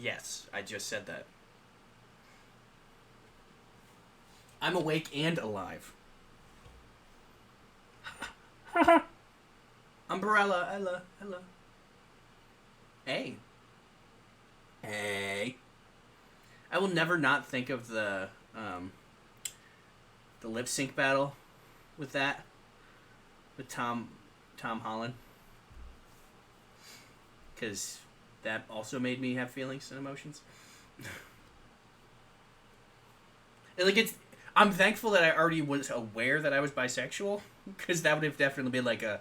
Yes, I just said that. I'm awake and alive. Umbrella, hello. Hey. Hey. I will never not think of the lip sync battle with that. With Tom Holland. Because that also made me have feelings and emotions. And I'm thankful that I already was aware that I was bisexual, because that would have definitely been like a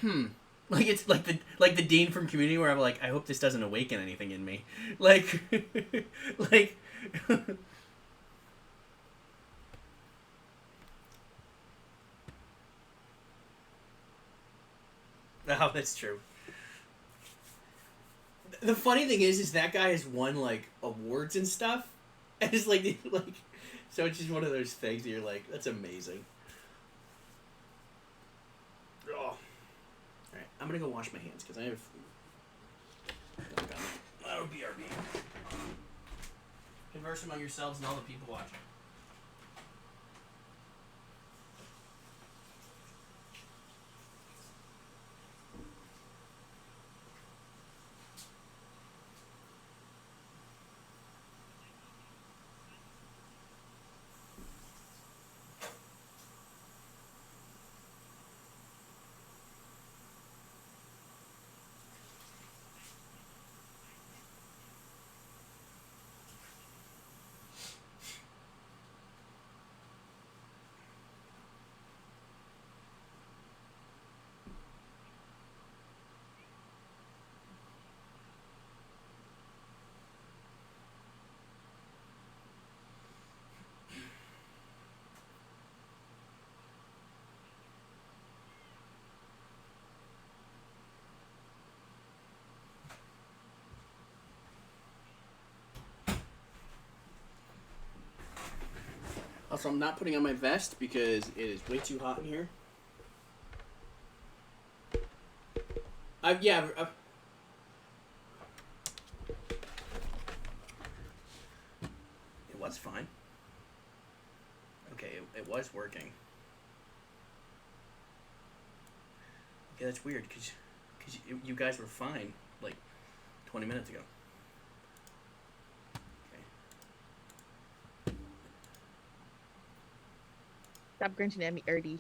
like it's like the Dean from Community, where I'm like, I hope this doesn't awaken anything in me, like like oh, that's true. The funny thing is that guy has won like awards and stuff, and it's like so it's just one of those things that you're like, that's amazing. Oh. All right, I'm gonna go wash my hands because I have. That'll be BRB. Converse among yourselves and all the people watching. Also, I'm not putting on my vest because it is way too hot in here. It was fine. Okay, it was working. Okay, that's weird because you guys were fine like 20 minutes ago. Stop grunting at me, Erdy.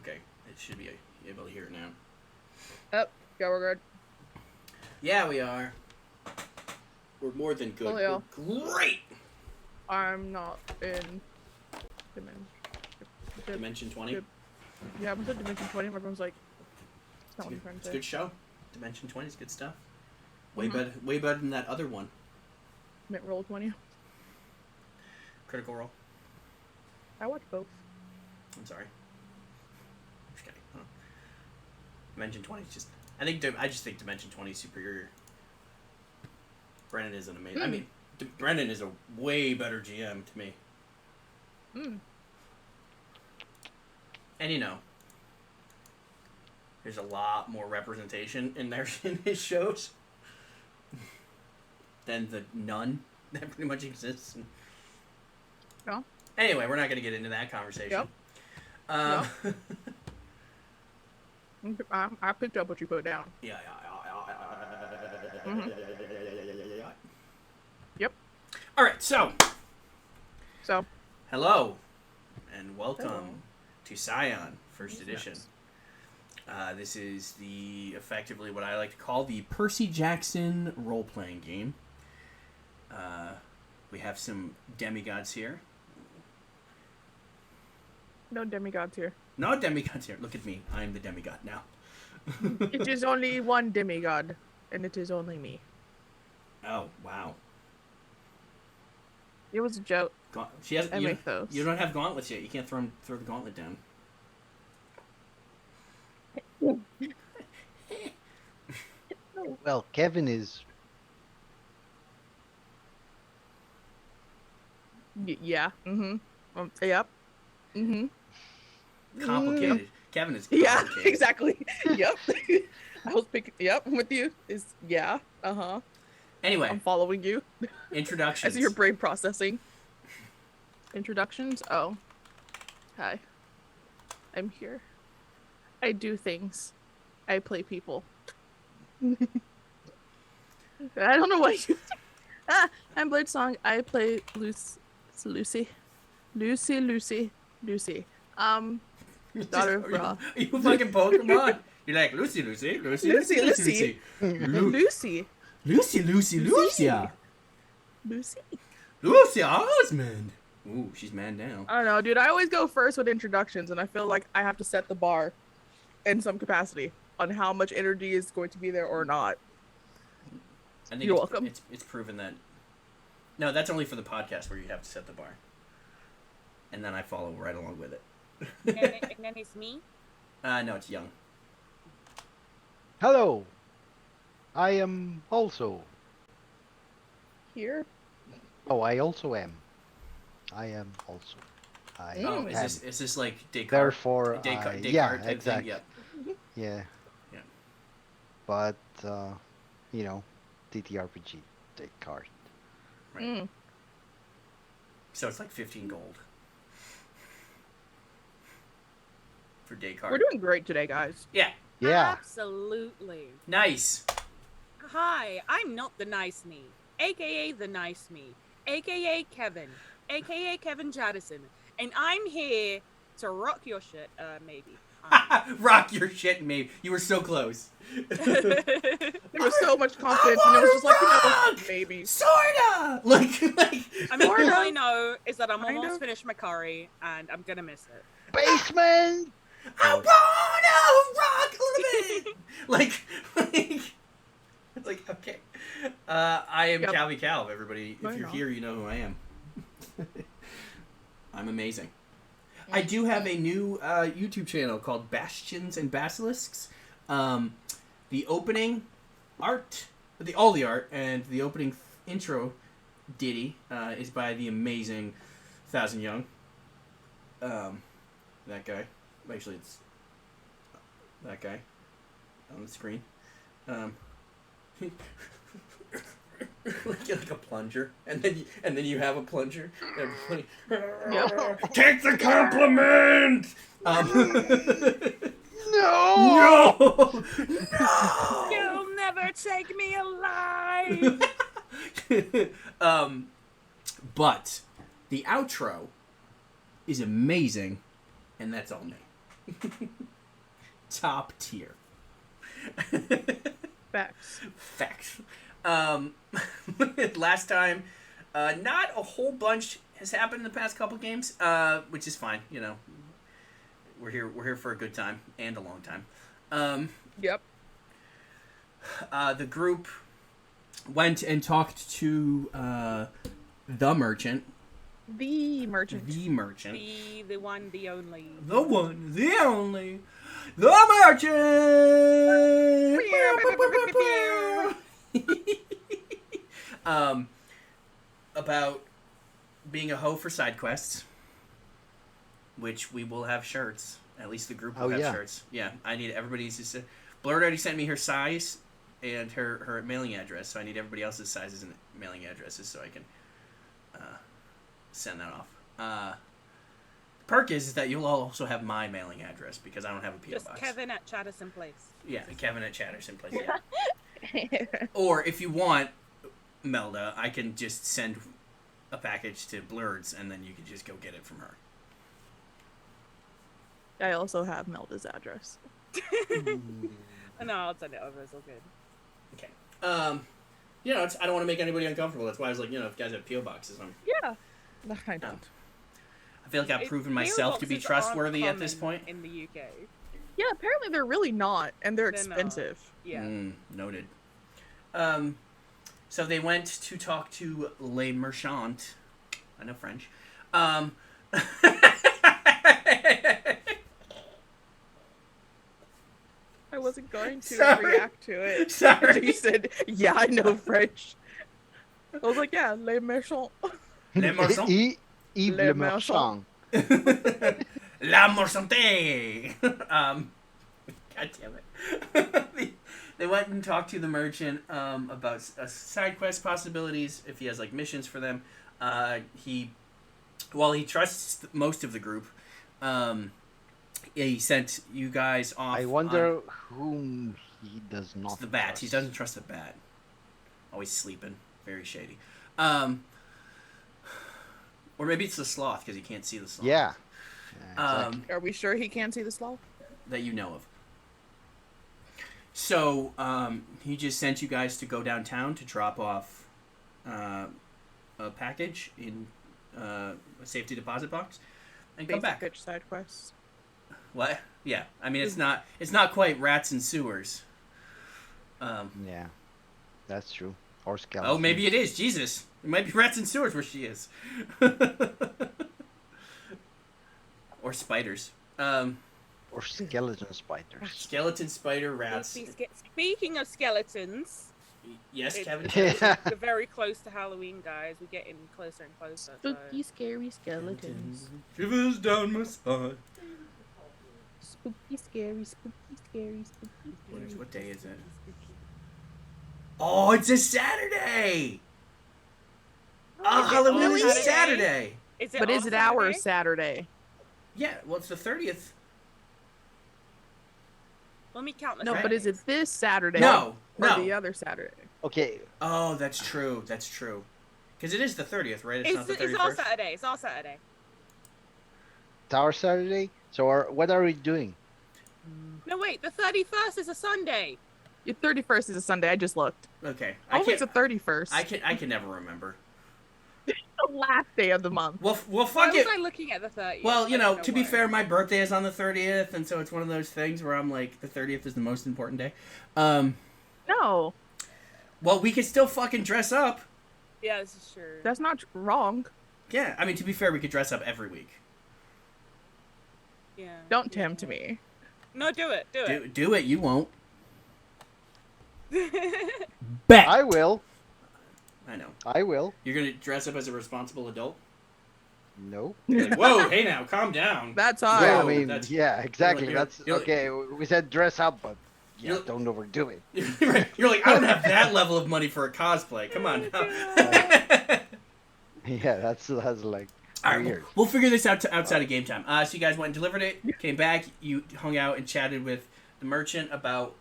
Okay, it should be able to hear it now. Oh, yeah, we're good. Yeah, we are. We're more than good. Oh, yeah. We're great! I'm not in Dimension 20? Yeah, I'm in Dimension 20. Everyone's like, it's not what I'm trying to It's say. a good show. Dimension 20 is good stuff. Way better than that other one. Roll 20. Critical Role. I watch both. I'm sorry. Just kidding. Huh. Dimension 20 is just... I just think Dimension 20 is superior. Brennan is an amazing... I mean, Brennan is a way better GM to me. And there's a lot more representation in his shows than the none that pretty much exists. Yeah. Anyway, we're not going to get into that conversation. Yep. I picked up what you put down. Yeah. Yep. All right, so. Hello, and welcome to Scion, first edition. This is effectively what I like to call the Percy Jackson role-playing game. We have some demigods here. No demigods here. No demigods here. Look at me. I am the demigod now. It is only one demigod, and it is only me. Oh, wow. It was a joke. I make those. You don't have gauntlets yet. You can't throw the gauntlet down. Well, Kevin is... Yeah. Mm-hmm. Yep. Mm-hmm. Complicated. Kevin is Yeah, complicated. exactly. Yep. I was picking. Yep, I'm with you. Is yeah. Anyway, I'm following you. I introductions. see your brain processing. Introductions. Oh, hi. I'm here. I do things. I play people. I don't know why you. I'm Blade Song. I play Lucy. Lucy. Daughter of Ra. Are you fucking Pokemon? You're like Lucy. Lucy. Lucia. Lucia Osmond. Ooh, she's mad now. I don't know, dude. I always go first with introductions, and I feel like I have to set the bar in some capacity on how much energy is going to be there or not. I think You're welcome. It's proven that. No, that's only for the podcast where you have to set the bar. And then I follow right along with it. And then it's me? No, it's Young. Hello. I am also. Here. Oh, I also am. I am also. I Oh, am. is this like Descartes? Therefore, Descartes yeah, type thing? exactly. Yep. Yeah. Yeah. But DTRPG Descartes. Right. So it's like 15 gold. For Descartes. We're doing great today, guys. Yeah. Yeah. Absolutely. Nice. Hi, I'm not the nice me, aka the nice me, aka Kevin Jaddison, and I'm here to rock your shit, maybe. Rock your shit, maybe. You were so close. There was so much confidence, and it was just like, maybe. Sorta! Like. I mean, all I know is that I'm Kind almost of. finished my curry, and I'm gonna miss it. Basement. I wanna rock a little bit! Like, okay. I am Yep. Calvy Calv, everybody. If Right you're on. here, you know who I am. I'm amazing. I do have a new YouTube channel called Bastions and Basilisks. The opening art, all the art, and the opening intro ditty is by the amazing Thousand Young. That guy. Actually, it's that guy on the screen. Like a plunger, and then you have a plunger. Everybody, Yep. take the compliment. No. No. You'll never take me alive. But the outro is amazing, and that's all me. Top tier. Facts. Last time, not a whole bunch has happened in the past couple games, which is fine. You know, we're here for a good time and a long time. Yep. The group went and talked to the merchant. The merchant. The merchant. The one, the only. The one, the only, the merchant. About being a hoe for side quests, which we will have shirts. At least the group will have shirts. Yeah, I need everybody's. Blurred already sent me her size and her mailing address, so I need everybody else's sizes and mailing addresses so I can send that off. Perk is that you'll also have my mailing address because I don't have a PO Just box. Kevin at Chattison Place. Yeah, Kevin at Chatterson Place. Yeah. Or if you want, Melda, I can just send a package to Blurred's and then you can just go get it from her. I also have Melda's address. No, I'll send it over. It's all good. Okay. You know, I don't want to make anybody uncomfortable. That's why I was like, you know, if you guys have PO boxes, Yeah. No, I don't. I feel like I've proven myself to be Mailboxes trustworthy aren't at this point. common in the UK. Yeah, apparently they're really not, and they're They're not. expensive. Yeah. Noted. So they went to talk to Le Merchant. I know French. I wasn't going to Sorry. react to it. Sorry. You said, yeah, I know French. I was like, yeah, Les Merchants. Le Merchant. Yves Le Le Marchand. La Morsante. God damn it. They went and talked to the merchant about side quest possibilities, if he has like missions for them. He trusts most of the group, he sent you guys off. I wonder whom he does not. It's the bat. Trust. He doesn't trust the bat. Always sleeping. Very shady. Or maybe it's the sloth because he can't see the sloth. Yeah. Exactly. Are we sure he can't see the sloth? That you know of. So, he just sent you guys to go downtown to drop off a package in a safety deposit box and come back. Bitch side quests. What? Yeah. I mean, it's not quite rats and sewers. Yeah, that's true. Or skeletons. Oh, maybe it is. Jesus. It might be rats and sewers where she is. Or spiders. Or skeleton spiders. Skeleton spider rats. Speaking of skeletons, Yes, Kevin. we're very close to Halloween, guys. We're getting closer and closer. Spooky, scary skeletons. Shivers down my spine. Spooky, scary, spooky, scary, spooky, scary. What day is it? Oh, it's a Saturday! Halloween is Saturday! Is it But is on it our Saturday? Saturday? Yeah, well, it's the 30th. Let me count the No, Right. but is it this Saturday? No, Or no. the other Saturday? Okay, Oh, that's true. That's true. Because it is the 30th, right? It's not the 31st. It's all Saturday. It's all Saturday. it's our Saturday. So what are we doing? No, wait. The 31st is a Sunday. Your 31st is a Sunday. I just looked. Okay. Oh, it's the 31st. I can never remember. The last day of the month. Well, Why fuck was it. I looking at the 30th? Well, you I know, don't to be why. fair, my birthday is on the 30th, and so it's one of those things where I'm like, the 30th is the most important day. No, Well, we could still fucking dress up. Yeah, this is true. that's not wrong. Yeah, I mean, to be fair, we could dress up every week. Yeah. Don't tempt me. No, do it. Do it. Do it, you won't. Bet. I will. I know. I will. You're gonna dress up as a responsible adult? No. You're like, whoa, hey now, calm down. That's Yeah, hard. Whoa, I mean, that's- yeah, exactly. you're- That's you're- okay. We said dress up, but yeah, You're- don't overdo it. You're like, I don't have that level of money for a cosplay. Come on now. Yeah, that's like All right, weird. we'll figure this out outside of game time. So you guys went and delivered it, came back, you hung out and chatted with the merchant about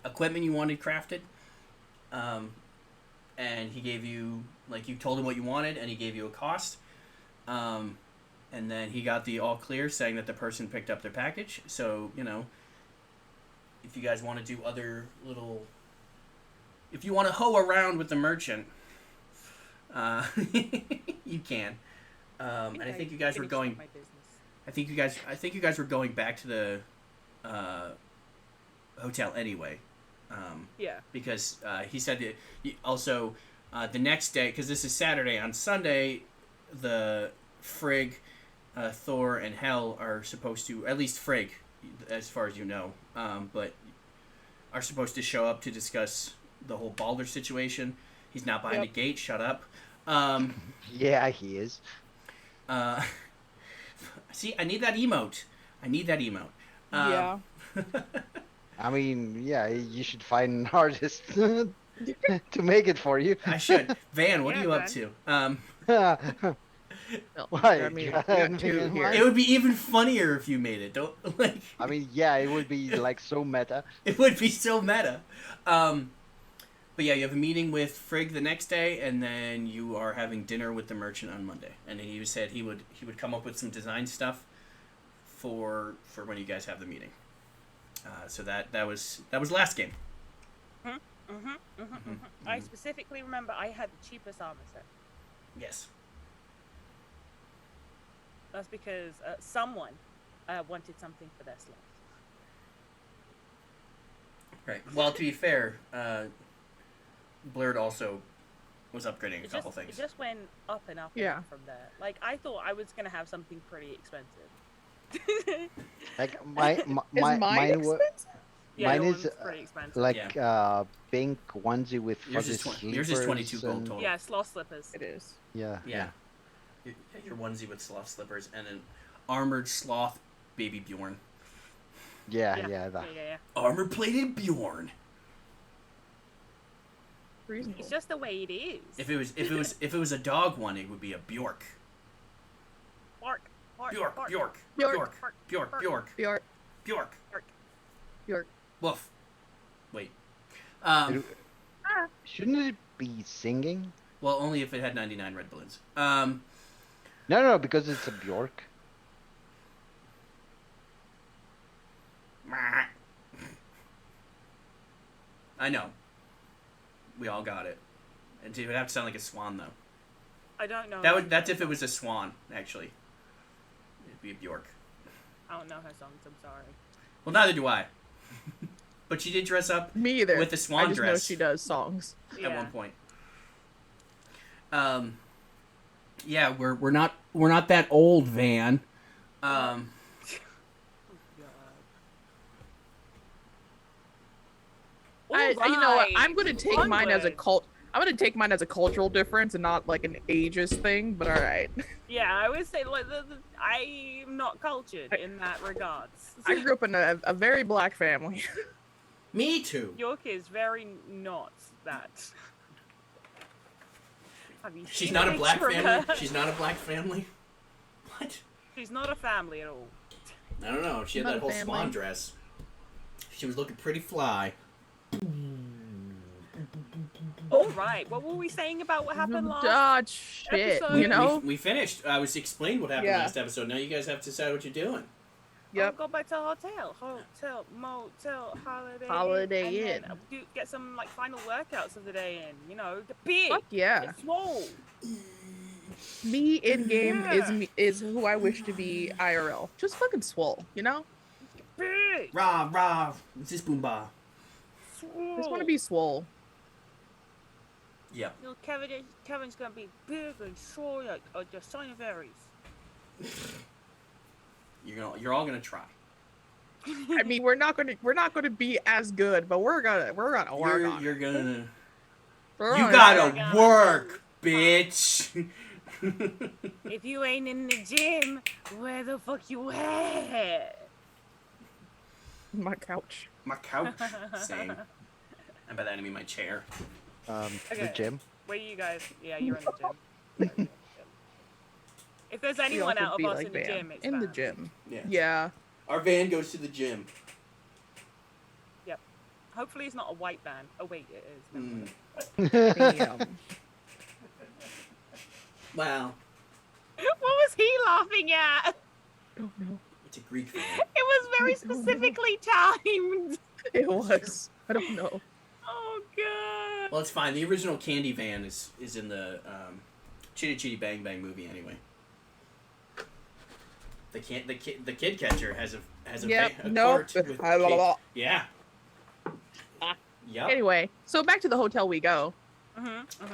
equipment you wanted crafted. And he gave you, like, you told him what you wanted, and he gave you a cost. And then he got the all clear saying that the person picked up their package. So, you know, if you guys want to do other little... If you want to hoe around with the merchant, you can. And I think you guys were finished going... my business. I think you guys were going back to the hotel anyway. Yeah. Because he said that also the next day, because this is Saturday, on Sunday, the Frigg, Thor, and Hel are supposed to, at least Frigg, as far as you know, but are supposed to show up to discuss the whole Balder situation. He's not behind a gate. Shut up. Yeah, he is. See, I need that emote. Yeah. I mean, yeah, you should find an artist to make it for you. I should. Van, what are Yeah, you up Van. to? Why? I mean, we got two here. It would be even funnier if you made it. Don't like. I mean, yeah, it would be like so meta. It would be so meta. But yeah, you have a meeting with Frigg the next day, and then you are having dinner with the merchant on Monday. And then he said he would come up with some design stuff for when you guys have the meeting. So that was last game. I specifically remember I had the cheapest armor set. Yes. That's because someone wanted something for their sloth. Right. Well, to be fair, Blurred also was upgrading a couple It things. just went up and up and Yeah. up from there. Like, I thought I was going to have something pretty expensive. Like Is mine expensive? Yeah, Mine your is, one's pretty expensive. like pink onesie with Yours fuzzy is yours is 22 gold and- total. Yeah, sloth slippers. It is. Yeah, Yeah. Your onesie with sloth slippers, and then armored sloth baby Bjorn. Yeah. Yeah. Armor plated Bjorn. Reasonable. It's just the way it is. If it was a dog one, it would be a Bjork. Bark, bark, Bjork, bark. Bjork, Bjork. Bjork, Bjork, Bjork, Bjork. Bjork. Bjork. Woof. Wait. Shouldn't it be singing? Well, only if it had 99 red balloons. No, because it's a Bjork. I know. We all got it. It would have to sound like a swan, though. I don't know. That's if it was a swan, actually. It'd be a Bjork. I don't know her songs. I'm sorry. Well, neither do I. But she did dress up Me either. with the swan I just know dress she does songs. at one point. Yeah, we're not that old, Van. You know what? I'm Alright. gonna take mine as a Onward. I'm gonna take mine as a cultural difference and not like an ageist thing. But all right. Yeah, I would say like I'm not cultured in that regards. I grew up in a very black family. Me too. York is very not that. Have you She's seen not a picture black of family. her? She's not a black family. What? She's not a family at all. I don't know. She had Not that a whole family. swan dress. She was looking pretty fly. All right, what were we saying about what happened last? God, shit. episode? You know. We finished. I was explained what happened Yeah. last episode. Now you guys have to decide what you're doing. Yep. Go back to hotel, motel, Holiday and Inn. then get some like final workouts of the day in. You know, the big, Fuck yeah. the swole. Me in game Yeah. is who I wish to be IRL. Just fucking swole. You know. Big. Rah, rah. What's this boomba? I just want to be swole. Yeah. You know, Kevin's gonna be big and swole like the sign of Aries. You're all gonna try. I mean, we're not gonna be as good, but we're gonna work on You're it. gonna. We're You on it. gotta work, bitch. If you ain't in the gym, where the fuck you at? My couch. My couch. Same. And by that I mean my chair. The Okay. gym. Where you guys? Yeah, you're in the gym. You're in the gym. If there's We all anyone could out of be us like in the Van. gym, it's in the Van. gym. Yeah. Yeah. Our van goes to the gym. Hopefully it's not a white van. Oh wait, it is. Mm. Damn. Wow. What was he laughing at? Don't know. It's a Greek van. It was very don't know. specifically timed. It was. I don't know. Oh god. Well, it's fine. The original Candy Van is in the Chitty Chitty Bang Bang movie anyway. The kid catcher has a Yep. a Nope. cart with Blah, blah, blah. yeah. Ah. Yep. Anyway, so back to the hotel we go.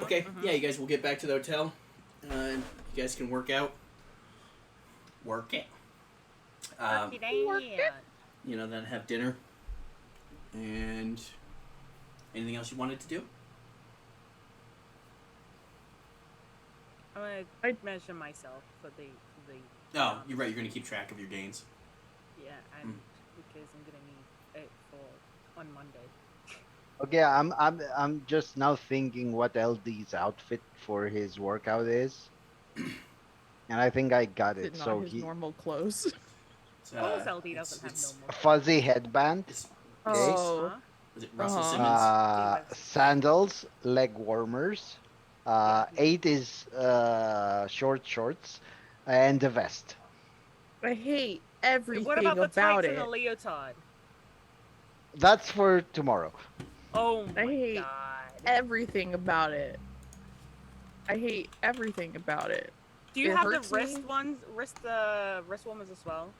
Okay. Yeah, you guys will get back to the hotel. And you guys can work out. Work it. Work it. You know, then have dinner. And anything else you wanted to do? I'm gonna I- measure myself for the Oh, you're right. You're gonna keep track of your gains. yeah, and because I'm gonna need it for on Monday. Okay, I'm just now thinking what LD's outfit for his workout is, and I think I got Is it. it not So his he normal clothes? It's, Almost LD doesn't have it's, no a more. fuzzy headband, it's, Oh. Huh? is it Russell Uh-huh. Simmons? sandals, leg warmers. 8 is short shorts, and a vest. I hate everything What about the about tights it. and the leotard? That's for tomorrow. Oh I my hate god. Everything about it. I hate everything about it. Do you it have the hurts wrist me. ones, wrist warmers as well?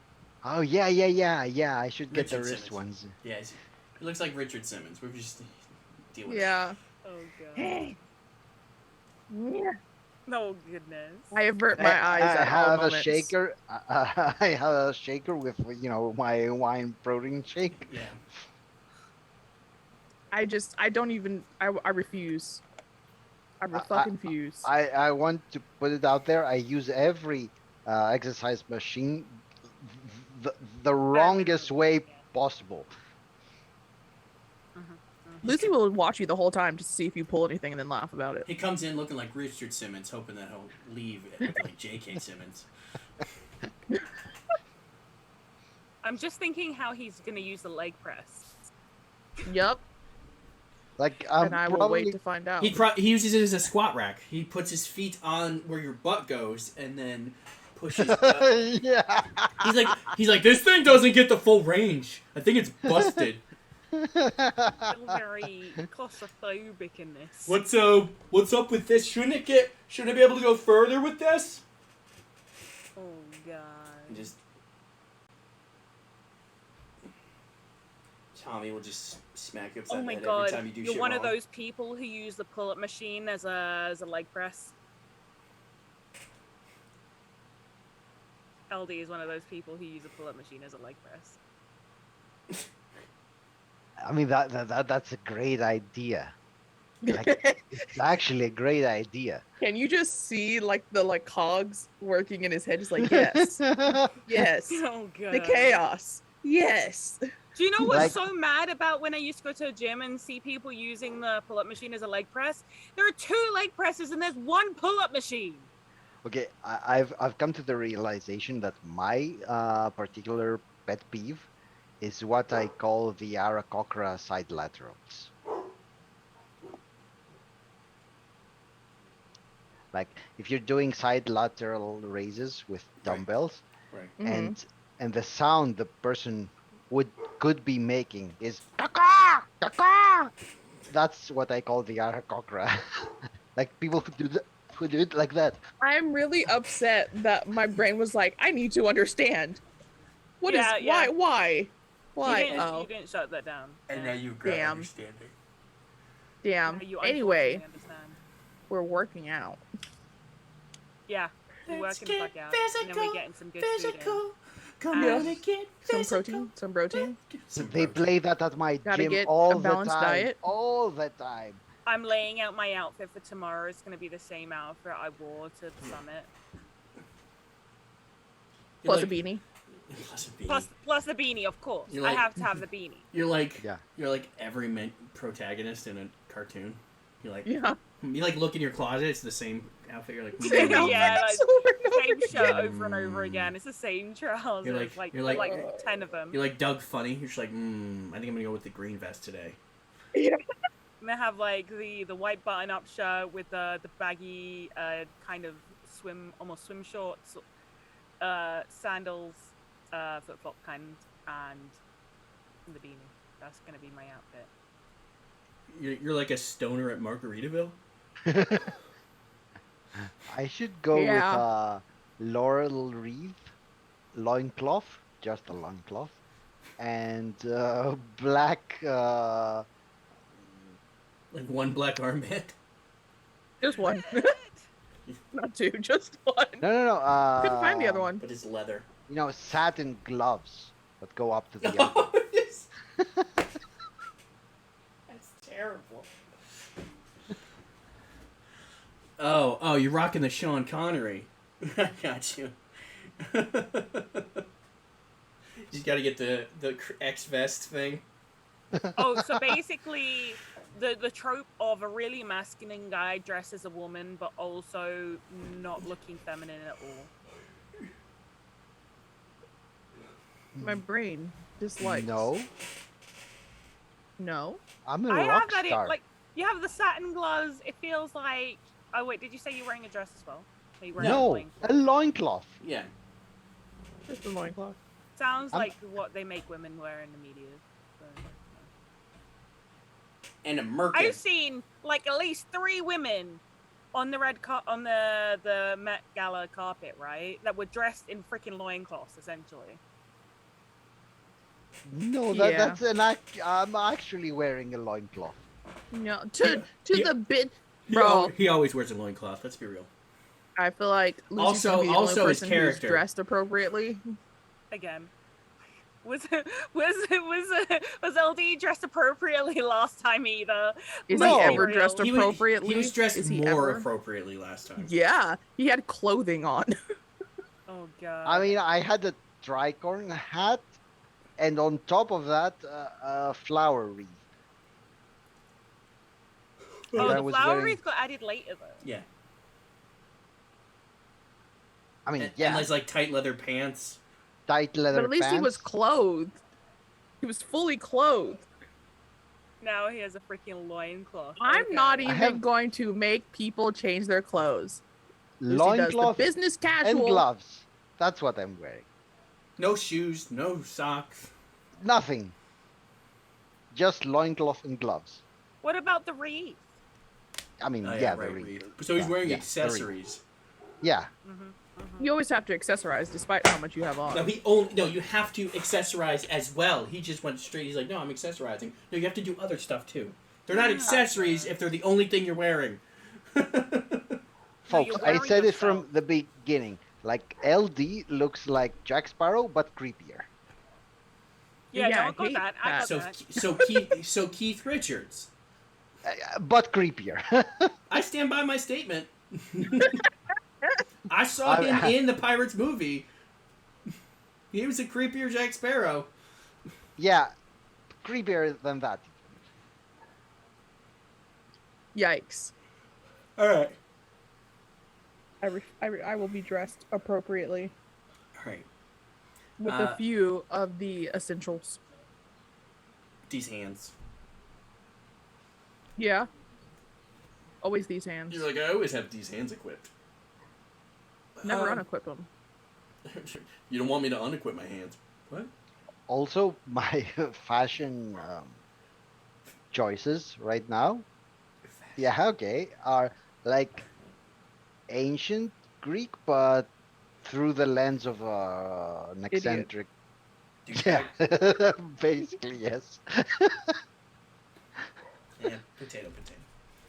Oh yeah. I should get the Richard wrist Simmons. ones. Yeah, it looks like Richard Simmons. We're just deal with it. Yeah. Oh god. No goodness. I avert my eyes I at all have a moments. shaker. I have a shaker with my wine protein shake. Yeah. I don't even, I refuse. I fucking refuse. I want to put it out there. I use every exercise machine the wrongest way possible. Lucy will watch you the whole time just to see if you pull anything and then laugh about it. He comes in looking like Richard Simmons, hoping that he'll leave looking like J.K. Simmons. I'm just thinking how he's gonna use the leg press. Yep. Like, And I will wait to find out. He uses it as a squat rack. He puts his feet on where your butt goes and then pushes. Yeah. He's like, this thing doesn't get the full range. I think it's busted. I feel very claustrophobic in this. What's up with this? Shouldn't I be able to go further with this? Oh god. And just Tommy will just smack you upside Oh the my head god. every time you do You're shit one wrong. of those people who use the pull-up machine as a leg press. LD is one of those people who use a pull-up machine as a leg press. I mean, that's a great idea. Like, it's actually a great idea. Can you just see the cogs working in his head? Just like, yes, yes, Oh god. the chaos, yes. Do you know what's Like- so mad about when I used to go to a gym and see people using the pull-up machine as a leg press? There are 2 leg presses and there's 1 pull-up machine. Okay, I've come to the realization that my particular pet peeve is what I call the Aarakocra side laterals. Like, if you're doing side lateral raises with dumbbells, Right. and the sound the person could be making is "Kaka! Kaka!" That's what I call the Aarakocra. Like, people who do it like that. I'm really upset that my brain was like, I need to understand. What is Yeah. why? You didn't shut that down. And Yeah. now you've got Damn. understanding. Damn. Now you Anyway, unfortunately understand. we're working out. Yeah. We're Let's working the get fuck out. And then we're getting some good food in. Come Yeah. on and get Some protein. They play that at my Gotta gym get all a the balanced time. diet. All the time. I'm laying out my outfit for tomorrow. It's going to be the same outfit I wore to the summit. Plus a beanie. Plus a beanie. Plus the beanie, of course. You're I like- have to have the beanie. You're like Yeah. every protagonist in a cartoon. You're like Yeah. you look in your closet. It's the same outfit. You're like Same outfit Yeah, like, over and over Same again. shirt over and over again. It's the same trousers. you're like- like 10 of them. you're like Doug Funny. You're just like I think I'm gonna go with the green vest today. And they have like the white button-up shirt with the baggy kind of almost swim shorts, sandals, flip-flop kind, and the beanie. That's gonna be my outfit. You're like a stoner at Margaritaville. I should go Yeah. with a laurel wreath, loincloth, just a loincloth, and black. Like one black armband. Just one. Not 2, just one. No. Couldn't find the other one. But it's leather. You know, satin gloves that go up to the elbow. That's terrible. Oh, you're rocking the Sean Connery. I got you. You got to get the X vest thing. Oh, so basically, the trope of a really masculine guy dressed as a woman, but also not looking feminine at all. My brain dislikes. No, No. I'm a I have rock that. star. Like you have the satin gloves. It feels like. Oh wait, did you say you're wearing a dress as well? Are you wearing a No, loincloth? a loincloth. Yeah. Just a loincloth. Sounds I'm- like what they make women wear in the media. So, And a merkin. I've seen like at least 3 women on the on the Met Gala carpet, right? That were dressed in freaking loincloths, essentially. No, Yeah. that's an act. I'm actually wearing a loincloth. No. To Yeah. the bit, He bro. he always wears a loincloth. Let's be real. I feel like Lucy's Also- gonna be the only also his person who's character. dressed appropriately. Again. Was LD dressed appropriately last time either? Is No. he ever dressed He appropriately? was dressed Is he more ever? appropriately last time. Yeah, he had clothing on. Oh god. I mean, I had a tricorn hat, and on top of that, a flower wreath. And Oh, I the was flower wearing, wreath got added later though. Yeah. I mean, And yeah, there's like tight leather pants. tight leather But at least pants. he was clothed. He was fully clothed. Now he has a freaking loincloth. I'm Okay. not even have- going to make people change their clothes. Lucy does the Loincloth business and casual. gloves. That's what I'm wearing. No shoes, no socks. Nothing. Just loincloth and gloves. What about the wreath? I mean, Oh, yeah, the right, wreath. So he's Yeah, wearing yeah, the wreath. accessories. Yeah. You always have to accessorize despite how much you have on. No, you have to accessorize as well. He just went straight. He's like, no, I'm accessorizing. No, you have to do other stuff too. They're not accessories if they're the only thing you're wearing. Folks, you're I wearing said it yourself. from the beginning. Like, LD looks like Jack Sparrow, but creepier. Yeah, Yeah, no, I I got hate that. I got that. So Keith Richards. But creepier. I stand by my statement. I saw him in the Pirates movie. He was a creepier Jack Sparrow. Yeah, creepier than that. Yikes. All right. I will be dressed appropriately All right. with a few of the essentials. These hands. Yeah. Always these hands. You're like, I always have these hands equipped. Never unequip them. You don't want me to unequip my hands. What? Also, my fashion choices right now, yeah, okay, are like ancient Greek, but through the lens of an eccentric. Yeah, basically, yes. Yeah, potato.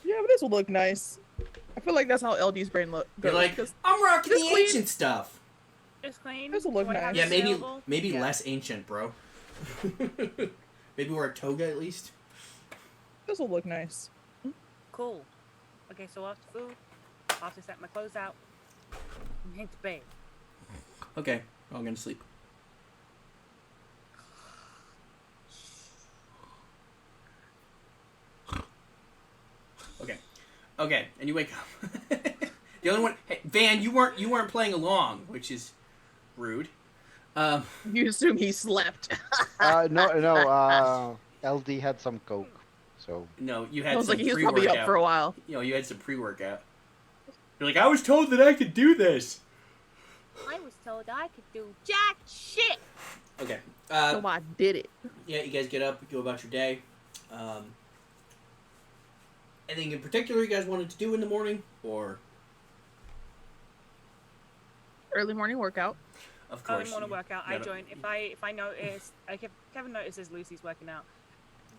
Yeah, but this will look nice. I feel like that's how LD's brain look. You're goes, like, 'cause I'm rocking the this queen- ancient stuff. It's clean. This'll look Do I have nice. Yeah, it maybe available? maybe Yeah. less ancient, bro. Maybe wear a toga at least. this will look nice. Cool. Okay, so after food, after set my clothes out, I'm heading to bed. Okay, we're all gonna sleep. Okay, and you wake up. The only one, hey, Van, you weren't playing along, which is rude. You assume he slept. No. LD had some coke, so No, you I had was some like, he was pre-workout. probably up for a while. You know, you had some pre-workout. You're like, I was told that I could do this. I was told I could do jack shit. Okay. So I did it. Yeah, you guys get up, go about your day. Anything in particular you guys wanted to do in the morning, or Early morning workout. of I course? want to work out. I gotta- join. If I notice, Kevin notices Lucy's working out,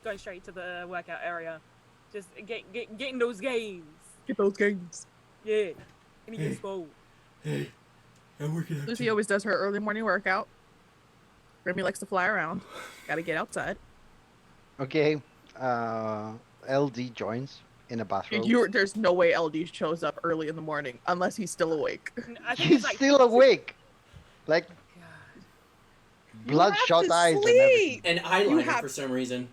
going straight to the workout area, just getting those gains. Get those gains. Yeah, and he gets swole. Hey, I'm working out. Lucy too. always does her early morning workout. Remy likes to fly around. Gotta get outside. okay. LD joins in a bathrobe. There's no way LD shows up early in the morning unless he's still awake. I think He's it's like still awake, like God. bloodshot to eyes and everything. sleep. And You eyeliner have- for some reason.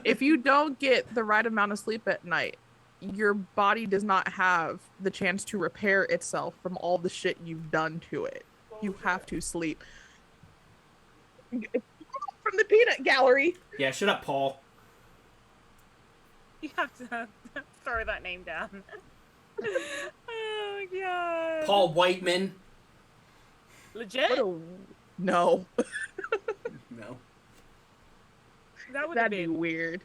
If you don't get the right amount of sleep at night, your body does not have the chance to repair itself from all the shit you've done to it. You have to sleep. From the peanut gallery. Yeah, shut up, Paul. You have to throw that name down. Oh my god. Paul Whiteman. Legit? No, No. That would have that'd be been. weird.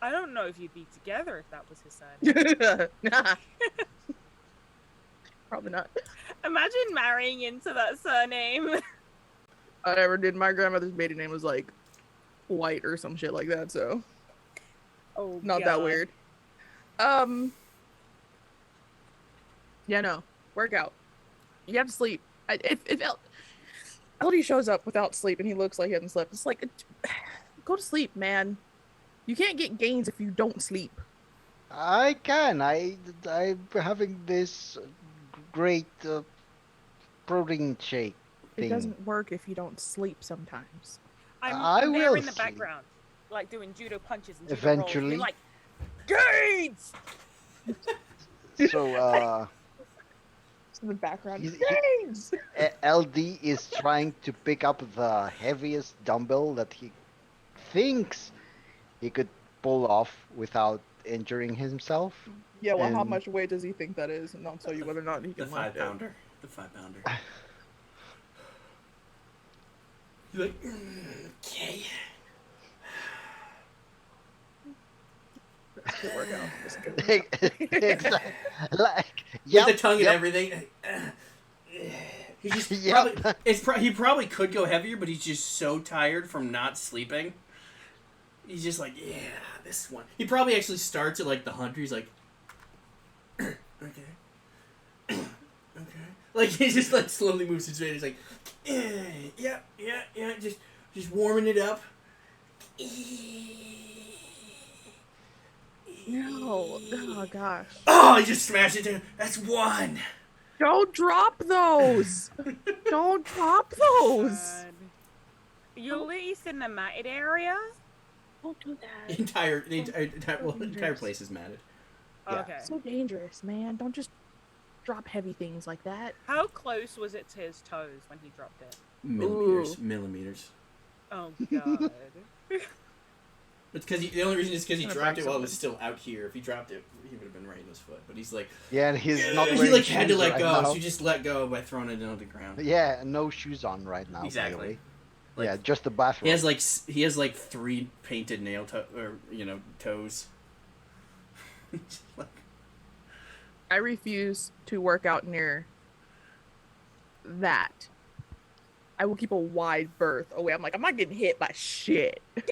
I don't know if you'd be together if that was his son. Probably not. Imagine marrying into that surname. I never did. My grandmother's maiden name was like White or some shit like that, so Oh, not God. that weird. Yeah, no. Workout. You have to sleep. If LD shows up without sleep and he looks like he hasn't slept, it's like, go to sleep, man. You can't get gains if you don't sleep. I can. I'm having this great protein shake. It doesn't work if you don't sleep sometimes. I'm there will in the sleep. background, like doing judo punches and judo Eventually. rolls, being like, Gains! So, In the background. He's- Gains! LD is trying to pick up the heaviest dumbbell that he thinks he could pull off without injuring himself. Yeah, well, how And- much weight does he think that is? And I'll tell you whether or not he The can lift it. 5-pounder. The 5-pounder. He's like, okay. Good workout. It's a good workout. Exactly. Like, With the tongue and everything. He just Yep. probably, he probably could go heavier, but he's just so tired from not sleeping. He's just like, yeah, this one. He probably actually starts at like the hunter. He's like, okay, okay. Like he just like slowly moves his face. He's like, yeah, just warming it up. No. Oh, gosh. Oh, he just smashed it down. That's one. Don't drop those! Don't drop those! God. You're at least in the matted area? Don't do The that. entire place is matted. Yeah. Okay. So dangerous, man. Don't just drop heavy things like that. How close was it to his toes when he dropped it? Millimeters. Oh, God. It's because the only reason is because he Gonna dropped break it while it was something. still out here. If he dropped it, he would have been right in his foot. But he's like, Yeah, and he's not he wearing like had to shoes let right go, now. so you just let go by throwing it on the ground. Yeah, no shoes on right now. Exactly. Really. Like, Yeah, just the bathroom. he has like 3 painted toes. Like, I refuse to work out near that. I will keep a wide berth away. I'm like, I'm not getting hit by shit. I'm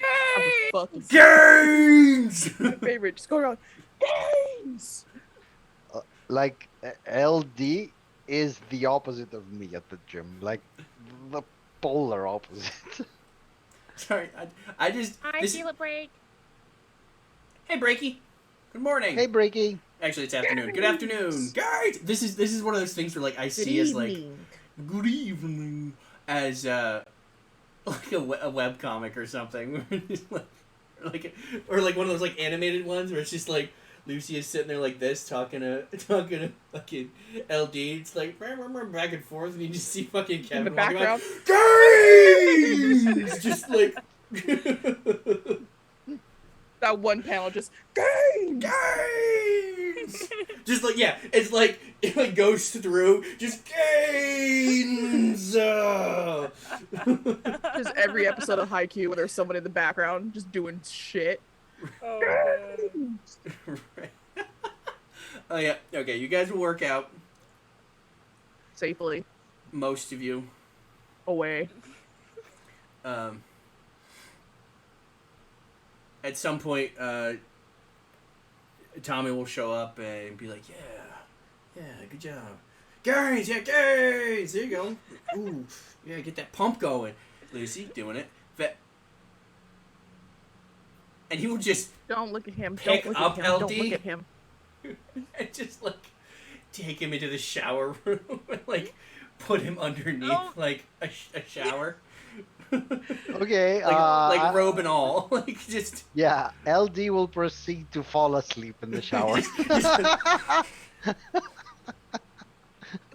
fucking Gains! my favorite. Just go around. Gains! Like LD is the opposite of me at the gym. Like the polar opposite. Sorry, I just. feel a break. Hey, Breaky. Good morning. Hey, Breaky. Actually, it's afternoon. Good afternoon, guys. This is one of those things where like I Good see as like evening. good evening as like a web comic or something, where it's or like one of those like animated ones where it's just like Lucy is sitting there like this talking to fucking LD. It's like back and forth, and you just see fucking Kevin In the walking by. background. Gains! Just like That one panel just gains! gains. Just like it's like it like goes through just gains. Just every episode of Haikyuu where there's someone in the background just doing shit. Oh, God. Right. Oh yeah. Okay, you guys will work out. Safely Most of you. away. At some point, Tommy will show up and be like, yeah, good job. Gains, yeah, gains! There you go. Ooh, yeah, get that pump going. Lucy, doing it. And he will just Don't look at him. Pick Don't look up at him. Don't LD. look at him. and just, like, take him into the shower room and, like, put him underneath, Oh. like, a shower. Okay. like robe and all. Like, just... Yeah, LD will proceed to fall asleep in the shower.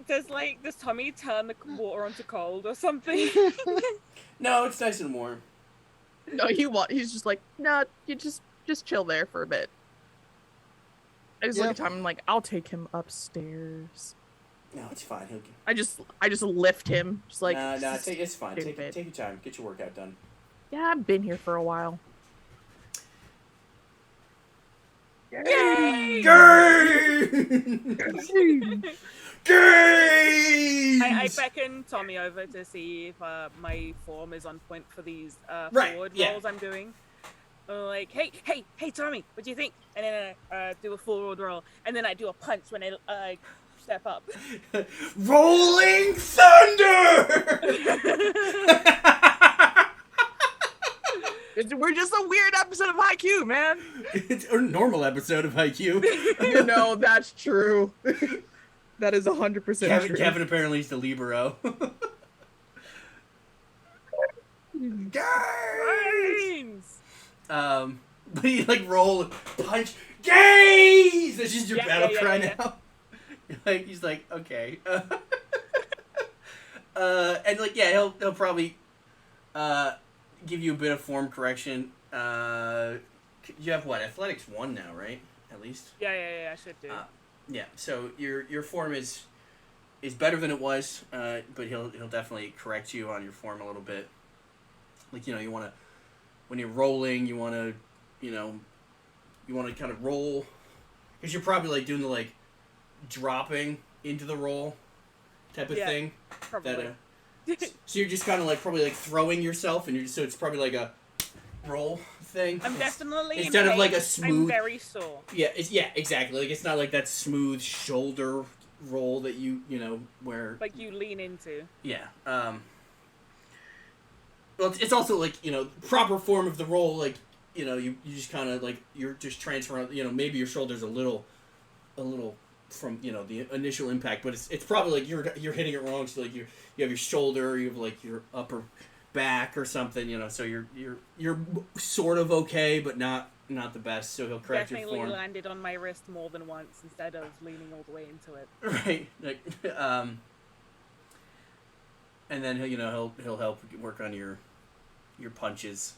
Does Tommy turn the water onto cold or something? No, it's nice and warm. No, he's just like, no, you just chill there for a bit. I just look at Tom and I'm like, I'll take him upstairs. No, it's fine. He'll get... I just lift him. Just like no, it's fine. Take stupid. your time. Get your workout done. Yeah, I've been here for a while. Yay! Gains! I beckon Tommy over to see if my form is on point for these Right, forward yeah. rolls I'm doing. Like, hey, Tommy, what do you think? And then I do a forward roll, and then I do a punch when I step up. Rolling Thunder! We're just a weird episode of Haikyuu, man. It's a normal episode of Haikyuu. You know, that's true. That is 100% true. Kevin apparently is the libero. Brains! But you like roll, punch, gaze. That's just your battle cry now. Like he's like, okay, and like he'll probably give you a bit of form correction. You have what, athletics 1 now, right? At least. Yeah, I should do. Yeah. So your form is better than it was, but he'll definitely correct you on your form a little bit. Like you want to, when you're rolling, you want to kind of roll, because you're probably like doing the like dropping into the roll type of thing. Probably. That, so you're just kind of like probably like throwing yourself, and so it's probably like a roll thing. I'm definitely instead of like a smooth. I'm very sore. Yeah, exactly. Like it's not like that smooth shoulder roll that you where like you lean into. Yeah. Well, it's also like proper form of the roll. Like you just kind of like you're just transferring. Maybe your shoulder's a little from the initial impact, but it's probably like you're hitting it wrong. So like you have your shoulder, you have like your upper back or something. So you're sort of okay, but not the best. So he'll correct your form. Definitely landed on my wrist more than once instead of leaning all the way into it. Right. Like, and then he'll help work on your punches.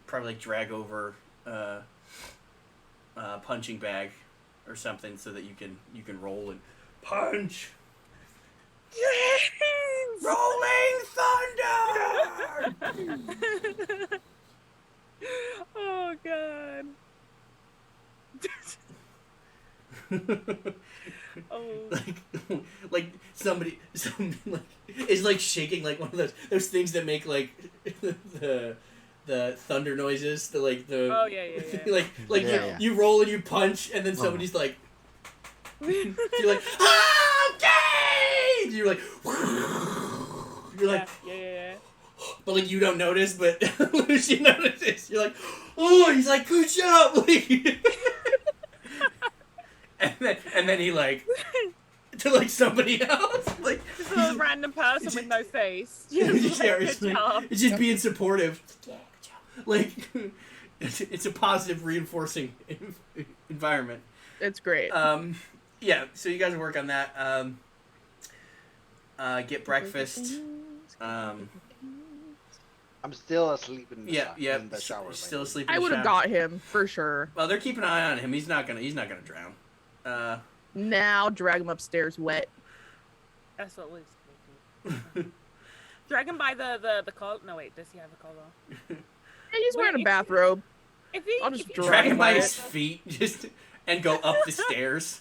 Probably like drag over punching bag or something so that you can roll and punch. Yes! Rolling thunder. Oh god. Oh. Like somebody like is like shaking like one of those things that make like the thunder noises. Oh yeah. You roll and you punch and then somebody's like you're like okay. You're like yeah. But like you don't notice, but Lucy notices. You're like, oh, he's like, good job. Like, and then he like to like somebody else, like just a random person with no face. It's just being supportive. Yeah, good job. Like it's a positive, reinforcing environment. It's great. Yeah. So you guys work on that. Get breakfast. I'm still asleep in the, in the shower. Still asleep. I would have got him for sure. Well, they're keeping an eye on him. He's not gonna drown. Now drag him upstairs wet. That's what Luke's going to do. Drag him by the collar. No wait, does he have a collar? Yeah, he's wearing a bathrobe. I'll just drag him by his feet, and go up the stairs.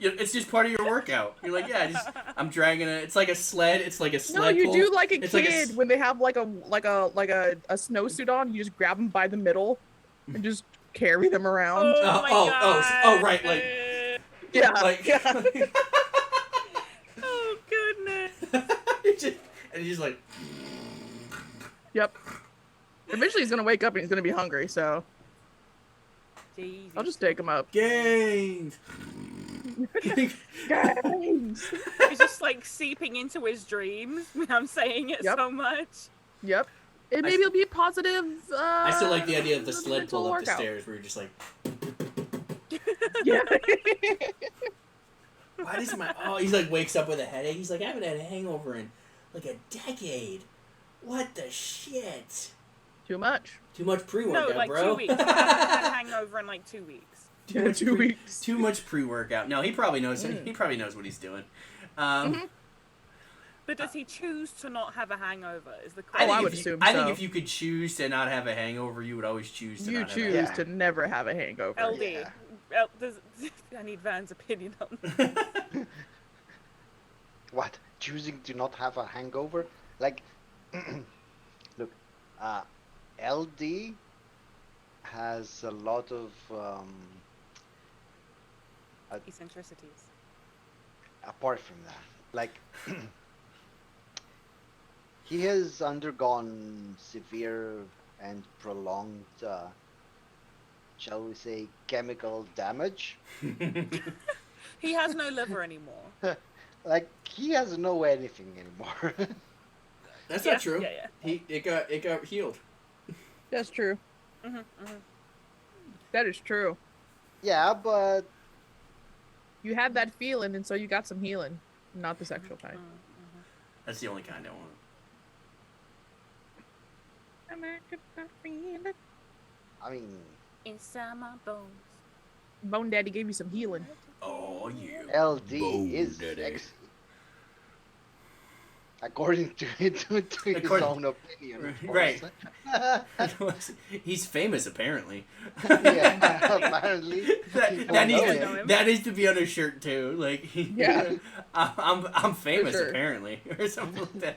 It's just part of your workout. You're like, I'm dragging it. It's like a sled. It's like a sled. No, you pull. do like a kid when they have like a snowsuit on. You just grab them by the middle and just carry them around. Oh, right, like yeah. Oh goodness. and he's like, yep. Eventually, he's gonna wake up and he's gonna be hungry. So Jesus. I'll just take him up. Gains. Gains. It's just like seeping into his dreams. I'm saying it so much. Yep. And maybe it'll be positive. I still like the idea of the sled pull up the stairs where you're just like. Yeah. Why does he's like wakes up with a headache. He's like, I haven't had a hangover in like a decade. What the shit? Too much pre-workout, no, like bro. 2 weeks. I had a hangover in like 2 weeks. Two weeks. Too much pre-workout. No, he probably knows. He probably knows what he's doing. But does he choose to not have a hangover? Is the question. I would assume I think if you could choose to not have a hangover, you would always choose to. To never have a hangover. LD. Yeah. I need Van's opinion on. What? Choosing to not have a hangover? Like, look, LD has a lot of eccentricities. Apart from that, like, he has undergone severe and prolonged, shall we say, chemical damage. He has no liver anymore. Like he has no anything anymore. That's Yeah, not true. yeah. It got healed. That's true. Mm-hmm. That is true. Yeah, but You had that feeling, and so you got some healing. Not the sexual kind. That's the only kind I want. I mean, Inside my bones. Bone Daddy gave you some healing. Oh yeah. LD Boom, is daddy. sexy. According to his own opinion, of Right. course. He's famous apparently. Yeah, apparently. people That needs know know to, him. that needs to be on a shirt too. Like Yeah. I'm famous sure. apparently or something like that.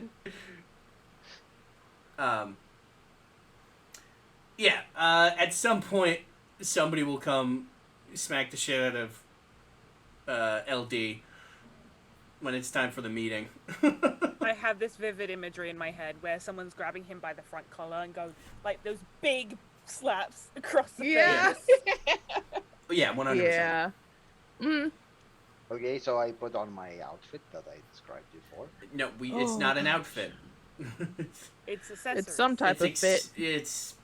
Yeah. At some point, somebody will come smack the shit out of LD when it's time for the meeting. I have this vivid imagery in my head where someone's grabbing him by the front collar and go like those big slaps across the Yeah. face. Yeah, 100%. Yeah. Mm. Okay, so I put on my outfit that I described before. No, it's Oh, not an gosh. outfit. It's accessories. It's some type of fit. It's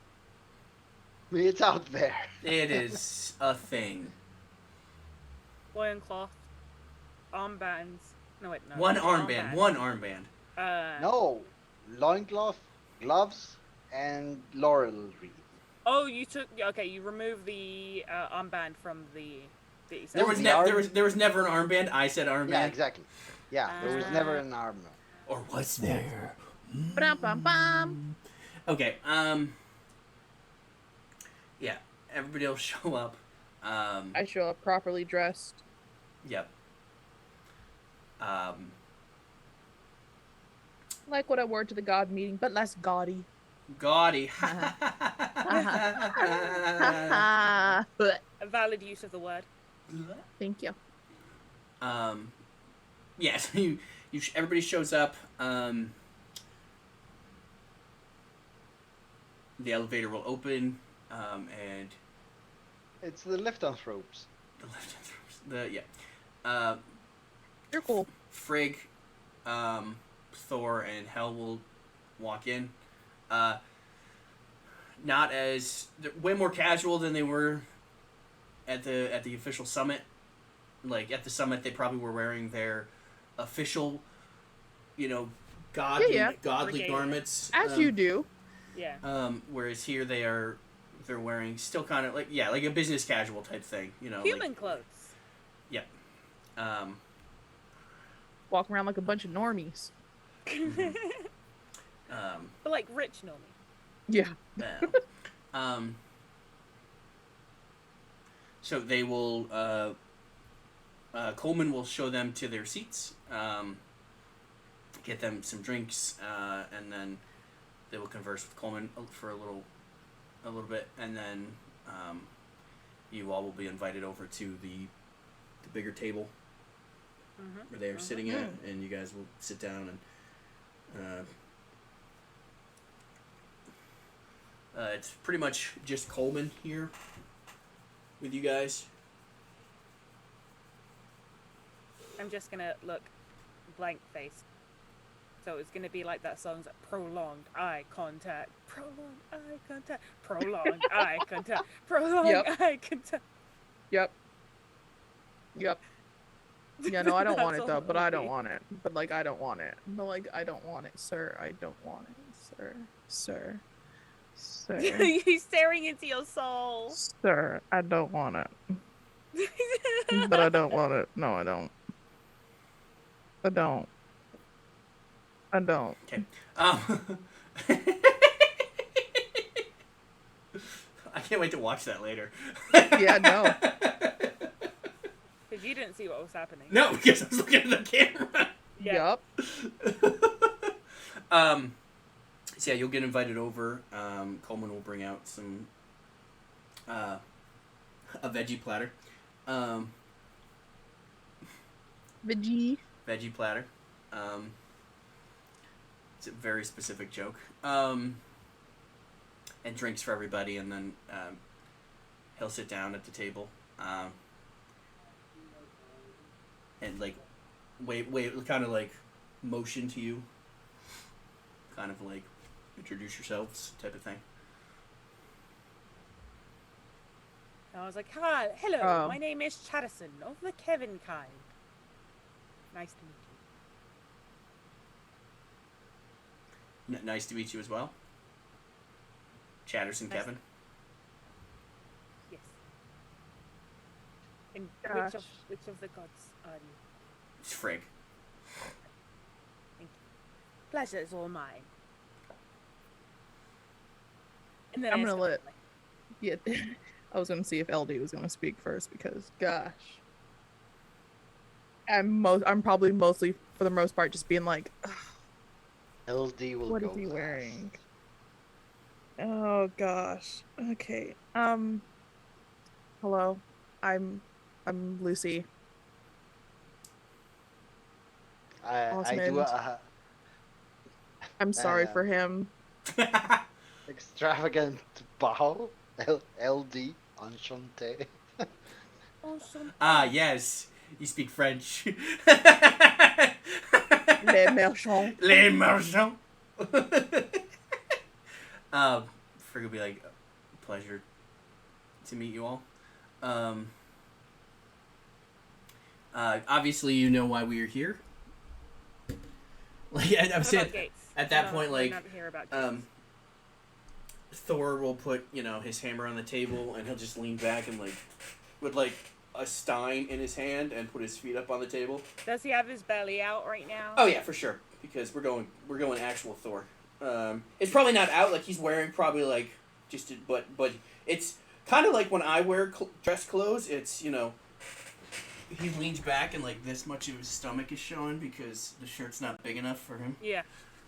It's out there. it is a thing. Loincloth, armbands. No wait, no. One it's armband. One armband. No, loincloth, gloves, and laurel wreath. Oh, you took. Okay, you removed the armband from the. There was there was never an armband. I said armband. Yeah, exactly. Yeah, there was never Ah. an armor. Or was there? Ba-dum-bum-bum. Okay. Yeah. Everybody will show up. I show up properly dressed. Yep. Like what I wore to the god meeting, but less gaudy. Gaudy. A valid use of the word. Thank you. Yeah. So everybody shows up. The elevator will open, and It's the lycanthropes. the left hand You're cool. Frigg, Thor, and Hel will walk in. Not as they're way more casual than they were at the official summit. Like at the summit, they probably were wearing their official, godly Regalia. garments. As you do. Yeah. Whereas here they're wearing still kind of like a business casual type thing. Human clothes. Yeah. Walk around like a bunch of normies. But like rich normally. Yeah. So they will. Coleman will show them to their seats. Get them some drinks, and then they will converse with Coleman for a little bit, and then you all will be invited over to the bigger table where they are sitting at, and you guys will sit down and. It's pretty much just Coleman here with you guys. I'm just gonna look blank faced. So it's gonna be like that song's like prolonged eye contact, prolonged eye contact, prolonged eye contact, prolonged eye contact. Yep. Yeah, no, I don't want That's it though, all but I don't movie. want it. But like I don't want it. But like I don't want it, sir. I don't want it, sir. Sir. He's staring into your soul. Sir, I don't want it. But I don't want it. No, I don't. I don't. Okay. I can't wait to watch that later. Yeah, no. Because you didn't see what was happening. No, because I was looking at the camera. Yeah. Yup. So yeah, you'll get invited over. Coleman will bring out some a veggie platter. Veggie. Veggie platter. It's a very specific joke. And drinks for everybody, and then he'll sit down at the table. and like wait, kind of like motion to you, kind of like introduce yourselves type of thing. And I was like, hi, hello, Oh. my name is Chattison of the Kevin kind. Nice to meet you. Nice to meet you as well. Chatterson Nice. Kevin. Yes. And Gosh. which of the gods are you? It's Frigg. Thank you. Pleasure is all mine. And then I'm I gonna asked let- her, Yeah, I was gonna see if LD was gonna speak first because, gosh, I'm probably mostly for the most part just being like, "Ugh, LD will what go is he last. wearing? Oh gosh. Okay. Hello. I'm Lucy. I do Osmond. I'm sorry for him. extravagant bow. LD enchanté. oh, some Ah, yes. You speak French. Les merchants. Les marchands. Frigg will be like, pleasure to meet you all. Obviously, you know why we are here. Like, I'm What saying, about Gates? at that No, point, I'm like, not here about Gates. Thor will put, his hammer on the table, and he'll just lean back and, like, with, like, a stein in his hand and put his feet up on the table. Does he have his belly out right now? Oh yeah, for sure. Because we're going actual Thor. It's probably not out, like he's wearing probably like but it's kind of like when I wear dress clothes. It's he leans back and like this much of his stomach is showing because the shirt's not big enough for him. Yeah.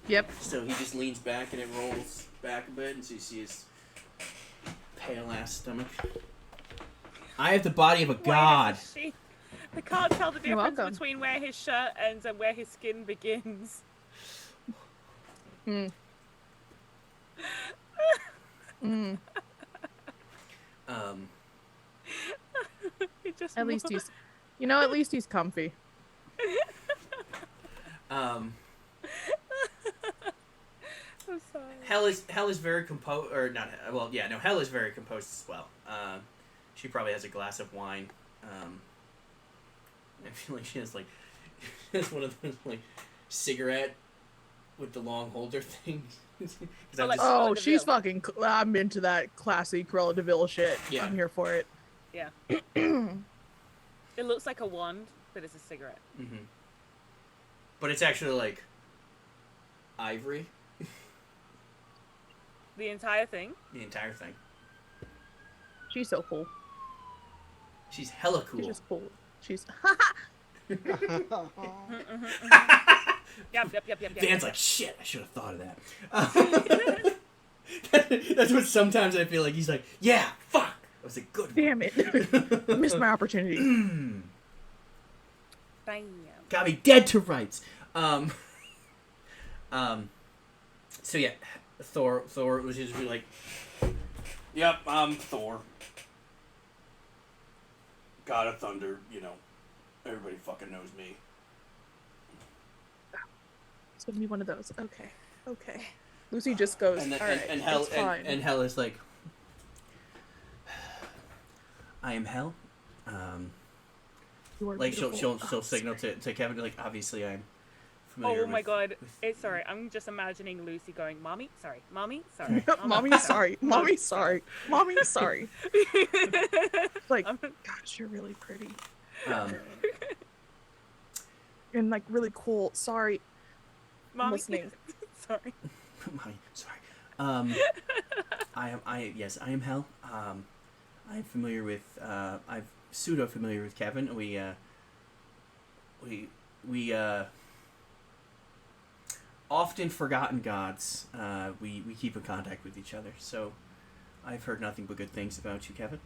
Yep. So he just leans back and it rolls back a bit, and so you see his pale ass stomach. I have the body of a god. I can't tell the You're difference welcome. between where his shirt ends and where his skin begins. Mm. Mm. It just At least he's, at least he's comfy. I'm sorry. Hell is very composed, or not? Well, yeah, no. Hell is very composed as well. She probably has a glass of wine. I feel like she has like one of those like cigarette with the long holder things. Oh, like- Oh, Cruella de she's Vil. fucking. I'm into that classy Cruella de Vil shit. Yeah. I'm here for it. Yeah. It looks like a wand, but it's a cigarette. Mm-hmm. But it's actually like ivory. The entire thing. The entire thing. She's so cool. She's hella cool. She's just cool. She's. Yep. Dan's like, shit, I should have thought of that. That's what sometimes I feel like. He's like, yeah, fuck. That was a good one. Damn it. Missed my opportunity. Bam. Got me dead to rights. So yeah, Thor was just be like, yep, I'm Thor. God of Thunder, everybody fucking knows me. It's gonna be one of those. Okay. Lucy just goes. And All right, and Hell it's fine. and Hell is like, I am Hell. You are Like she'll beautiful. signal to Kevin like, obviously I'm familiar. Oh my with- god. with- Sorry, I'm just imagining Lucy going, Mommy, sorry. Mommy, sorry. Mommy, sorry. Mommy, sorry. Mommy, sorry. Like, gosh, you're really pretty Um, and like really cool. Sorry, I'm Mommy, listening. sorry. sorry. I am Hell. I'm familiar with. I'm pseudo familiar with Kevin. We often forgotten gods. We keep in contact with each other. So, I've heard nothing but good things about you, Kevin.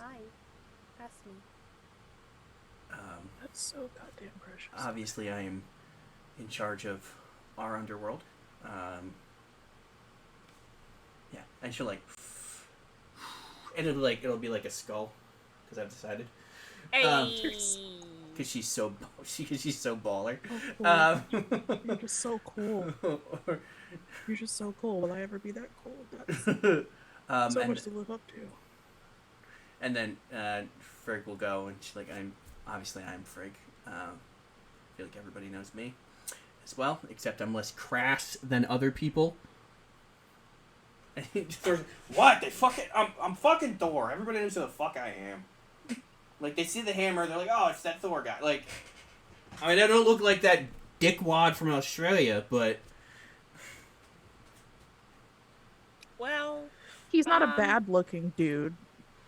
Hi. That's me. That's so goddamn precious. Obviously, I am in charge of our underworld. Yeah, and she'll like, and it'll be like a skull because I've decided. Hey. Because she's so baller. Oh, cool. You're just so cool. You're just so cool. Will I ever be that cool? That's so much to live up to. And then Frigg will go, and she's like, I'm Frigg. I feel like everybody knows me as well, except I'm less crass than other people. And he just throws, what? I'm fucking Thor. Everybody knows who the fuck I am. Like, they see the hammer, they're like, oh, it's that Thor guy. Like, I mean, I don't look like that dickwad from Australia, but... Well... He's not a bad-looking dude,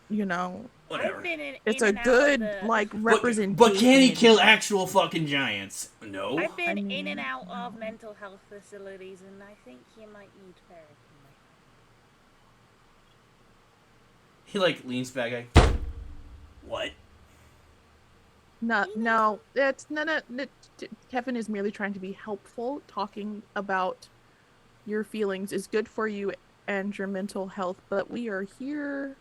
you know? Whatever. I've been It's a good, representation. But can he kill actual fucking giants? No. I've been in and out of mental health facilities, and I think he might need therapy. He, like, leans back, like, what? No, Kevin is merely trying to be helpful. Talking about your feelings is good for you and your mental health, but we are here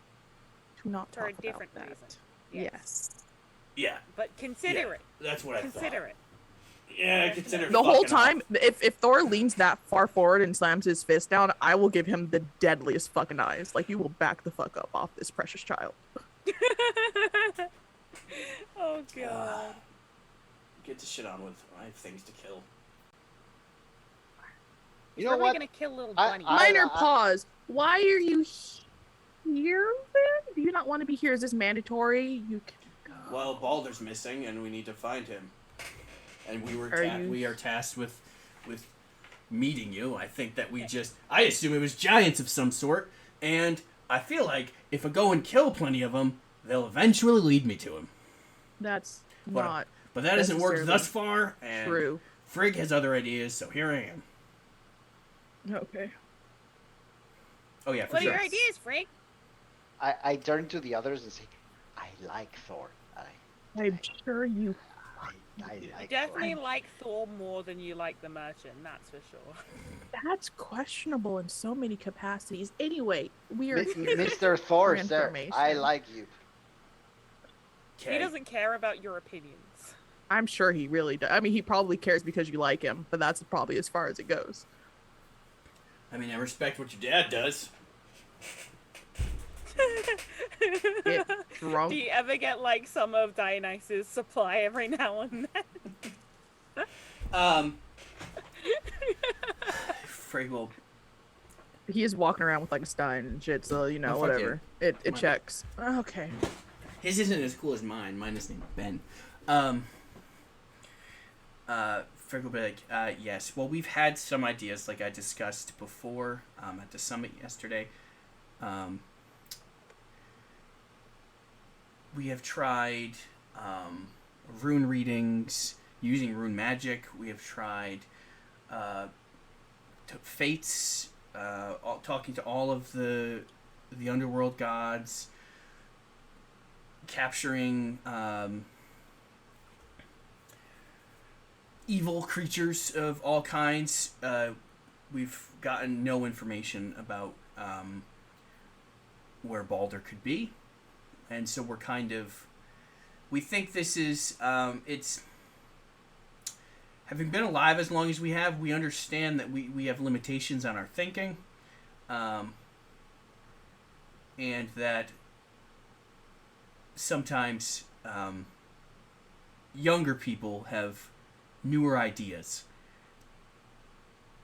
to not talk about different that. reason. Yes. Yeah. But consider it. That's what I thought. Consider it. Yeah, consider it. The whole time, if Thor leans that far forward and slams his fist down, I will give him the deadliest fucking eyes. Like, you will back the fuck up off this precious child. Oh, God. Get the shit on with. I have things to kill. You know what? Gonna kill little bunny. Minor pause. Why are you here then? Do you not want to be here? Is this mandatory? You can go. Well, Baldur's missing, and we need to find him. And we are tasked with meeting you. I think that I assume it was giants of some sort, and I feel like if I go and kill plenty of them, they'll eventually lead me to him. That's not. But that hasn't worked thus far, and true. Frigg has other ideas, so here I am. Okay. Oh yeah, for what sure. are your ideas, Frigg? I turn to the others and say, I like Thor. I'm sure you. I like Definitely Thor. like Thor more than you like the Merchant, that's for sure. That's questionable in so many capacities. Anyway, we are Mr. Thor, sir. information. I like you. He doesn't care about your opinions. I'm sure he really does. I mean, he probably cares because you like him, but that's probably as far as it goes. I mean, I respect what your dad does. Get drunk. Do you ever get like some of Dionysus' supply every now and then? Frigg will. He is walking around with like a stein and shit, so you know, whatever. It checks. Okay. His isn't as cool as mine. Mine is named Ben. Frigg will be like, yes. Well, we've had some ideas, like I discussed before at the summit yesterday. We have tried rune readings using rune magic. We have tried fates, talking to all of the underworld gods, capturing evil creatures of all kinds. We've gotten no information about where Baldur could be. And so we're we think this is, it's, having been alive as long as we have, we understand that we have limitations on our thinking. And that sometimes younger people have newer ideas.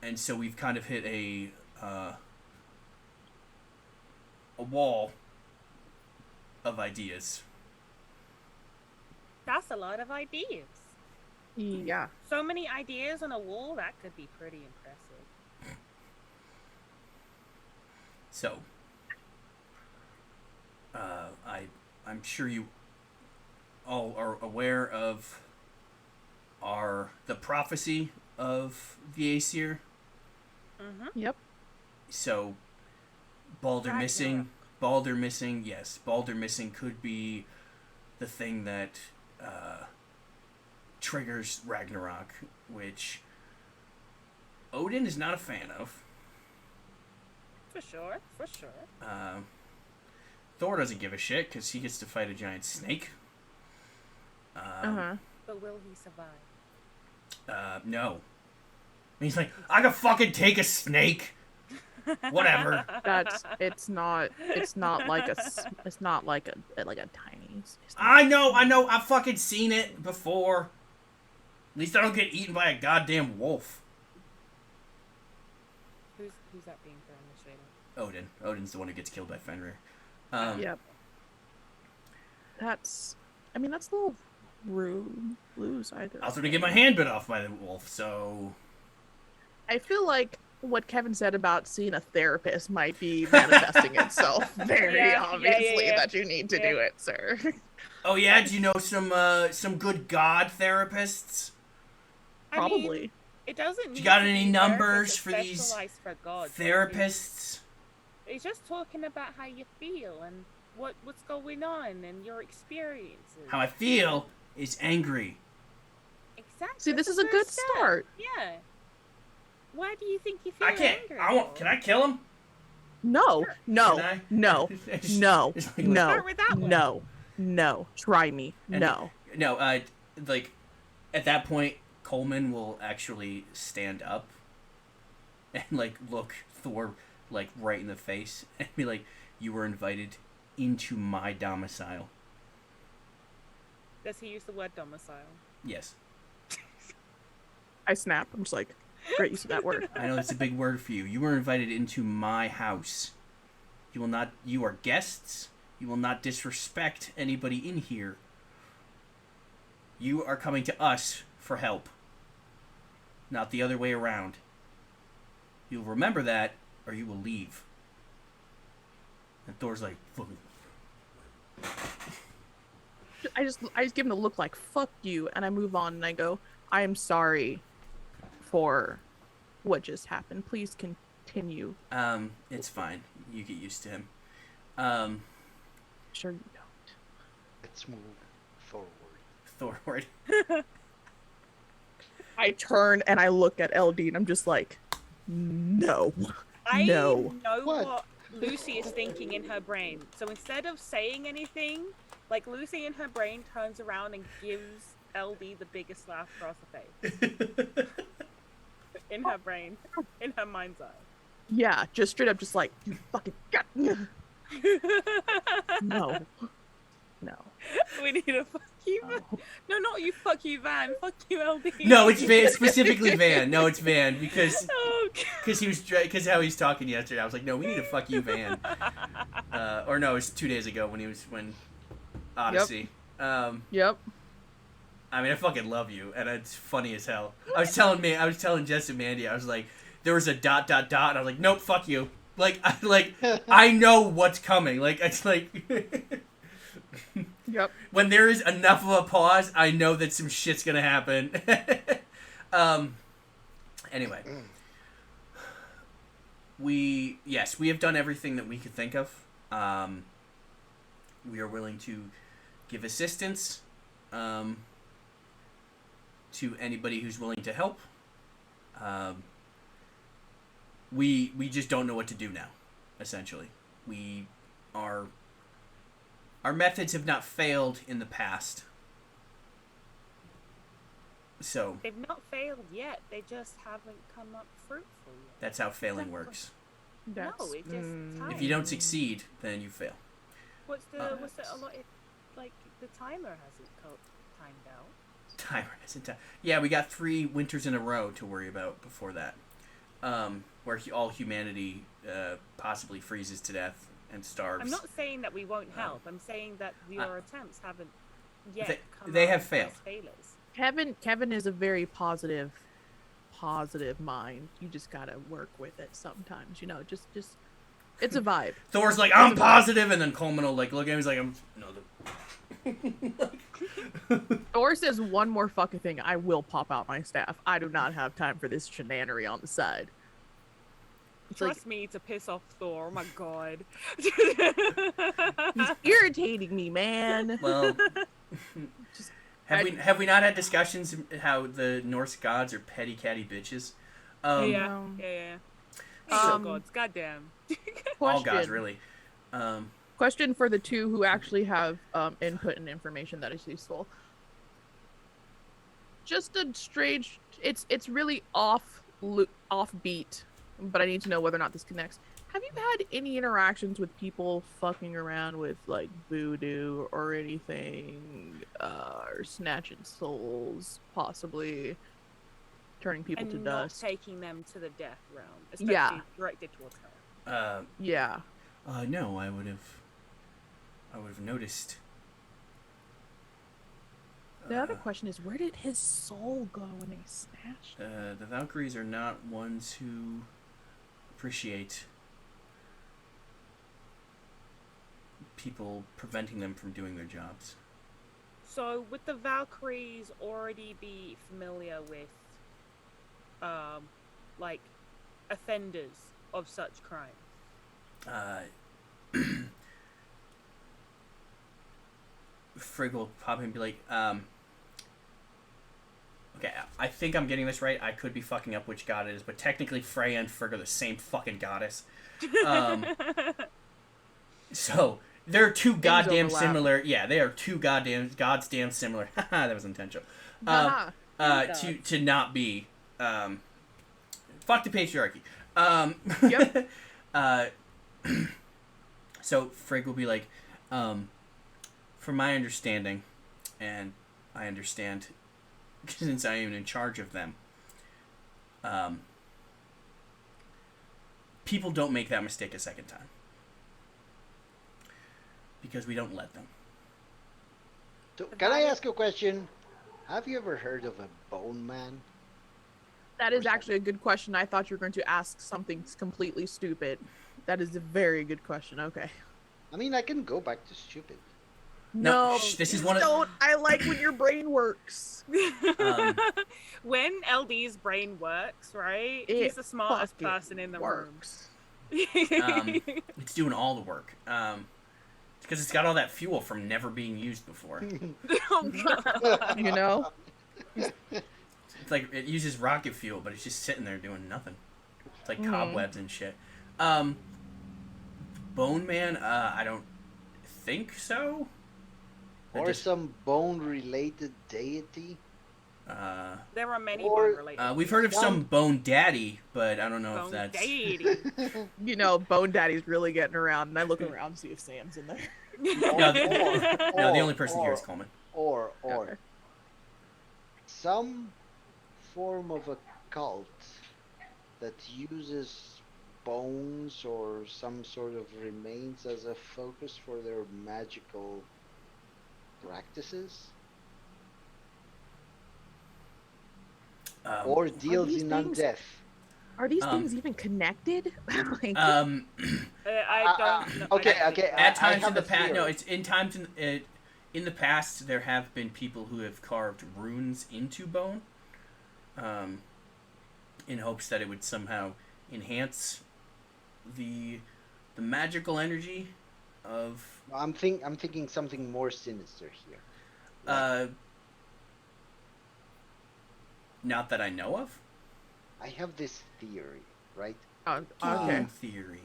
And so we've kind of hit a wall of ideas. That's a lot of ideas. Yeah. So many ideas on a wall, that could be pretty impressive. So, I'm sure you all are aware of the prophecy of the Aesir. Mm-hmm. Yep. So, Baldur missing, yes. Baldur missing could be the thing that triggers Ragnarok, which Odin is not a fan of. For sure. Thor doesn't give a shit because he gets to fight a giant snake. But will he survive? No. And he's like, I can fucking take a snake. Whatever. It's not like a tiny. I know. I've fucking seen it before. At least I don't get eaten by a goddamn wolf. Who's that being for Odin. Odin's the one who gets killed by Fenrir. Yep. That's a little rude. Lose either. I was going to get my hand bit off by the wolf, so... I feel like what Kevin said about seeing a therapist might be manifesting itself very obviously that you need to do it, sir. Oh yeah? Do you know some good god therapists? Probably. I mean, it doesn't need You got to any be numbers therapists for that these specialise for God. therapists? It's just talking about how you feel and what's going on and your experiences. How I feel is angry. Exactly. See, this That's is a the good first step. start. Yeah. Why do you think you feel I can't. angry? Can I kill him? No, no, Can I? no, It's no, like- no, Start with that one. no. Try me. And- No. No, like, at that point, Coleman will actually stand up and, like, look Thor, like, right in the face and be like, you were invited into my domicile. Does he use the word domicile? Yes. I snap. I'm just like, great use of that word. I know it's a big word for you. You were invited into my house. You are guests. You will not disrespect anybody in here. You are coming to us for help. Not the other way around. You'll remember that, or you will leave. And Thor's like, fucking... I just give him the look like fuck you, and I move on and I go, I am sorry for what just happened. Please continue. It's fine. You get used to him. Sure you don't. Let's move forward. Thorward. I turn and I look at LD and I'm just like, no. I No. know What? what Lucy is thinking in her brain. So instead of saying anything, like Lucy in her brain turns around and gives LD the biggest laugh across the face. In her brain. In her mind's eye. Yeah, just straight up just like, you fucking no. No. We need a fuck you. No, not you fuck you, Van. Fuck you, LD. No, it's Van, specifically Van. No, it's Van because Oh, because how he's talking yesterday. I was like, no, we need a fuck you, Van. Or no, it was 2 days ago when Odyssey. Yep. I mean, I fucking love you, and it's funny as hell. I was telling Jess and Mandy, I was like, there was a ... and I was like, nope, fuck you. I know what's coming. Like, it's like, Yep. when there is enough of a pause, I know that some shit's gonna happen. Anyway, we have done everything that we could think of. We are willing to give assistance to anybody who's willing to help. We just don't know what to do now, essentially. Our methods have not failed in the past. So they've not failed yet. They just haven't come up fruitful yet. that's how failing works. No, it just time. If you don't succeed, then you fail. What's the allotted, like the timer hasn't timed out. Timer hasn't time. Yeah, we got 3 winters in a row to worry about before that. Where all humanity possibly freezes to death and starves. I'm not saying that we won't help. I'm saying that your attempts haven't yet come they out have as failed. failures. Kevin is a very positive mind. You just gotta work with it sometimes, just it's a vibe. Thor's like, I'm positive, and then Coleman will like look at him. He's like, Thor says one more fucking thing, I will pop out my staff. I do not have time for this shenanery on the side. It's Trust me to piss off Thor. Oh my god. He's irritating me, man. Well, have we not had discussions how the Norse gods are petty catty bitches? Yeah. All gods, goddamn. All gods, really. Question for the two who actually have input and information that is useful. Just a strange. It's really offbeat, but I need to know whether or not this connects. Have you had any interactions with people fucking around with like voodoo or anything, or snatching souls, possibly turning people and to not dust? taking them to the death realm, especially Yeah. directed towards her. Yeah. No, I would have noticed. The other question is, where did his soul go when they snatched it? The Valkyries are not ones who appreciate people preventing them from doing their jobs. So would the Valkyries already be familiar with, like, offenders of such crimes? Frigg will pop in and be like, okay, I think I'm getting this right. I could be fucking up which god it is, but technically Freya and Frigg are the same fucking goddess. So they're two goddamn overlap. similar. Yeah, they are two goddamn similar. That was intentional. To not be, fuck the patriarchy. Yep. So Frigg will be like, from my understanding, and I understand since I am in charge of them, people don't make that mistake a second time. Because we don't let them. So, can I ask you a question? Have you ever heard of a bone man? That is actually a good question. I thought you were going to ask something completely stupid. That is a very good question. Okay. I mean, I can go back to stupid. No, this is one of. Don't. I like when your brain works. When LD's brain works, right? He's the smartest person in the works. room. It's doing all the work. Because it's got all that fuel from never being used before. Oh, God. You know? It's like it uses rocket fuel, but it's just sitting there doing nothing. It's like cobwebs and shit. Bone Man, I don't think so. Or some bone-related deity? There are many Or- bone-related. We've heard of some Bone Daddy, but I don't know if Bone that's... deity. You know, Bone Daddy's really getting around, and I look around to see if Sam's in there. No, the only person here is Coleman. Or Okay. some form of a cult that uses bones or some sort of remains as a focus for their magical practices, or deals these in things- undeath. Are these things even connected? Like, I don't know. Okay, I don't okay. think- At I times have in the a past, theory. no, it's in times in the past there have been people who have carved runes into bone, in hopes that it would somehow enhance the magical energy of. I'm thinking something more sinister here. Not that I know of. I have this theory, right? okay, Game theory.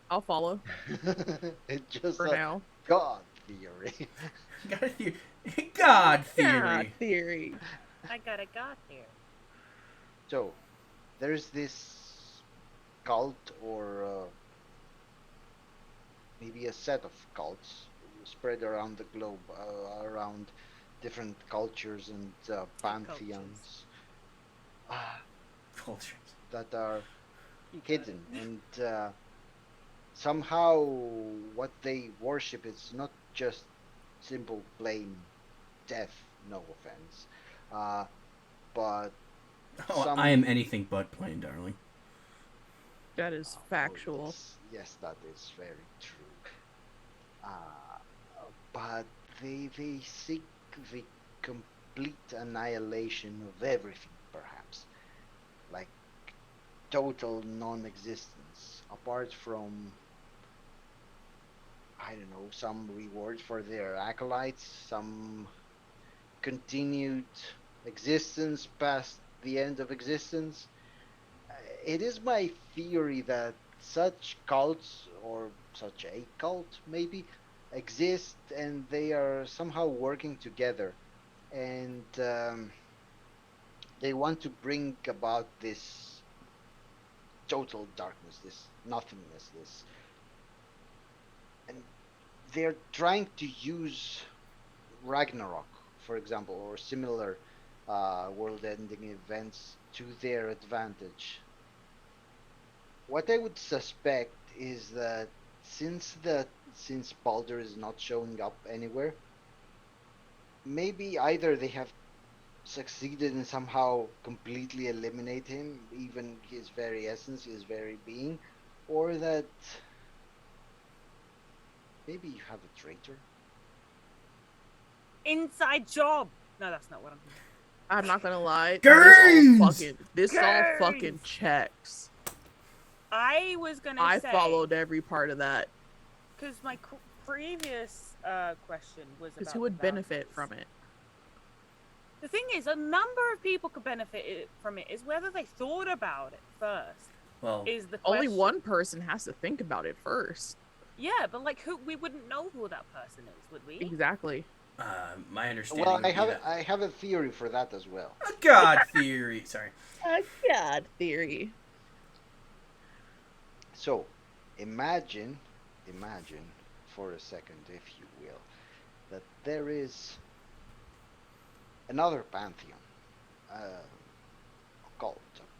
I'll follow It's just for a now. god theory. Got a theory. God theory. Yeah, theory. I got a god there. So, there's this cult or maybe a set of cults spread around the globe, around different cultures and pantheons Cultures. that are You got hidden, and somehow what they worship is not just simple plain death, no offense, but Oh, some... I am anything but plain, darling. That is factual. Yes, that is very true. But they seek the complete annihilation of everything, perhaps. Like total non-existence, apart from, I don't know, some reward for their acolytes, some continued existence past the end of existence. It is my theory that such cults, or such a cult maybe, exist, and they are somehow working together, and they want to bring about this total darkness, this nothingness, this, and they're trying to use Ragnarok, for example, or similar world-ending events to their advantage. What I would suspect is that since Baldur is not showing up anywhere, maybe either they have succeeded in somehow completely eliminate him, even his very essence, his very being, or that maybe you have a traitor. Inside job. No, that's not what I'm thinking. I'm not gonna lie. Games! This all fucking checks. I was gonna I say, followed every part of that. because my previous question was about Who would benefit from it? The thing is, a number of people could benefit from it. Is whether they thought about it first. Well, Is the question. Only one person has to think about it first. Yeah, but like, who we wouldn't know who that person is, would we? Exactly. my understanding. Well, would be that- I have a theory for that as well. a god theory. Sorry. A god theory. So, imagine for a second, if you will, that there is another pantheon, cult.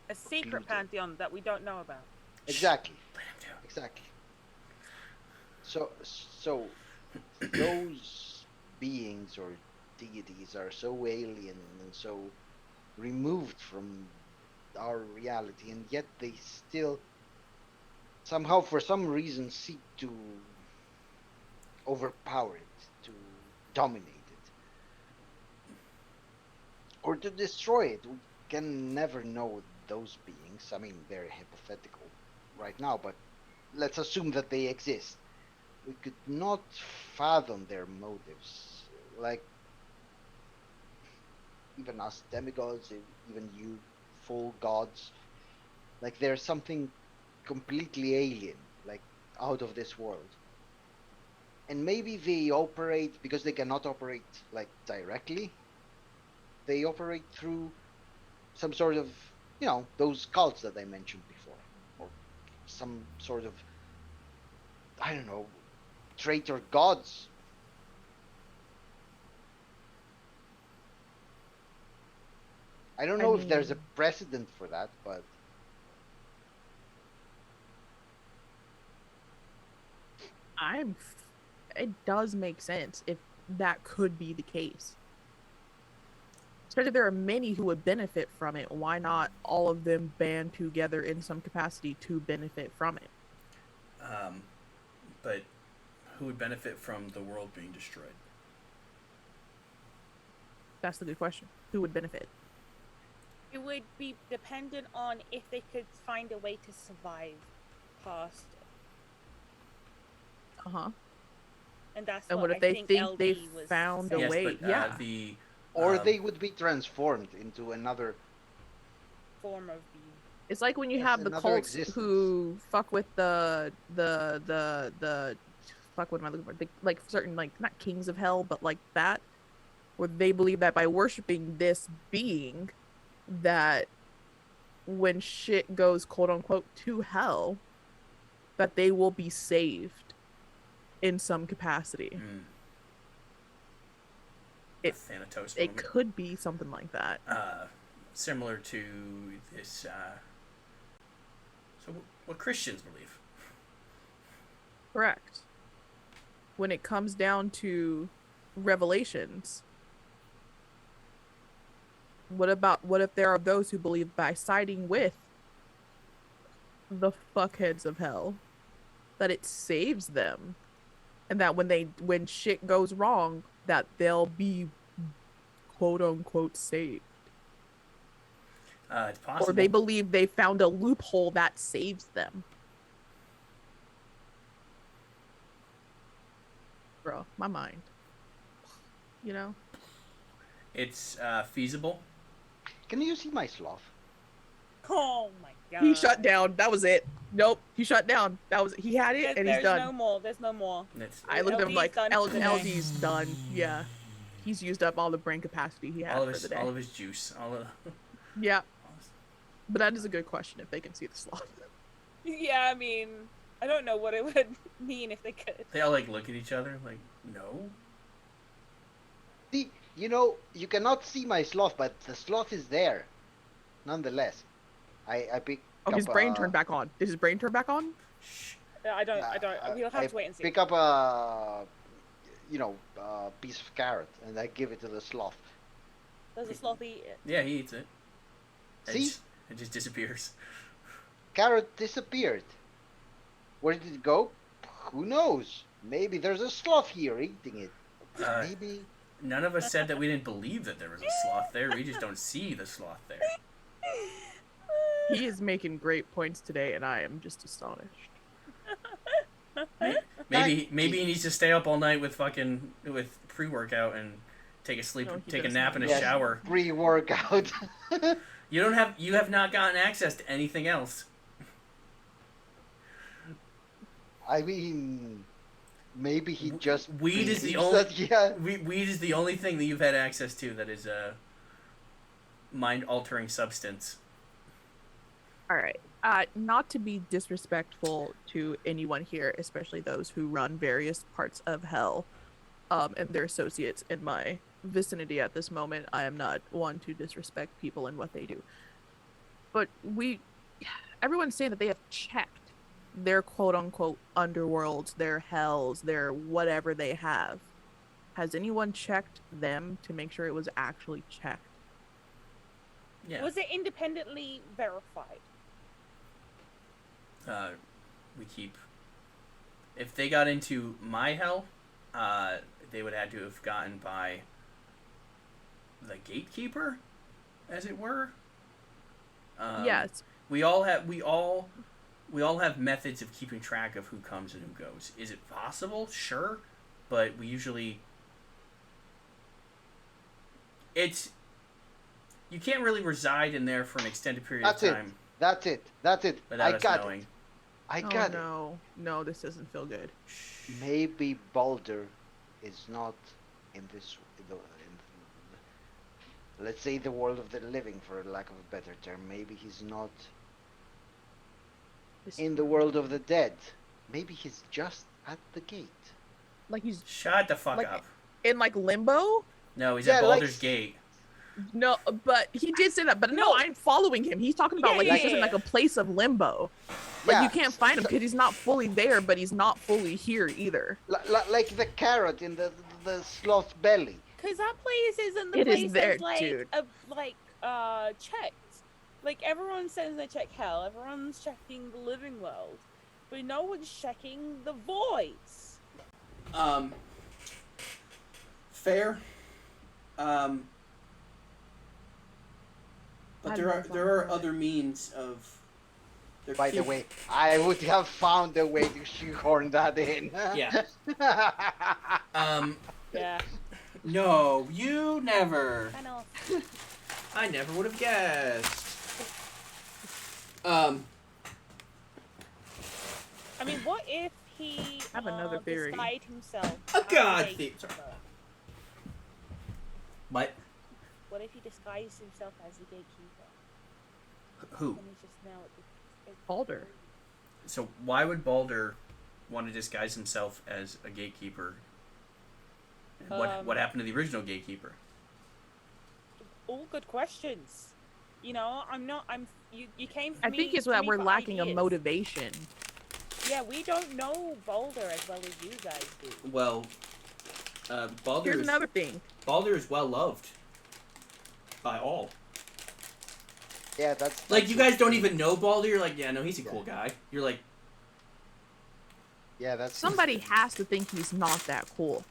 A secret Pluto. pantheon that we don't know about. Exactly. Let him do it. Exactly. So those beings or deities are so alien and so removed from our reality, and yet they still somehow, for some reason, seek to overpower it, to dominate it, or to destroy it. We can never know those beings. I mean, they're hypothetical right now, but let's assume that they exist. We could not fathom their motives. Like, even us demigods, even you full gods, like there's something completely alien, like out of this world. And maybe they operate, because they cannot operate like directly, they operate through some sort of, those cults that I mentioned before, or some sort of, I don't know, traitor gods. I don't know if there's a precedent for that, but it does make sense if that could be the case. Especially if there are many who would benefit from it. Why not all of them band together in some capacity to benefit from it? But who would benefit from the world being destroyed? That's the good question. Who would benefit? It would be dependent on if they could find a way to survive past it. Uh-huh. And that's And what if I they think they LD was found a saying. Yes, way? but Yeah. or they would be transformed into another. Form of being. It's like when you Yes, have the another cults existence. who fuck with the fuck, what am I looking for? Like certain, like, not kings of hell, but like that, where they believe that by worshiping this being, that when shit goes quote unquote to hell, that they will be saved in some capacity. Thanatos It moment. could be something like that. Similar to this. So, what Christians believe. Correct. When it comes down to revelations, what if there are those who believe by siding with the fuckheads of hell, that it saves them, and that when shit goes wrong, that they'll be quote unquote saved? It's possible. Or they believe they found a loophole that saves them. Bro, my mind. It's feasible. Can you see my sloth? Oh my god. He shut down. That was it. Nope. He shut down. That was he had it and he's There's done. no more. There's no more. I looked at him like LD's done for the day. LD's done. Yeah. He's used up all the brain capacity he had for the day. All of his juice. Yeah. But that is a good question if they can see the sloth. Yeah, I mean, I don't know what it would mean if they could. They all like look at each other like, no. See, you know, you cannot see my sloth, but the sloth is there. Nonetheless, I pick. Oh, his brain turned back on. Did his brain turn back on? Shh. I don't. We'll have to wait and see. Pick up a, piece of carrot and I give it to the sloth. Does the sloth eat it? Yeah, he eats it. See? It just disappears. Carrot disappeared. Where did it go? Who knows? Maybe there's a sloth here eating it. Maybe. None of us said that we didn't believe that there was a sloth there. We just don't see the sloth there. He is making great points today, and I am just astonished. Maybe he needs to stay up all night with pre-workout and take a nap in a shower. Pre-workout. You have not gotten access to anything else. I mean, maybe he just weed is the only weed is the only thing that you've had access to that is a mind-altering substance. All right. Not to be disrespectful to anyone here, especially those who run various parts of hell, and their associates in my vicinity at this moment. I am not one to disrespect people and what they do. But everyone's saying that they have checked their quote-unquote underworlds, their hells, their whatever they have. Has anyone checked them to make sure it was actually checked? Yeah. Was it independently verified? If they got into my hell, they would have to have gotten by the gatekeeper, as it were. Yes. We all have methods of keeping track of who comes and who goes. Is it possible? Sure, but we usually you can't really reside in there for an extended period of time. That's it. Without us knowing. I got it. No, this doesn't feel good. Maybe Baldur is not in this. Let's say the world of the living, for lack of a better term. Maybe he's not in the world of the dead. Maybe he's just at the gate. Like he's Shut the fuck up. In like limbo? No, he's at Baldur's Gate. No, but he did say that. But no, I'm following him. He's talking about he's just in like a place of limbo. Like you can't find him because he's not fully there, but he's not fully here either. Like the carrot in the sloth's belly. Because that place isn't the it place is there, that's dude. Checked. Like everyone says they check hell, everyone's checking the living world, but no one's checking the voids. Fair. But there are other means of. By the way, I would have found a way to shoehorn that in. Yeah. Yeah. No, you never. I know. I never would have guessed. I mean, what if he I have another theory. disguised himself? A as god a theory. gatekeeper? What? What if he disguised himself as a gatekeeper? Who? And he's just now at Baldur. So why would Baldur want to disguise himself as a gatekeeper? And what happened to the original gatekeeper? all good questions. You know, you came for I me. think it's to that me we're for lacking ideas. a motivation. Yeah, we don't know Baldur as well as you guys do. Well, Baldur Here's another thing. Baldur is well loved by all. Yeah, that's Like, you guys don't even know Baldur. You're like, yeah, no, he's a cool guy. You're like, yeah, that's Somebody has to think he's not that cool.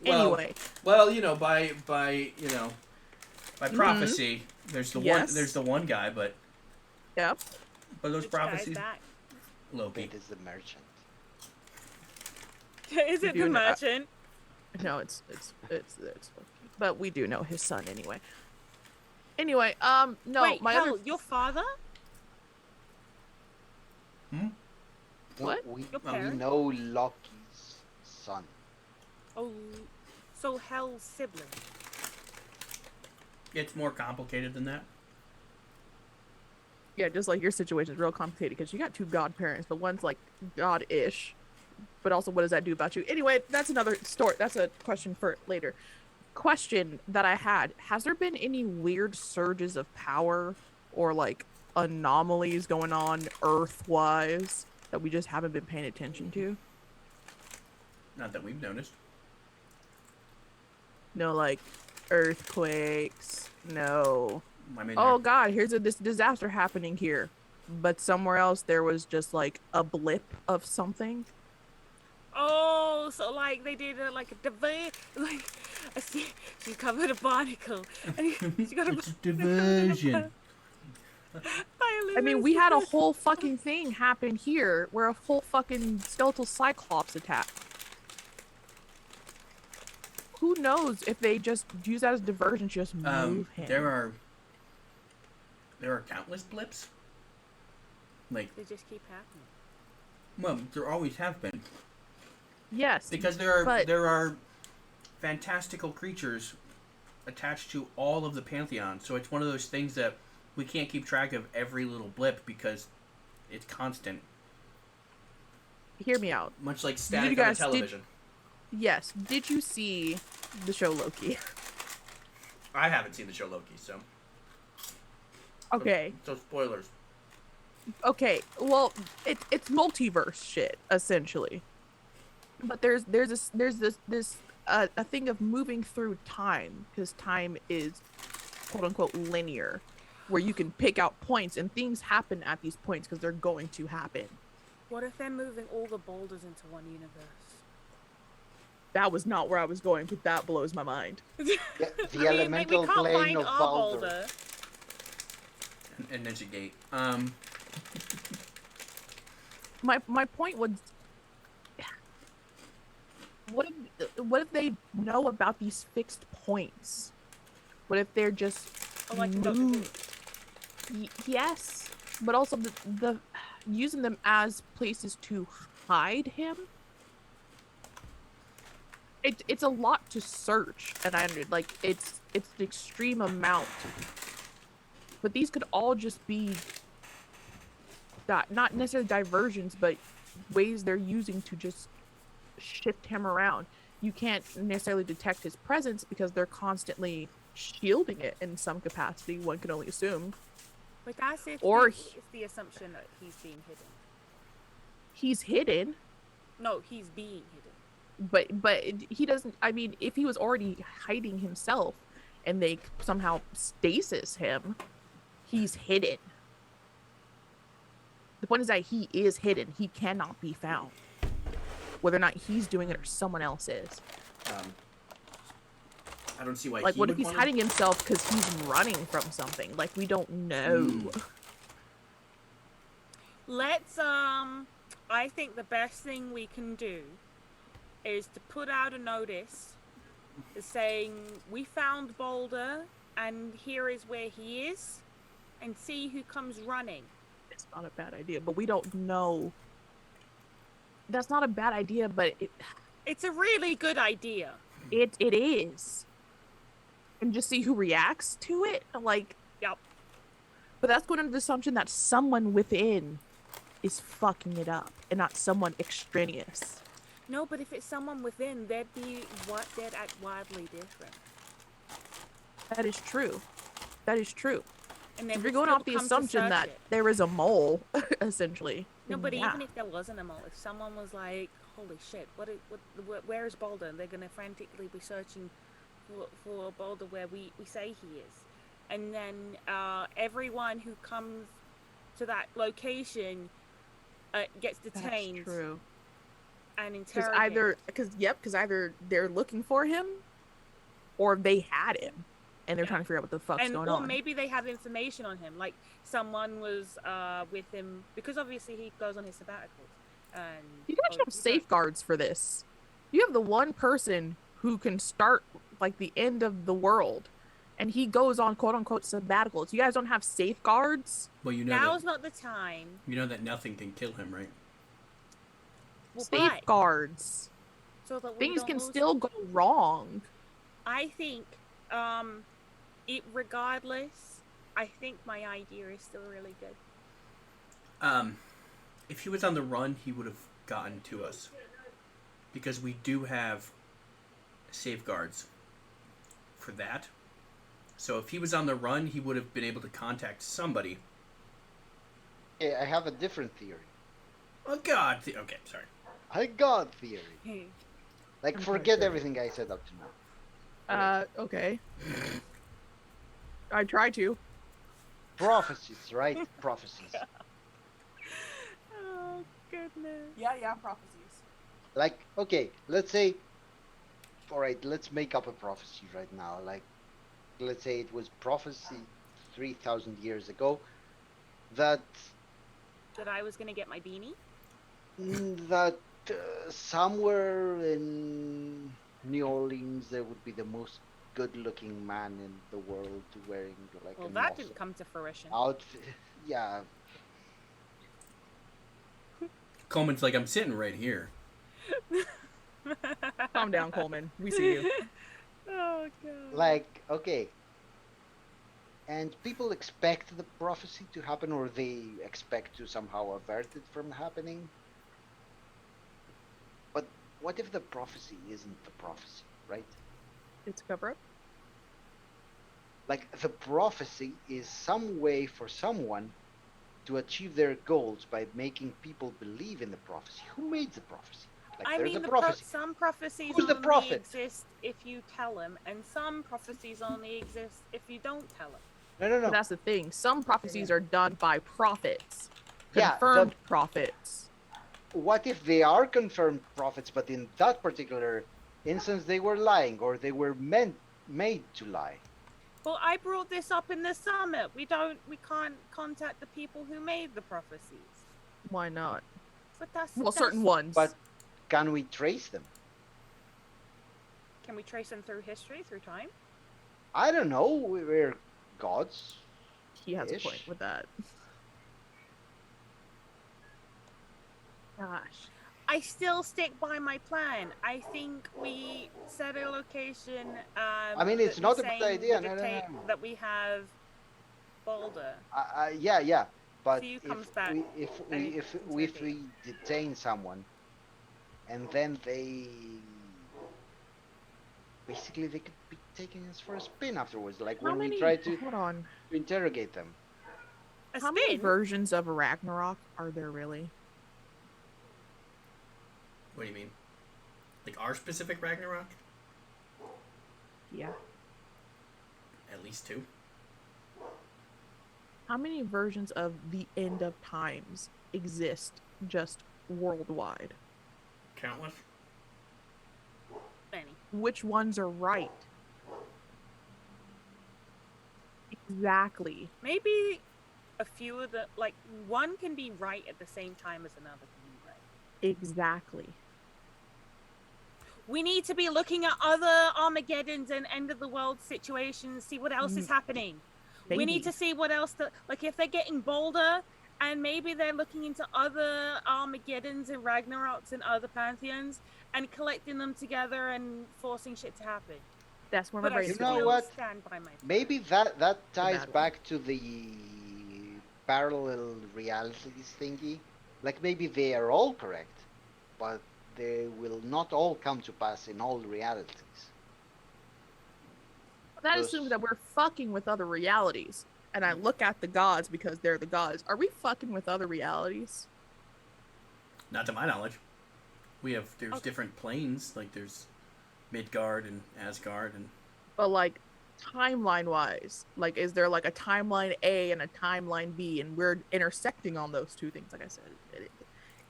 well, Anyway, well, you know, by prophecy, there's the Yes. there's the one guy, but yep. those Which guy's prophecies, that? Loki. it is the merchant. Is it Do the know- merchant? No, it's but we do know his son anyway. Anyway, no, Wait, my hell, other your father? Hmm? No, What? we Your we parent? know Loki's son. Oh, so Hell's sibling. It's more complicated than that. Yeah, just like your situation is real complicated because you got two godparents, but one's like god-ish. But also, what does that do about you? Anyway, that's another story. That's a question for later. Question that I had: has there been any weird surges of power or like anomalies going on Earth-wise that we just haven't been paying attention to? Not that we've noticed. No, like earthquakes. No. I mean, Oh God, here's this disaster happening here, but somewhere else there was just like a blip of something. Oh, so like they did like a divert. Like I see, she covered a barnacle, and she got a it's diversion. I mean, we had a whole fucking thing happen here where a whole fucking skeletal cyclops attacked. Who knows if they just use that as diversion to just move him? There are countless blips. Like, They just keep happening. well, there always have been. Yes, Because there are fantastical creatures attached to all of the pantheon. So it's one of those things that we can't keep track of every little blip because it's constant. hear me out. Much like static you on a guys- did- television. Yes, did you see the show Loki? I haven't seen the show Loki, so Okay, so spoilers. okay. Well, it's multiverse shit essentially. But there's this a thing of moving through time because time is quote unquote linear, where you can pick out points and things happen at these points because they're going to happen. What if they're moving all the boulders into one universe? That was not where I was going, but that blows my mind. The I mean, elemental we can't plane find of our Baldur. boulder. And there's a gate. My point was, what if they know about these fixed points? What if they're just Oh, like in Doctor Who. yes, but also the using them as places to hide him. It's a lot to search, and like it's an extreme amount. But these could all just be not necessarily diversions, but ways they're using to just shift him around. You can't necessarily detect his presence because they're constantly shielding it in some capacity. One can only assume. But that's if Or it's the assumption that he's being hidden. he's hidden, No, he's being hidden. but he doesn't. I mean, if he was already hiding himself, and they somehow stasis him, he's hidden. The point is that he is hidden. He cannot be found. Whether or not he's doing it or someone else is. I don't see why. Like, he what would if he's wanna- hiding himself because he's running from something? Like, we don't know. Let's I think the best thing we can do is to put out a notice saying we found Boulder and here is where he is, and see who comes running. It's not a bad idea, but we don't know. That's not a bad idea, but It's a really good idea. it is. And just see who reacts to it. Like, Yep. but that's going under the assumption that someone within is fucking it up and not someone extraneous. No, but if it's someone within, they'd act wildly different. That is true. That is true. And they If would you're going still off the come to assumption search that it. there is a mole, essentially. No, then but yeah. even if there wasn't a mole, if someone was like, "Holy shit, where is Boulder?" And they're gonna frantically be searching for Boulder where we say he is, and then everyone who comes to that location gets detained That's true. and Because interrogated. either they're looking for him, or they had him, and they're Yeah. trying to figure out what the fuck's And going or on. maybe they have information on him, like someone was with him, because obviously he goes on his sabbaticals. And You guys should have safeguards for this. You have the one person who can start like the end of the world and he goes on quote unquote sabbaticals. You guys don't have safeguards. Well, Now's not the time. You know that nothing can kill him, right? Well, Safeguards. So that things can still go wrong. I think, regardless, I think my idea is still really good. If he was on the run, he would have gotten to us. Because we do have safeguards for that. So if he was on the run, he would have been able to contact somebody. Yeah, I have a different theory. Oh, God. Okay, sorry. A God theory. Like, forget everything I said up to now. Okay. I try to. Prophecies, right? Prophecies. Oh, goodness. Yeah, prophecies. Like, okay, let's say... Alright, let's make up a prophecy right now. Like, let's say it was prophecy 3,000 years ago that I was going to get my beanie? That somewhere in New Orleans there would be the most good-looking man in the world wearing like Well, an that awesome didn't come to fruition. outfit. Yeah. Coleman's like, I'm sitting right here. Calm down, Coleman. We see you. Oh, God. Like, okay. And people expect the prophecy to happen, or they expect to somehow avert it from happening. But what if the prophecy isn't the prophecy, right? It's a cover-up. Like, the prophecy is some way for someone to achieve their goals by making people believe in the prophecy. Who made the prophecy? Like, I there's mean, a prophecy. some prophecies Who's the only prophet? exist if you tell them, and some prophecies only exist if you don't tell them. No. But that's the thing. Some prophecies are done by prophets. Yeah, Confirmed prophets. What if they are confirmed prophets, but in that particular instance they were lying, or they were made to lie? Well, I brought this up in the summit. We can't contact the people who made the prophecies. Why not? But that's certain ones. But can we trace them? Can we trace them through history, through time? I don't know. We're gods. He has a point with that. Gosh. I still stick by my plan. I think we set a location. I mean, it's not a bad idea. No. That we have Boulder. Yeah. But if we detain someone, and then they basically could be taking us for a spin afterwards. Like when we try to interrogate them. How many versions of Ragnarok are there really? What do you mean? Like our specific Ragnarok? Yeah. At least 2. How many versions of the end of times exist just worldwide? Countless. Many. Which ones are right? Exactly. Maybe a few of the, like, one can be right at the same time as another can be right. Exactly. We need to be looking at other Armageddons and end of the world situations, see what else is happening. Maybe. We need to see what else, like if they're getting bolder and maybe they're looking into other Armageddons and Ragnaroks and other pantheons and collecting them together and forcing shit to happen. That's one of my You know what? Stand by my maybe that ties back to the parallel realities thingy. Like maybe they are all correct, but they will not all come to pass in all realities. That assumes that we're fucking with other realities. And I look at the gods because they're the gods. Are we fucking with other realities? Not to my knowledge. There's different planes. Like there's Midgard and Asgard and. But like timeline wise, like is there like a timeline A and a timeline B, and we're intersecting on those two things? Like I said,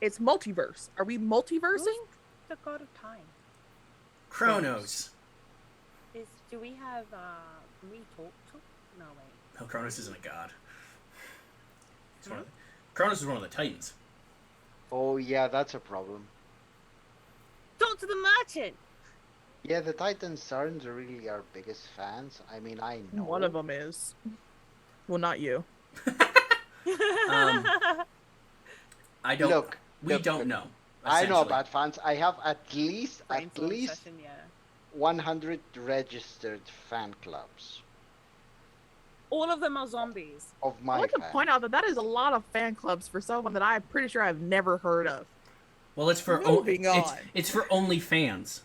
it's multiverse. Are we multiversing? Who's the god of time? Kronos. Do we have can we talk to? No wait. No, Kronos isn't a god. Kronos is one of the Titans. Oh yeah, that's a problem. Talk to the merchant. Yeah, the Titans aren't really our biggest fans. I mean, I know. One of them is. Well, not you. Um, I don't. Look, We look, don't look. know. I know Essentially, about fans. I have at least Brainstorm session, yeah. 100 registered fan clubs All of them are zombies. of I my want to fans. point out that that is a lot of fan clubs for someone that I'm pretty sure I've never heard of. well, it's for Moving on. It's for only fans.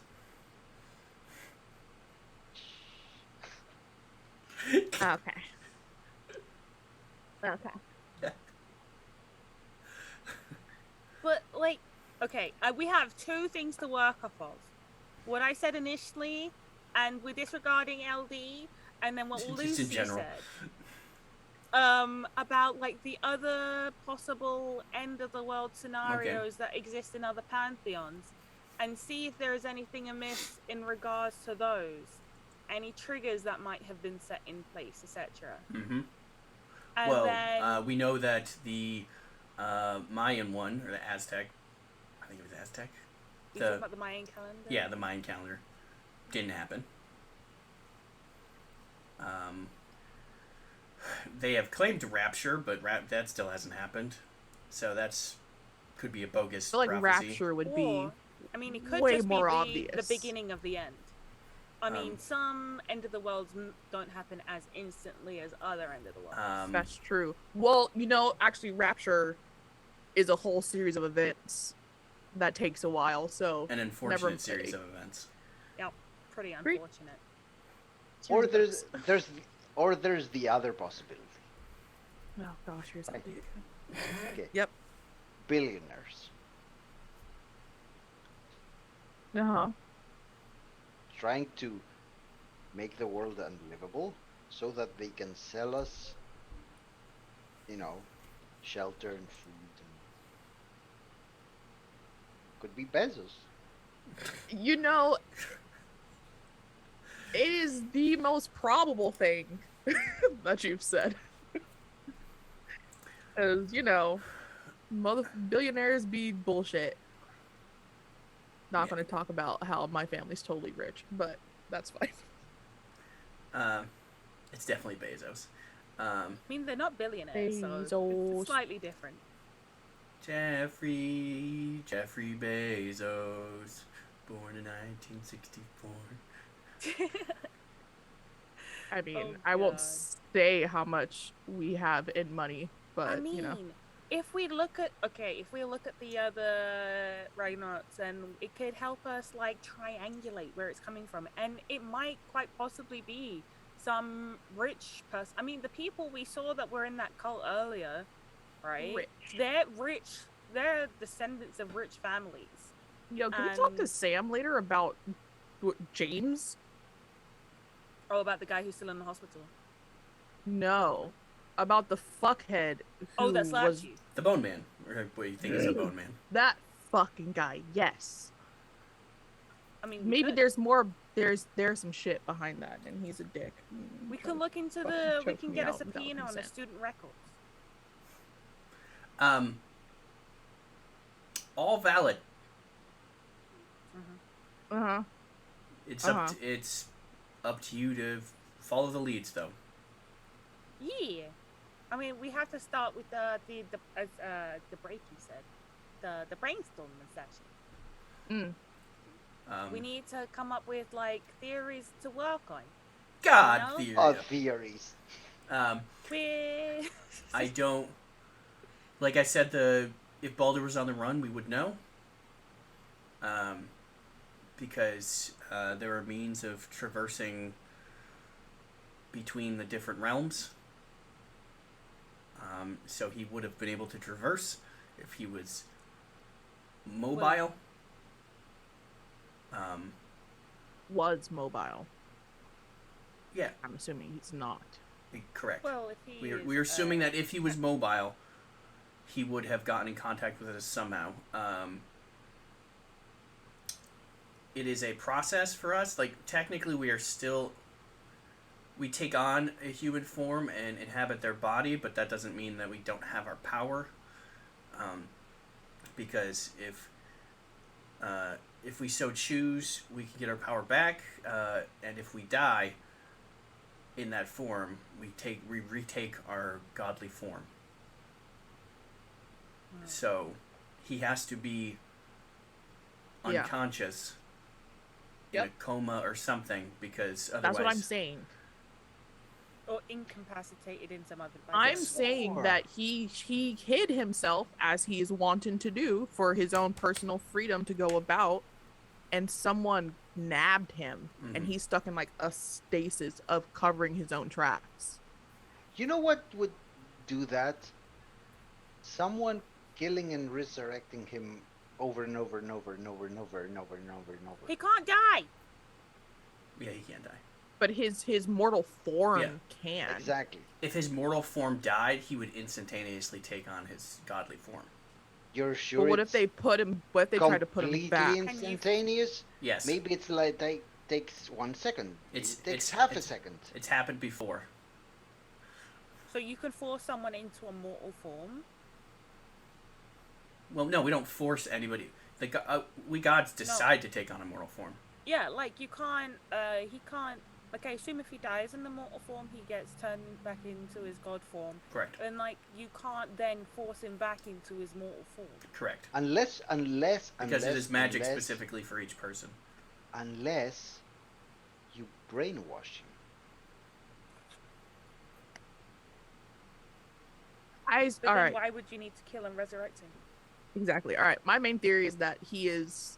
Okay. Okay. But like, okay, we have two things to work off of. What I said initially, and we're disregarding LD, and then what Just in Lucy general. said. About like the other possible end of the world scenarios that exist in other pantheons, and see if there is anything amiss in regards to those, any triggers that might have been set in place, etc. Mm-hmm. And Well, then we know that the Mayan one, or the Aztec, I think it was Aztec. you talk about the Mayan calendar. Yeah, the Mayan calendar didn't happen. They have claimed rapture, but that still hasn't happened. So that's could be a bogus I feel like prophecy. rapture would be Or, I mean, it could way just more be obvious. the beginning of the end. I mean, Um, some end of the worlds don't happen as instantly as other end of the worlds. That's true. Well, you know, actually, rapture is a whole series of events that takes a while. So an never unfortunate series say. of events. Yep, pretty Great. unfortunate. Or Cheers, there's the other possibility. Oh gosh, here's that. Okay. Yep. Billionaires Uh-huh. trying to make the world unlivable so that they can sell us, shelter and food. Could be Bezos. You know, it is the most probable thing that you've said. As you know, billionaires be bullshit. Not going to talk about how my family's totally rich, but that's fine. It's definitely Bezos. I mean, they're not billionaires, so Bezos. it's slightly different. Jeffrey Bezos, born in 1964. I mean, Oh, I won't God. say how much we have in money, but I mean, you know. if we look at the other Ragnarok's, then it could help us like triangulate where it's coming from, and it might quite possibly be some rich person. I mean, the people we saw that were in that cult earlier, right? Rich. They're rich. They're descendants of rich families. Yo, can we talk to And- Sam later about James? Oh, about the guy who's still in the hospital. No. About the fuckhead who That slapped was you. The Bone Man, or what you think is a Bone Man. that fucking guy. Yes. I mean, Maybe there's more. There's some shit behind that, and he's a dick. we can look into fucking we choke can me get a out without subpoena on the consent. student records. All valid. Uh-huh. It's up to you to follow the leads, though. Yeah, I mean, we have to start with the as the breaky said, the brainstorming session. Mm. We need to come up with like theories to work on. God, You theory. Theories. We I don't. Like I said, if Baldur was on the run, we would know. Because there are means of traversing between the different realms. So he would have been able to traverse if he was mobile. Was mobile. Yeah, I'm assuming he's not. correct. well, if he We're assuming that if he was mobile, he would have gotten in contact with us somehow. It is a process for us. Like, technically, we take on a human form and inhabit their body, but that doesn't mean that we don't have our power. Because if we so choose, we can get our power back, and if we die in that form, we retake our godly form. So he has to be unconscious in a coma or something, because otherwise... That's what I'm saying. Or incapacitated in some other way. I'm saying that he hid himself, as he is wanting to do, for his own personal freedom to go about, and someone nabbed him, and he's stuck in like a stasis of covering his own tracks. You know what would do that? Someone killing and resurrecting him over and over and over and over and over and over and over and over. He can't die. Yeah, he can't die. But his mortal form can. Exactly. If his mortal form died, he would instantaneously take on his godly form. You're sure? But what if they put him? What if they try to put him back? Completely instantaneous? Yes. Maybe it's like takes 1 second. It takes half a second. It's happened before. So you could force someone into a mortal form? Well, no, we don't force anybody. We gods decide to take on a mortal form. Yeah, like you can't. He can't. Like, I assume if he dies in the mortal form, he gets turned back into his god form. Correct. And like, you can't then force him back into his mortal form. Correct. Unless because it is magic specifically for each person. Unless you brainwash him. But all then right. why would you need to kill and resurrect him? Exactly. All right. My main theory is that he is.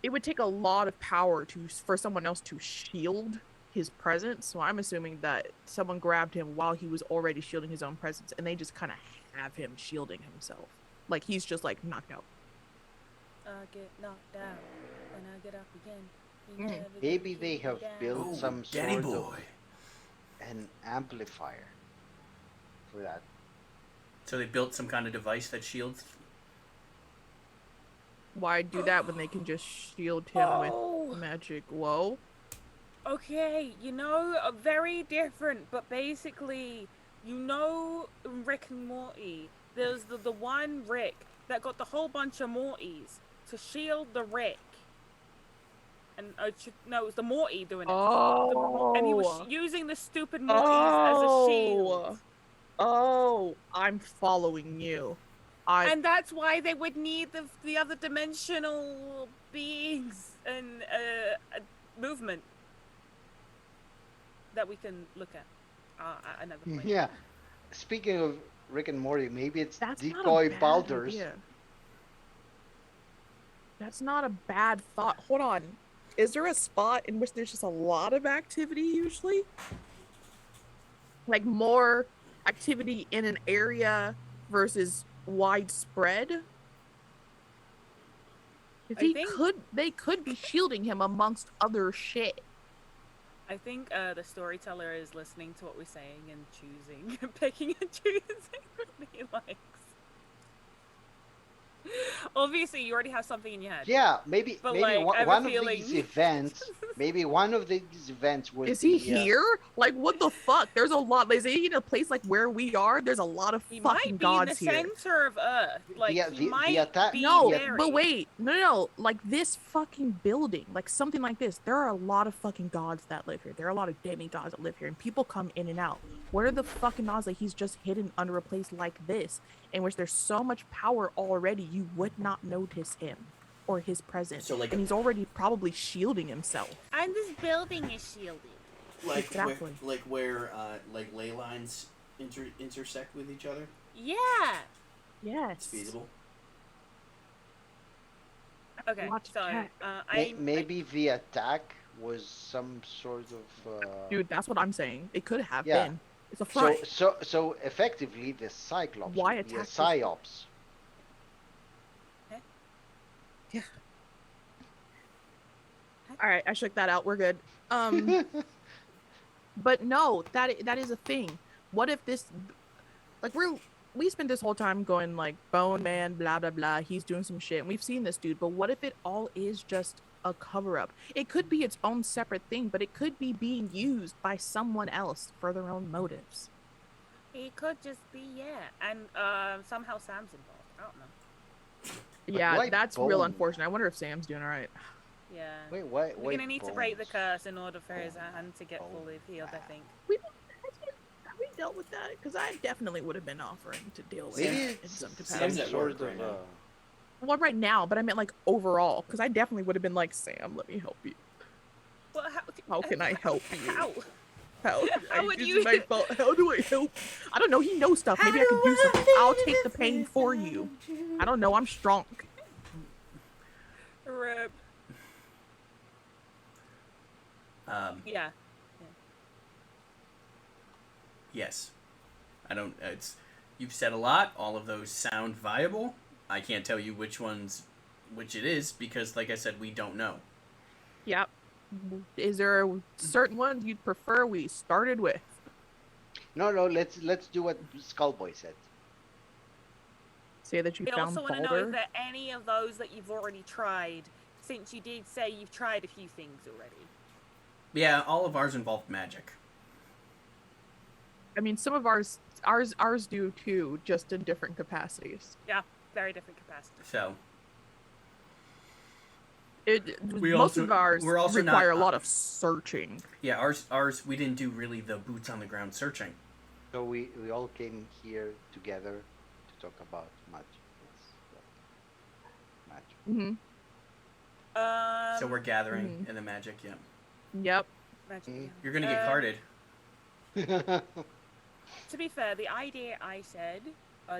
It would take a lot of power for someone else to shield his presence. So I'm assuming that someone grabbed him while he was already shielding his own presence, and they just kind of have him shielding himself, like he's just like knocked out. I get knocked out and I get up again. Maybe they have built some sort of an amplifier for that. So they built some kind of device that shields. Why do that when they can just shield him with magic? Whoa. Okay, very different, but basically, Rick and Morty. There's the one Rick that got the whole bunch of Mortys to shield the Rick. And it was the Morty doing it. And he was using the stupid Mortys as a shield. Oh, I'm following you. And that's why they would need the other dimensional beings and movement that we can look at another point. Yeah. Speaking of Rick and Morty, maybe it's That's decoy Baldur's. Idea. That's not a bad thought. Hold on. Is there a spot in which there's just a lot of activity usually? Like more activity in an area versus widespread? They could be shielding him amongst other shit. I think the storyteller is listening to what we're saying and picking and choosing what he likes. Obviously, you already have something in your head. Yeah, maybe like, one of these events. Maybe one of these events was. Is he here? Like, what the fuck? There's a lot. Is he in a place like where we are? There's a lot of fucking gods here. He might be in the center of Earth. Like, he might be No, buried. but wait. No. Like, this fucking building, like something like this, there are a lot of fucking gods that live here. There are a lot of demigods that live here, and people come in and out. What are the fucking odds that he's just hidden under a place like this, in which there's so much power already, you would not notice him or his presence? So, like, and he's already probably shielding himself. And this building is shielded. Like exactly. where ley lines intersect with each other. Yeah. Yes. It's feasible. Okay. Maybe the attack was some sort of. Dude, that's what I'm saying. It could have been. It's a front. So effectively, the Cyclops would be a psyops. Yeah. All right, I shook that out. We're good. But no, that is a thing. What if this, like, we spent this whole time going like Bone Man, blah blah blah. He's doing some shit, and we've seen this dude. But what if it all is just a cover up? It could be its own separate thing, but it could be being used by someone else for their own motives. It could just be and somehow Sam's involved. I don't know. Yeah, why that's real bone? unfortunate. I wonder if Sam's doing all right. Yeah. Wait, why? We're gonna need to break the bones? curse in order for his Bone, hand to get bone fully healed, I bath. think. Have we dealt with that? Because I definitely would have been offering to deal with Maybe it in it's some some Sam's capacity. at work sort right of. now. Well, right now, but I meant like overall, because I definitely would have been like, Sam, let me help you. Well, How can I help you? How? How would is you- it my fault? How do I help? I don't know. He knows stuff. Maybe I could do something. I'll take the pain for you. I don't know. I'm strong. Rip. Yeah. Yes. I don't. It's. You've said a lot. All of those sound viable. I can't tell you which it is because, like I said, we don't know. Yep. Is there a certain one you'd prefer we started with? No, let's do what Skullboy said. Say that you We found also want to know Balder. if there are any of those that you've already tried, since you did say you've tried a few things already. Yeah, all of ours involved magic. I mean, some of ours do too, just in different capacities. Yeah, very different capacity. So Most of ours we're also require not, a lot of searching. Yeah, ours we didn't do really the boots on the ground searching. So we all came here together to talk about magic. Yes. Magic. Mm-hmm. So we're gathering in the magic. Yeah. Yep. Magic, yeah. You're gonna get carded. To be fair, the idea I said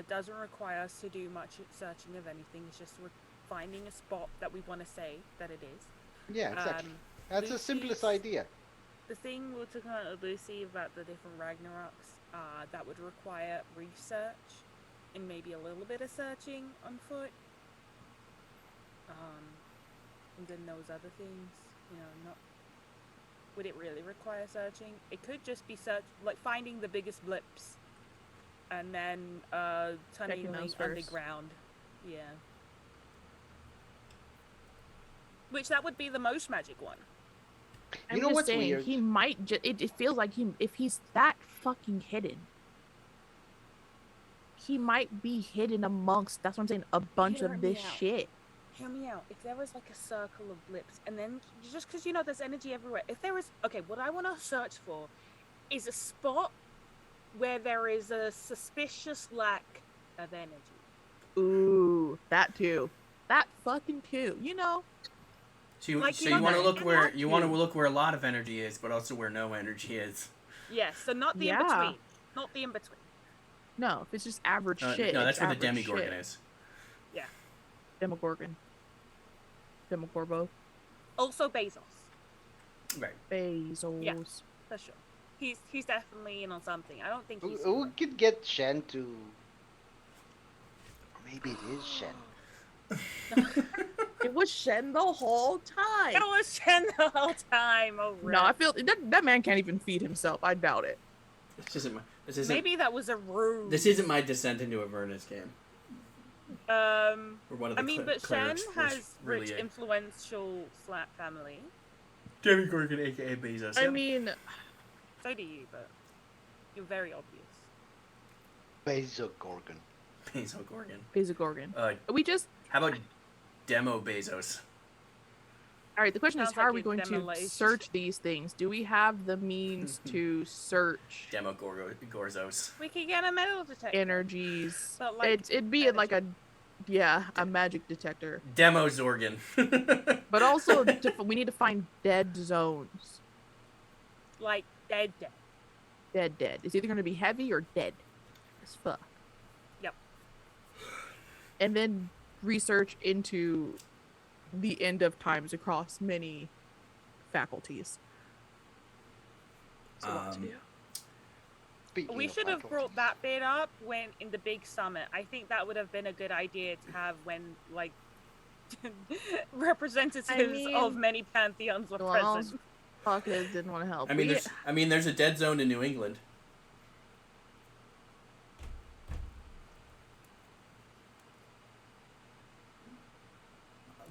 doesn't require us to do much searching of anything. It's just we're finding a spot that we want to say that it is. Yeah, exactly. That's the simplest idea. The thing we're talking about Lucy about the different Ragnaroks, that would require research and maybe a little bit of searching on foot. And then those other things, not. Would it really require searching? It could just be like finding the biggest blips, and then tunneling underground. Yeah. Which that would be the most magic one. I'm just saying, weird? He might it feels like if he's that fucking hidden, he might be hidden amongst, that's what I'm saying, a bunch of this shit. Hear me out. If there was like a circle of blips, and then just because there's energy everywhere, if there is, okay, what I want to search for is a spot where there is a suspicious lack of energy. Ooh, that too. That fucking too. So you want to look where a lot of energy is, but also where no energy is. Yes, so not the in between. Not the in between. No, if it's just average shit. No, that's where the Demogorgon is. Yeah. Demogorgon. Demogorbo. Also Bezos. Right. Bezos. Yeah, for sure. He's definitely in on something. I don't think he's. We could get Shen to. Or maybe it is Shen. It was Shen the whole time. It was Shen the whole time. Oh, no, I feel that man can't even feed himself. I doubt it. Maybe that was a ruse. This isn't my descent into Avernus game. Or one of the but Shen has rich, influential family. Demogorgon, aka Bezos. I mean, so do you, but you're very obvious. Bezogorgon. We just. How about Demo Bezos? All right. The question is, how are we going to search these things? Do we have the means to search Gorzos? We could get a metal detector. Energies. But it'd be like a magic detector. Demo Zorgon. But also, we need to find dead zones. Like dead. Dead. It's either going to be heavy or dead as fuck. Yep. And then research into the end of times across many faculties. That's a lot to do. We should have brought that bit up when in the big summit. I think that would have been a good idea to have when representatives of many pantheons were present. Fuckers didn't want to help. There's a dead zone in New England.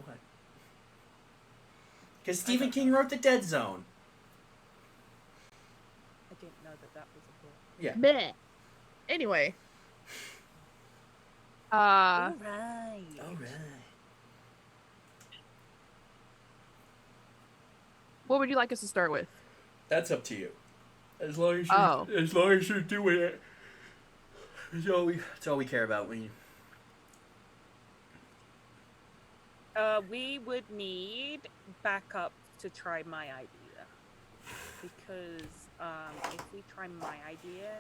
What? Because Stephen King wrote The Dead Zone. I didn't know that was a book. Yeah. Bleh. Anyway. All right. What would you like us to start with? That's up to you. As long as you're doing it. That's all we care about when you. We would need backup to try my idea, because if we try my idea,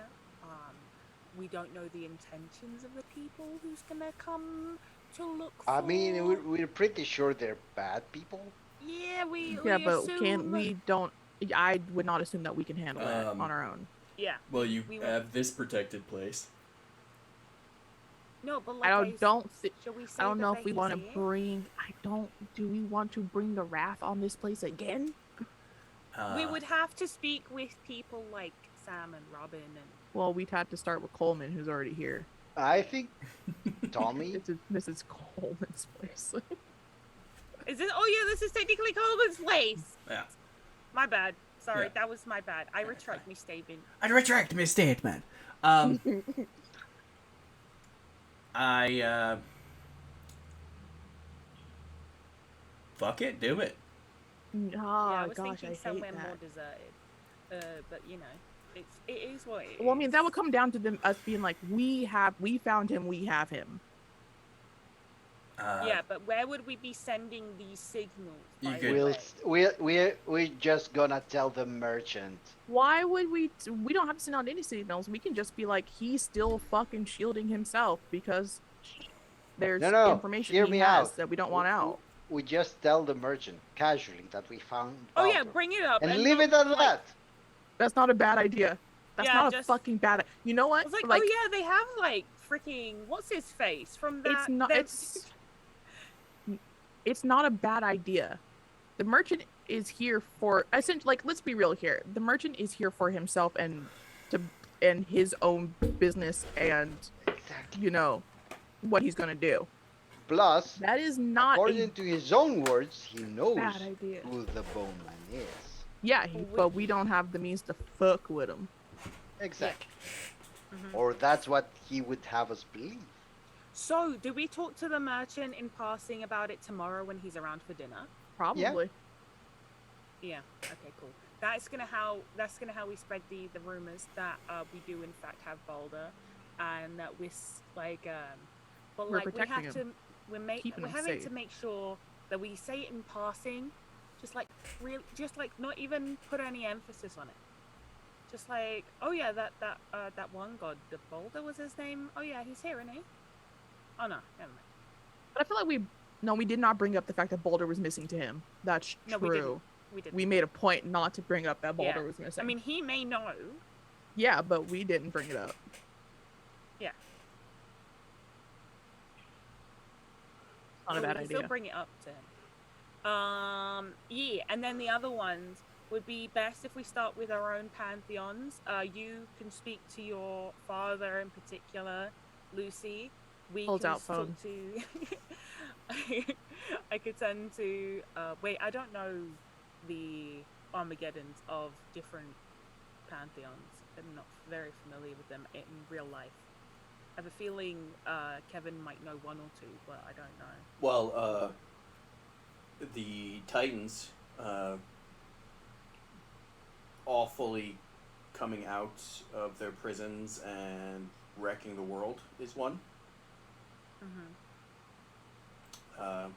we don't know the intentions of the people who's gonna come to look for. I mean, we're pretty sure they're bad people. Yeah, we but assume... we don't. I would not assume that we can handle that on our own. Yeah. Well, you have this protected place. No, but like I don't know if we want to Aesir? bring. Do we want to bring the wrath on this place again? We would have to speak with people like Sam and Robin and. Well, we'd have to start with Coleman, who's already here. I think Tommy. This is Coleman's place. Is it? Oh yeah, this is technically Coleman's place. Yeah. My bad. Sorry, Yeah. that was my bad. I retract my statement. I retract my statement. Fuck it, do it. Oh, Yeah, I was gosh, thinking I somewhere hate more that. deserted. But you know, it is what it is. Well, I mean, that would come down to us being like, we found him, we have him. Yeah, but where would we be sending these signals? You by could- the way? We're just gonna tell the merchant. Why would we? We don't have to send out any signals. We can just be like, he's still fucking shielding himself because there's No, information hear he me has out. that we don't want out. We just tell the merchant casually that we found. Oh yeah, Baldur. bring it up and leave it not, at like, that. That's not a bad idea. That's Yeah, not a just- fucking bad. You know what? I was like, oh yeah, they have like freaking what's his face from that. It's not. It's not a bad idea. The merchant is here for essentially. Like, let's be real here. The merchant is here for himself and his own business and Exactly. what he's gonna do. Plus, That is not according to his own words, he knows bad idea. who the bowman is. Yeah, but we don't have the means to fuck with him. Exactly. Mhm. Or that's what he would have us believe. So, do we talk to the merchant in passing about it tomorrow when he's around for dinner? Probably. Yeah. Okay. Cool. That's gonna how we spread the rumors that we do in fact have Baldur, and that we're but We're like we protecting have him. to Keeping we're him having to safe. make sure that we say it in passing, just like not even put any emphasis on it. Just like, oh yeah, that one god, the Baldur was his name. Oh yeah, he's here, isn't he? Oh no, never mind. But I feel like we did not bring up the fact that Baldur was missing to him. That's No, true. We didn't. We made a point not to bring up that Baldur Yeah. was missing. I mean, he may know. yeah, but we didn't bring it up. Yeah. Not a So bad we can idea. Still bring it up to him. Yeah, and then the other ones would be best if we start with our own pantheons. You can speak to your father in particular, Lucy. We Holds can out phone. talk to. I could send to. Wait, I don't know the Armageddons of different pantheons. I'm not very familiar with them in real life. I have a feeling Kevin might know one or two, but I don't know. Well, the Titans, all fully coming out of their prisons and wrecking the world is one. Mm-hmm.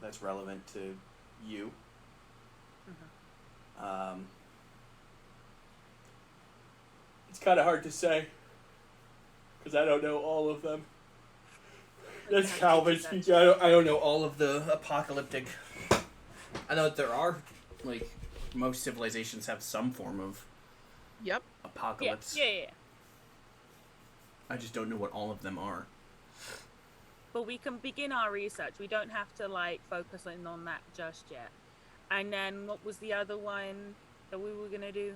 That's relevant to you. Mm-hmm. It's kind of hard to say because I don't know all of them. That's Calvin speaking. I don't know all of the apocalyptic. I know that there are, like, most civilizations have some form of Yep. apocalypse. Yeah. I just don't know what all of them are. But we can begin our research. We don't have to focus on that just yet. And then what was the other one that we were gonna do?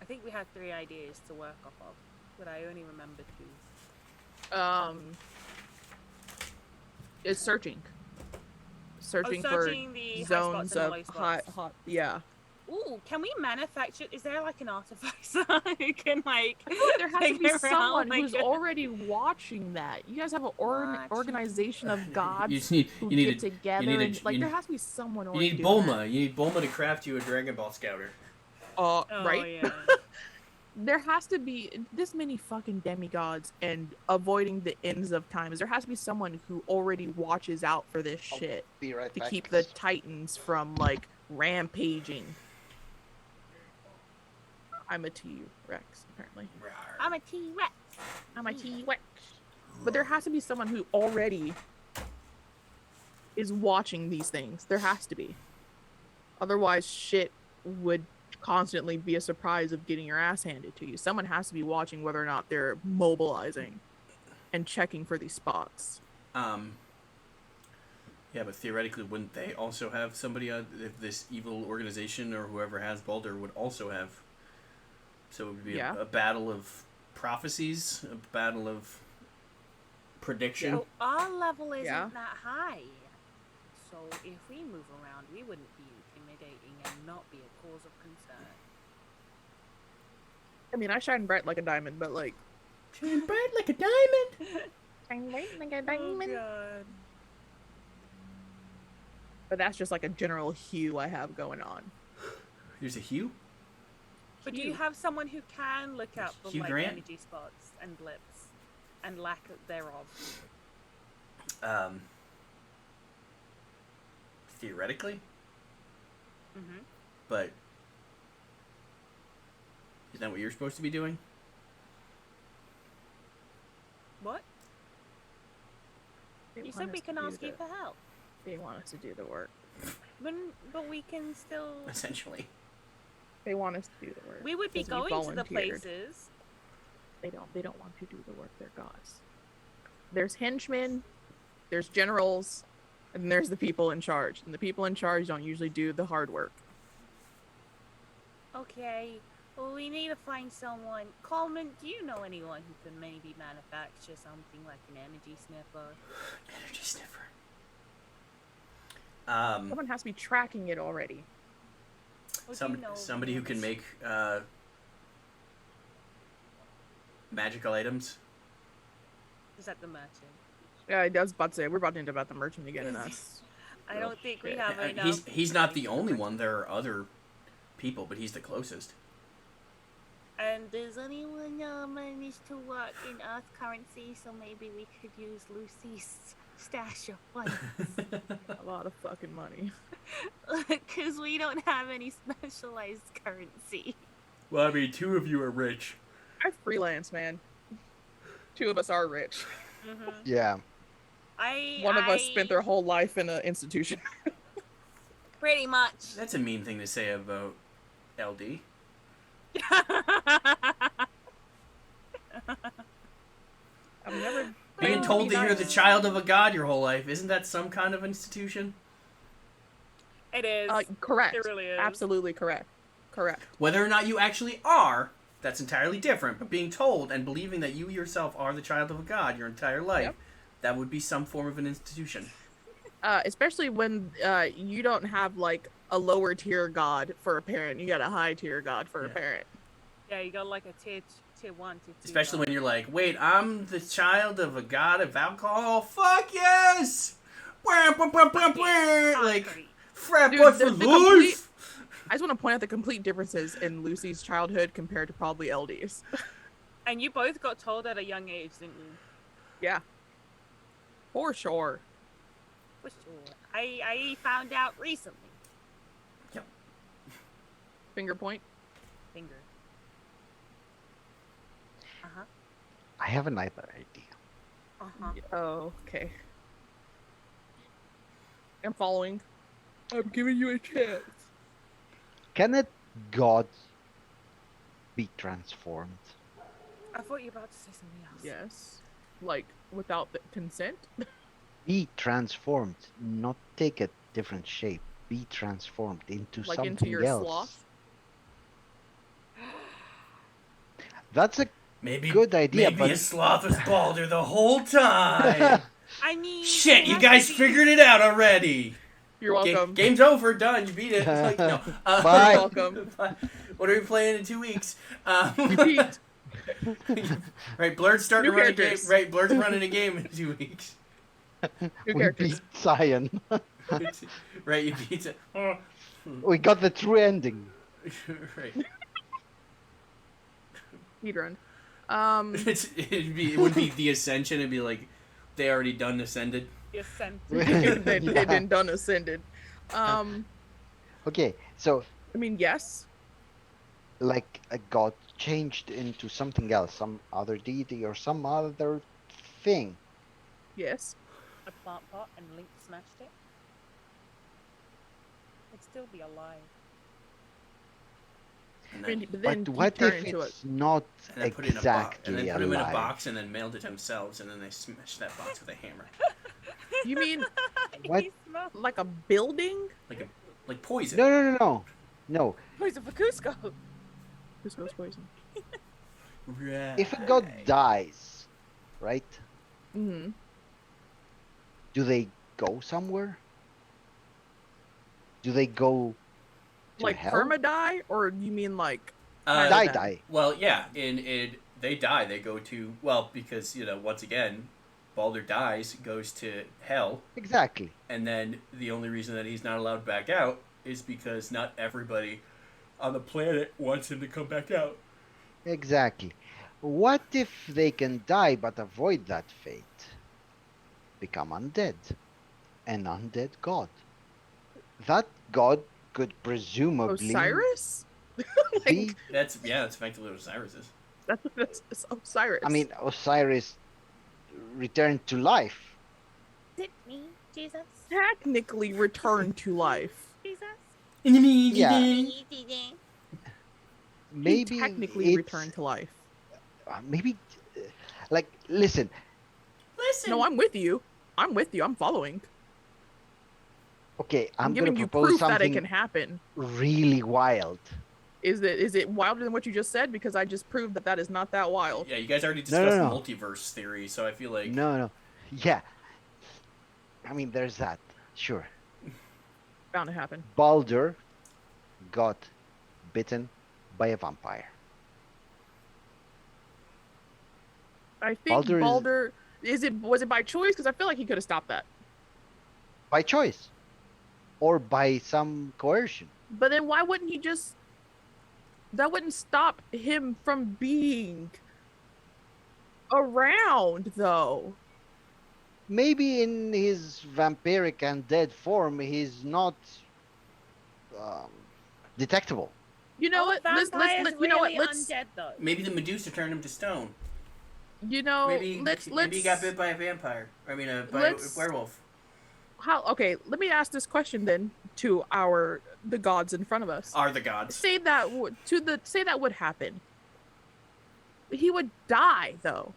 I think we had 3 ideas to work off of, but I only remember 2. Is searching Searching for the high zones spots and the of low spots. hot. Yeah. Ooh, can we manufacture? Is there like an artificer who can like? I feel like there has to be figure out, someone like, who's already watching that. You guys have an organization of gods You just need who you need get a, together, you need and a, like you, there has to be someone you already need doing Bulma. You need Bulma to craft you a Dragon Ball Scouter. that. Oh Right? yeah. There has to be this many fucking demigods and avoiding the ends of times. There has to be someone who already watches out for this I'll shit be right to back. keep the Titans from like rampaging. I'm a T-Rex, apparently. I'm a T-Rex. I'm a T-Rex. But there has to be someone who already is watching these things. There has to be. Otherwise, shit would constantly be a surprise of getting your ass handed to you. Someone has to be watching whether or not they're mobilizing and checking for these spots. Yeah, but theoretically, wouldn't they also have somebody? If this evil organization or whoever has Baldur would also have. So it would be a battle of prophecies, a battle of prediction. So our level isn't Yeah. that high. So if we move around, we wouldn't be intimidating and not be a cause of concern. I mean, I shine bright like a diamond, but like... Shine bright like a diamond! Shine bright like a Oh diamond. god. But that's just like a general hue I have going on. Here's a Hugh. But do you have someone who can look out for Hugh like Grant? energy spots and blips and lack thereof? Theoretically, Mm-hmm. but isn't that what you're supposed to be doing? What? They You want said us we to can do ask you the- for help. They want us to do the work. But we can still. Essentially. They want us to do the work. We would be because we going to the volunteered. places. They don't want to do the work. They're gods. There's henchmen, there's generals, and there's the people in charge. And the people in charge don't usually do the hard work. Okay. Well, we need to find someone. Coleman, do you know anyone who can maybe manufacture something like an energy sniffer? Energy sniffer. Someone has to be tracking it already. Or do you know Somebody who can names? make magical items. Is that the merchant? Yeah, I was about to say, we're about to end up at the merchant again and us. I don't think we shit. have enough. He's not the only one. There are other people, but he's the closest. And does anyone manage to work in Earth currency? So maybe we could use Lucy's stash of funds. A lot of fucking money. Because we don't have any specialized currency. Well, I mean, two of you are rich. I freelance, man. Two of us are rich. Mm-hmm. Yeah. One of us spent their whole life in an institution. Pretty much. That's a mean thing to say about LD. I've never Being told that you're the child of a god your whole life, isn't that some kind of institution? It is. Correct. It really is. Absolutely correct. Correct. Whether or not you actually are, that's entirely different. But being told and believing that you yourself are the child of a god your entire life, Yep. that would be some form of an institution. Especially when you don't have like a lower tier god for a parent, you got a high tier god for a parent. Yeah, you got like a tier 1, tier 2. Especially when you're like, wait, I'm the child of a god of alcohol? Fuck yes! Like, frat Dude, boy for the life! I just want to point out the complete differences in Lucy's childhood compared to probably LD's. And you both got told at a young age, didn't you? Yeah. For sure. For sure. I found out recently. Yep. Finger point. Finger. Uh-huh. I have another idea. Uh-huh. Oh, okay. I'm following. I'm giving you a chance. Can it gods be transformed? I thought you were about to say something else. Yes. Like, without the consent? Be transformed, not take a different shape. Be transformed into Like something into your else. sloth? That's a Maybe, good idea, maybe but a sloth was Baldur the whole time. I mean... Shit, it you has guys to be- figured it out already. You're welcome. Game's over. Done. You beat it. Like, no. Bye. You're welcome. What are we playing in 2 weeks? You beat. Right, Blurt's starting New to run a game. characters. Right, Blurt's running a game in 2 weeks. New We characters. beat Scion. Right, you beat it. We got the true ending. Right. Speedrun. It would be the Ascension. It'd be like they already done Ascended. The Ascent. They've Yeah. been done ascended. Okay, so I mean, yes. like a god changed into something else, some other deity or some other thing. Yes. A plant pot and Link smashed it. It'd still be alive. And I mean, then, but then But he what turned if into it's not and then put it in a box. And exactly then put him in a alive? box and then mailed it themselves. And then they smashed that box with a hammer, You mean What? He smells like a building? like poison. No. poison for Cusco. This goes poison. Right. If a god dies, right? Mm-hmm. Do they go somewhere? Do they go to Like hell? perma-die? Or you mean like... Uh, die. Die. Well, yeah, in they die. They go to because once again, Baldur dies, goes to hell, Exactly. and then the only reason that he's not allowed back out is because not everybody on the planet wants him to come back out. Exactly. What if they can die but avoid that fate? Become undead. An undead god. That god could presumably Osiris? be. That's effectively what Osiris is. That's Osiris. I mean, Osiris returned to life. Is it me, Jesus? technically returned to life. Jesus? Yeah. Jesus. Maybe He technically it's- returned to life. Maybe, like, listen. Listen. No, I'm with you. I'm following. Okay, I'm giving gonna you propose proof that something it can happen. really wild. Is it wilder than what you just said? Because I just proved that is not that wild. Yeah, you guys already No, discussed no. multiverse theory, so I feel like No. Yeah. I mean, there's that. Sure. Bound to happen. Baldur got bitten by a vampire. I think Baldur is- Baldur was it by choice? Because I feel like he could have stopped that. By choice. Or by some coercion. But then why wouldn't he just? That wouldn't stop him from being around, though. Maybe in his vampiric undead form, he's not detectable. You know what? Let's you know what? Let's undead though. maybe the Medusa turned him to stone. you know Maybe let's maybe he got bit by a vampire. I mean, by a let's- werewolf. okay, let me ask this question then to the gods in front of us. Are the gods? Say that would happen. He would die though.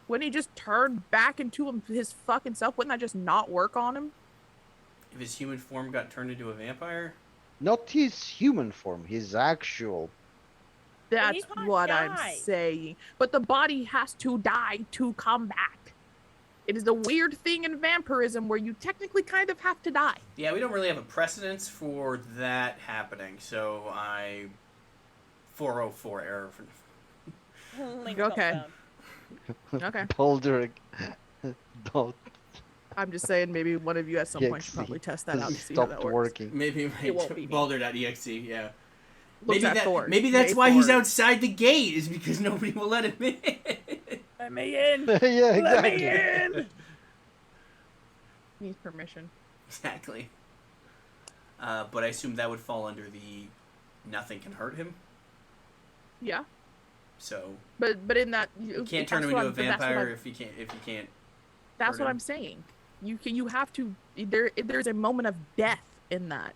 Wouldn't he just turn back into his fucking self? Wouldn't that just not work on him? If his human form got turned into a vampire? Not his human form, his actual. he That's can't what I'm die. saying. But the body has to die to come back. It is a weird thing in vampirism where you technically kind of have to die. Yeah, we don't really have a precedence for that happening, so I 404 error. Link Okay. got found. Okay. Baldur. Don't I'm just saying maybe one of you at some point should EXE probably test that out to see how stopped that works. working. Maybe It won't be me. Baldur.exe, yeah. Looks at Thor. Maybe that's Yay, why he's Thor. outside the gate, is because nobody will let him in. Let me in. Yeah, Let me exactly. in. Needs permission. Exactly. But I assume that would fall under the nothing can hurt him. Yeah. So But in that you can't turn him into a vampire if you can't. That's hurt what him. I'm saying. You have to there's a moment of death in that.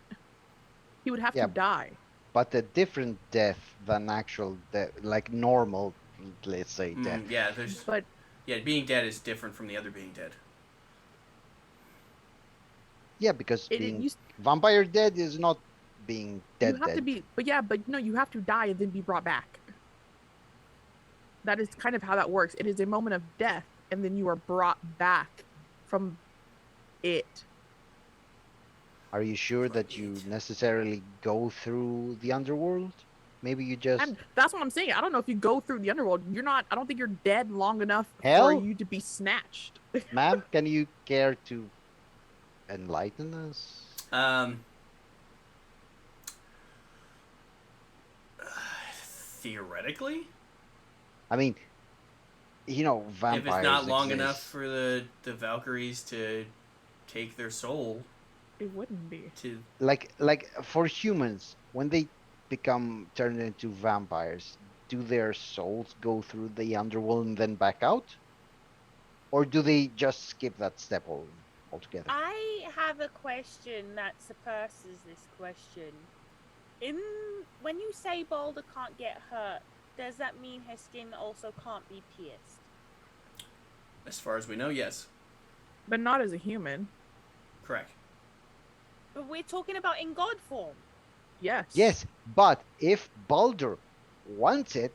He would have Yeah. to die. But a different death than actual death, like normal, let's say, death. Yeah, there's But being dead is different from the other being dead. Yeah, because it, being you, vampire dead is not being dead you have to dead. be but no, you have to die and then be brought back. That is kind of how that works. It is a moment of death and then you are brought back from it. Are you sure that you Right. necessarily go through the underworld? Maybe you just And that's what I'm saying. I don't know if you go through the underworld, you're not. I don't think you're dead long enough for hell, you to be snatched. ma'am. Can you care to enlighten us? Um, theoretically, I mean, if it's not vampires long enough exist. for the Valkyries to take their soul It wouldn't be. to Like for humans, when they become turned into vampires, do their souls go through the underworld and then back out, or do they just skip that step altogether? I have a question that surpasses this question. In when you say Boulder can't get hurt, does that mean her skin also can't be pierced? as far as we know, yes. But not as a human. Correct. But we're talking about in god form. Yes. Yes, but if Baldur wants it,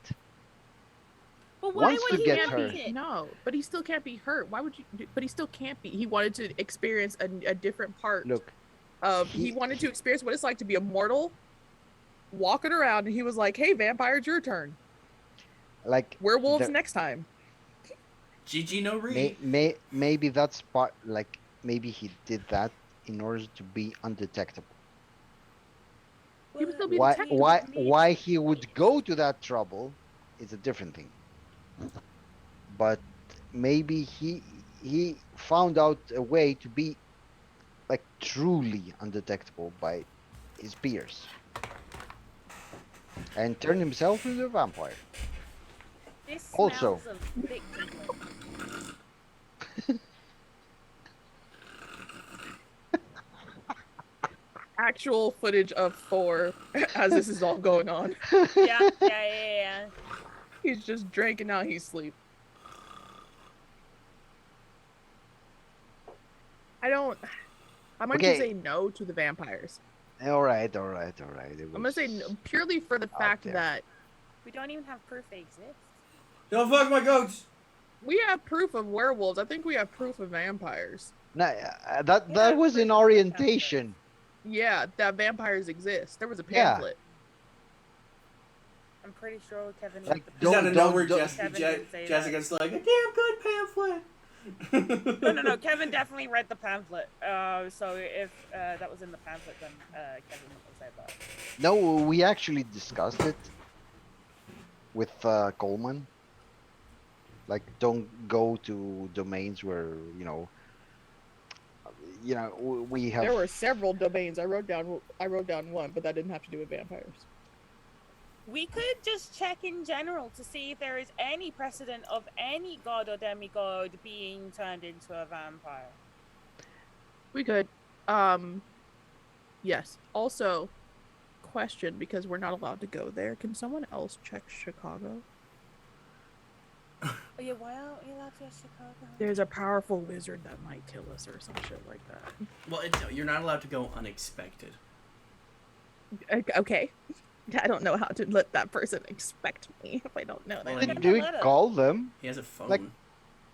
But why Wants would to he get want her. it? No, but he still can't be hurt. Why would you? But he still can't be. He wanted to experience a different part look, of. He wanted to experience what it's like to be immortal, walking around, and he was like, "Hey, vampire, it's your turn. like Werewolves the, next time." GG no re. maybe that's part. Like maybe he did that in order to be undetectable. He would still be Why detectable. why why he would go to that trouble is a different thing. But maybe he found out a way to be like truly undetectable by his peers and turn himself into a vampire. This Also- smells of victimhood. Actual footage of Thor as this is all going on. Yeah. He's just drinking now. He's asleep. I'm going Okay. to say no to the vampires. All right. It I'm going to say no, was purely for the out fact there. that We don't even have proof they exist. Don't fuck my goats. we have proof of werewolves. I think we have proof of vampires. No, that Yeah, was in proof of orientation. Yeah, that vampires exist. There was a Yeah. pamphlet. I'm pretty sure Kevin Like, read the Just out of nowhere, don't- Kevin didn't say that. Jessica's like a damn good pamphlet. No. Kevin definitely read the pamphlet. So if that was in the pamphlet, then Kevin would say that. No, we actually discussed it with Coleman. Like, don't go to domains where we have. There were several domains. I wrote down one, but that didn't have to do with vampires. We could just check in general to see if there is any precedent of any god or demigod being turned into a vampire. We could. Yes. Also, question, because we're not allowed to go there. Can someone else check Chicago? Oh yeah, why aren't we allowed to go to Chicago? There's a powerful wizard that might kill us or some shit like that. Well, you're not allowed to go unexpected. Okay. I don't know how to let that person expect me if I don't know Well, that. then Do we letter. call them? He has a phone. Like,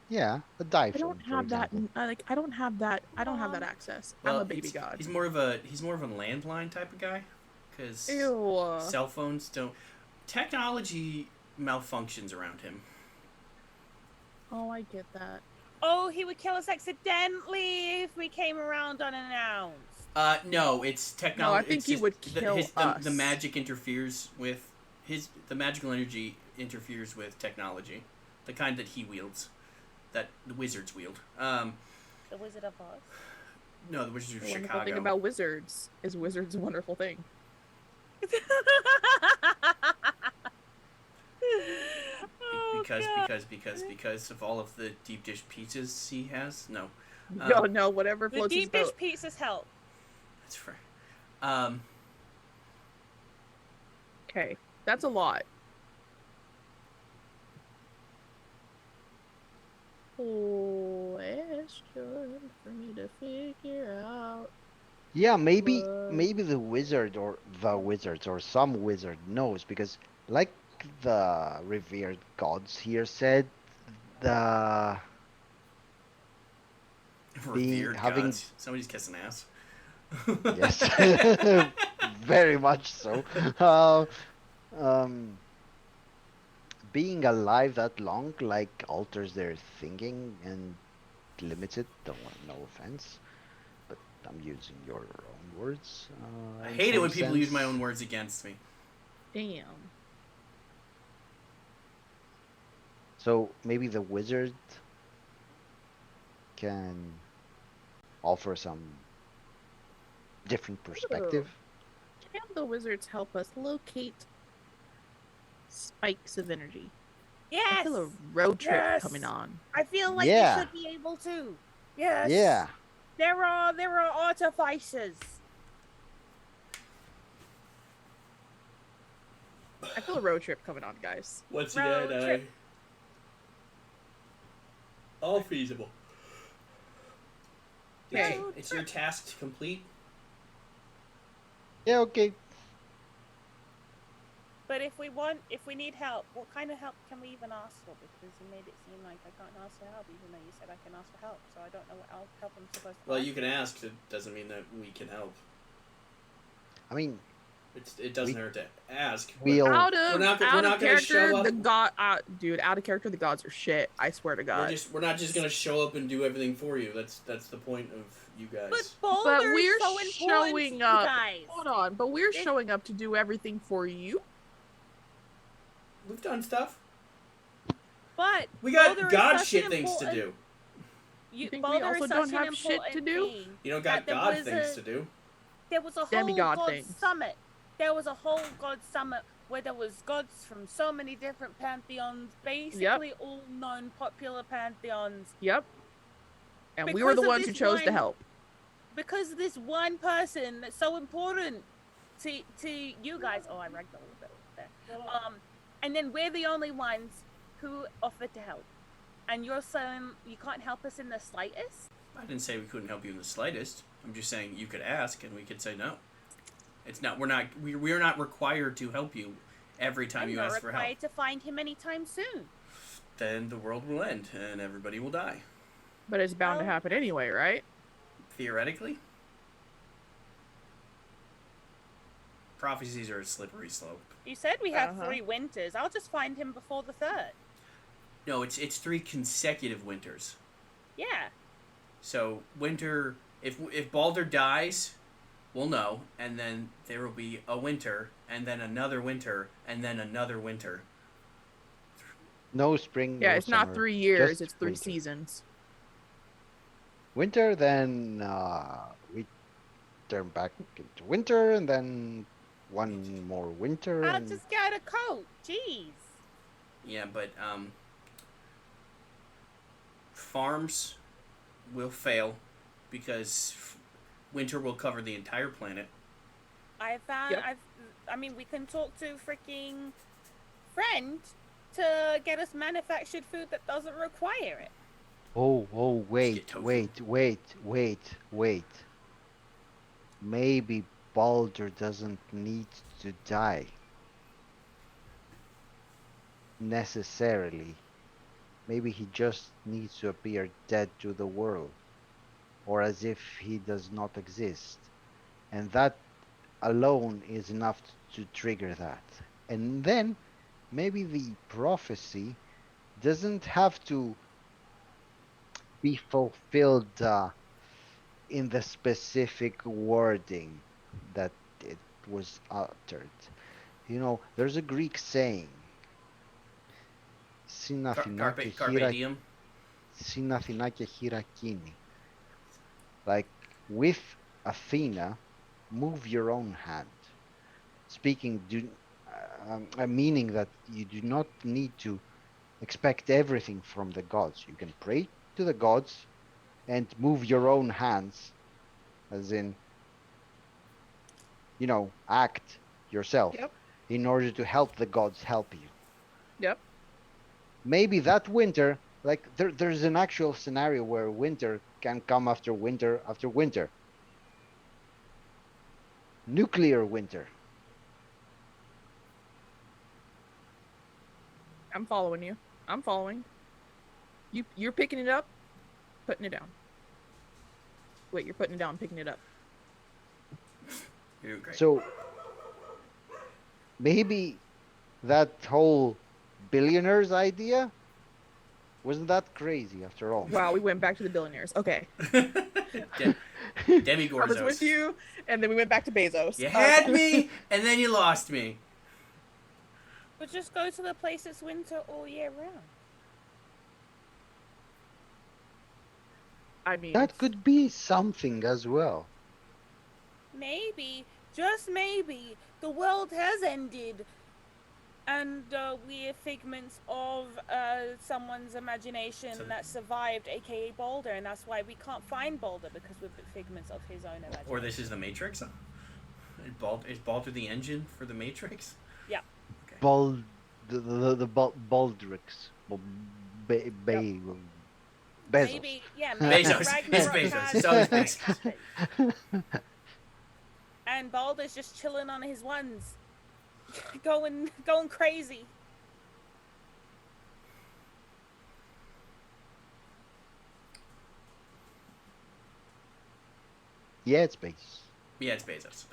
yeah, a die I phone. don't for have that. example. I don't have that. I don't have that access. Well, I'm a baby god. He's more of a landline type of guy, because Ew. cell phones don't. Technology malfunctions around him. Oh, I get that. Oh, he would kill us accidentally if we came around unannounced. No, it's technology. No, I think he would kill us. The magic interferes with the magical energy interferes with technology, the kind that he wields, that the wizards wield. The Wizard of Oz. No, the wizards of The wonderful Chicago. thing about wizards is wizards a wonderful thing. Oh, because of all of the deep dish pizzas he has. No, No, whatever the floats his deep dish boat. pizzas help. that's right. Okay, that's a lot. Question for me to figure out. Yeah, maybe What? the wizard or the wizards or some wizard knows because, like the revered gods here said, the Revered having- gods. Somebody's kissing ass. Yes, very much so. Uh, um, being alive that long like alters their thinking and limits it. Don't want no offense, but I'm using your own words I in hate it some when people use my sense. own words against me. Damn. So maybe the wizard can offer some different Ooh. perspective. Can the wizards help us locate spikes of energy? I Yes. feel a road trip Yes. coming on. I feel like they Yeah, should be able to. Yes. yeah. There are artificers. I feel a road trip coming on, guys. Once Road again, trip. all feasible. Okay. Road It's trip. your task to complete. Yeah, okay. But if we need help, what kind of help can we even ask for? Because you made it seem like I can't ask for help, even though you said I can ask for help. So I don't know what help I'm supposed to Well, ask. you can ask. It doesn't mean that we can help. I mean, It doesn't we hurt to ask. But we'll Out we're of not out gonna of character, show up. the god, dude, out of character, the gods are shit. I swear to God. We're not just gonna show up and do everything for you. That's the point of you guys. But Boulder But is we're so important to showing you up. guys. Hold on, but we're This- showing up to do everything for you. We've done stuff. But We got Boulder is god such shit an things to important- do. You think we Boulder also is don't such an have shit to important do? thing You don't that got there god was things to do. There was a whole Demigod god things. summit. There was a whole god summit where there was gods from so many different pantheons, basically all known popular pantheons. Yep. And we were the Because of ones who this chose to one- help. Because this one person that's so important to you guys. Oh, I ragged a little bit there. And then we're the only ones who offered to help. And you're saying you can't help us in the slightest? I didn't say we couldn't help you in the slightest. I'm just saying you could ask and we could say no. It's not. We're not required to help you every time I'm you not ask for help. required to find him anytime soon. Then the world will end and everybody will die. But it's bound to Well- happen anyway, right? Theoretically. Prophecies are a slippery slope. You said we have Uh-huh. 3 winters. I'll just find him before the 3rd. No, it's 3 consecutive winters. Yeah. So winter, if Balder dies, we'll know, and then there will be a winter, and then another winter, and then another winter. no spring. Yeah, no it's not summer, 3 years, just it's 3 winter. seasons. Winter, then we turn back into winter, and then one more winter. I'll And just get a coat. Jeez. Yeah, but farms will fail because winter will cover the entire planet. Yep. I mean, we can talk to freaking friend to get us manufactured food that doesn't require it. oh, get wait, tofu. wait. Maybe Baldur doesn't need to die necessarily. Maybe he just needs to appear dead to the world, or as if he does not exist. And that alone is enough to trigger that. And then maybe the prophecy doesn't have to be fulfilled in the specific wording that it was uttered. You know, there's a Greek saying, Carpe diem. Sinathinake hirakini. Like, with Athena, move your own hand. Speaking, meaning that you do not need to expect everything from the gods. You can pray to the gods and move your own hands, as in, act yourself Yep. in order to help the gods help you. Yep. Maybe that winter, like there's an actual scenario where winter can come after winter after winter. Nuclear winter. I'm following you. I'm following. You're picking it up, putting it down. Wait, you're putting it down, picking it up. You're doing great. So maybe that whole billionaires idea wasn't that crazy after all. Wow, we went back to the billionaires. Okay. Demi I was with Gorzos. you, and then we went back to Bezos. You had Okay. me, and then you lost me. But just go to the place that's winter all year round. I mean, That could be something as well. Maybe, just maybe, the world has ended. And we're figments of someone's imagination that survived, aka Balder, and that's why we can't find Balder, because we're figments of his own imagination. Or this is the Matrix? Is Baldur the engine for the Matrix? Yeah. Okay. Baldrix. Bezos. Maybe, yeah, Bezos. maybe It's Ragnarok Bezos. has- It's always Bezos. And Balder's just chilling on his ones, going crazy. Yeah, it's Bezos. Yeah, it's Bezos.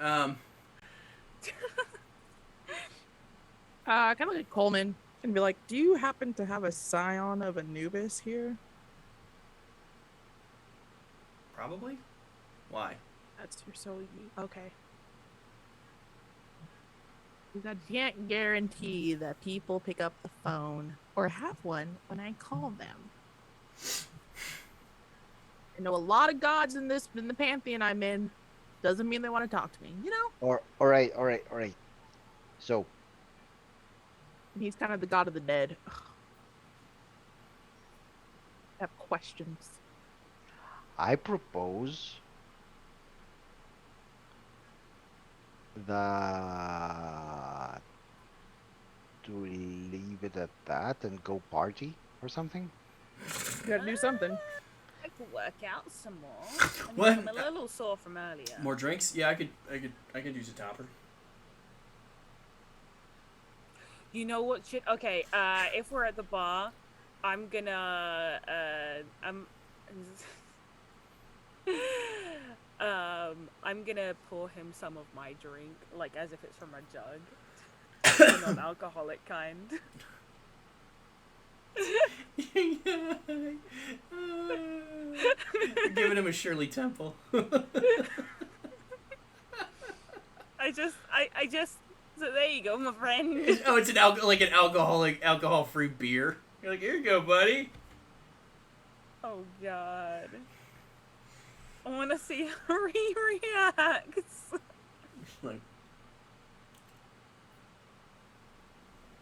kind of like Coleman and be like, "Do you happen to have a Scion of Anubis here?" Probably. Why? That's you're so okay. I can't guarantee that people pick up the phone or have one when I call them. I know a lot of gods in the pantheon I'm in. Doesn't mean they want to talk to me, you know? All right. So, He's kind of the god of the dead. Ugh. I have questions. I propose that to leave it at that and go party or something. You gotta do something. I could work out some more. What? I'm a little sore from earlier. More drinks? Yeah, I could use a topper. You know what shit? Okay, if we're at the bar, I'm gonna I'm gonna pour him some of my drink, like as if it's from a jug. The non-alcoholic kind. You're giving him a Shirley Temple. I just so there you go, my friend. It's an alcohol-free beer. You're like, here you go, buddy. Oh god. I wanna see how he reacts. Like,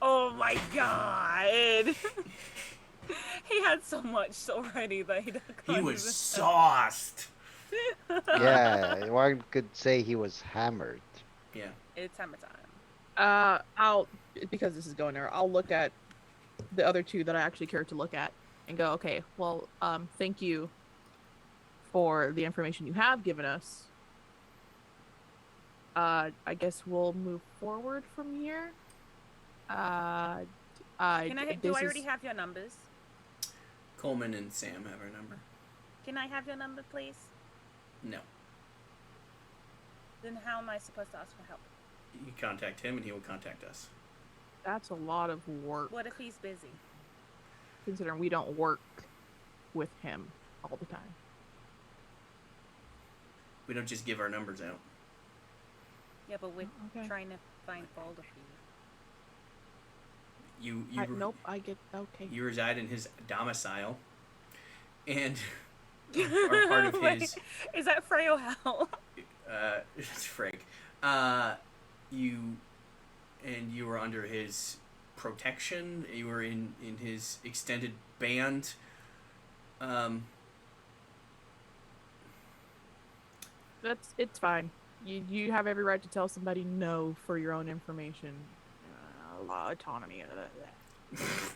Oh my god. He had so much already that he can't was even- sauced. Yeah, one could say he was hammered. It's hammer time. I'll because this is going there. I'll look at the other two that I actually care to look at and go, okay, well, thank you for the information you have given us. I guess we'll move forward from here. Do I already have your numbers? Coleman and Sam have our number. Can I have your number, please? No. Then how am I supposed to ask for help? You contact him and he will contact us. That's a lot of work, What if he's busy? considering we don't work with him all the time. We don't just give our numbers out. Yeah, but we're Okay. trying to find Balder for you. Nope, I get okay. You reside in his domicile, and are part of Wait, his. is that Frey or Hal? It's Frigg. You were under his protection. You were in his extended band. It's fine. You have every right to tell somebody no for your own information. Autonomy.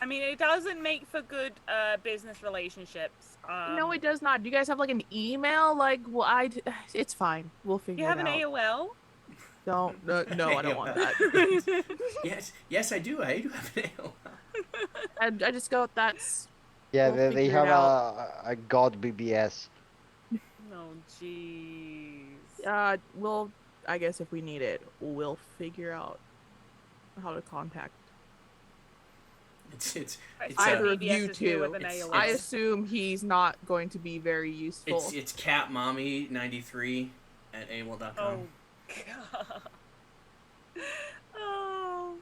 I mean, it doesn't make for good business relationships. No, it does not. Do you guys have like an email? Like, well, it's fine. We'll figure You have it an out. AOL? Don't. No, I don't want that. Yes, I do. I do have an AOL. And I just go. That's. Yeah, We'll they figure it have a god BBS. No, jeez. I guess if we need it, we'll figure out how to contact It's either of you BBS is new with two. an AOL. I assume he's not going to be very useful. it's catmommy93 at AOL.com. Oh god. Oh.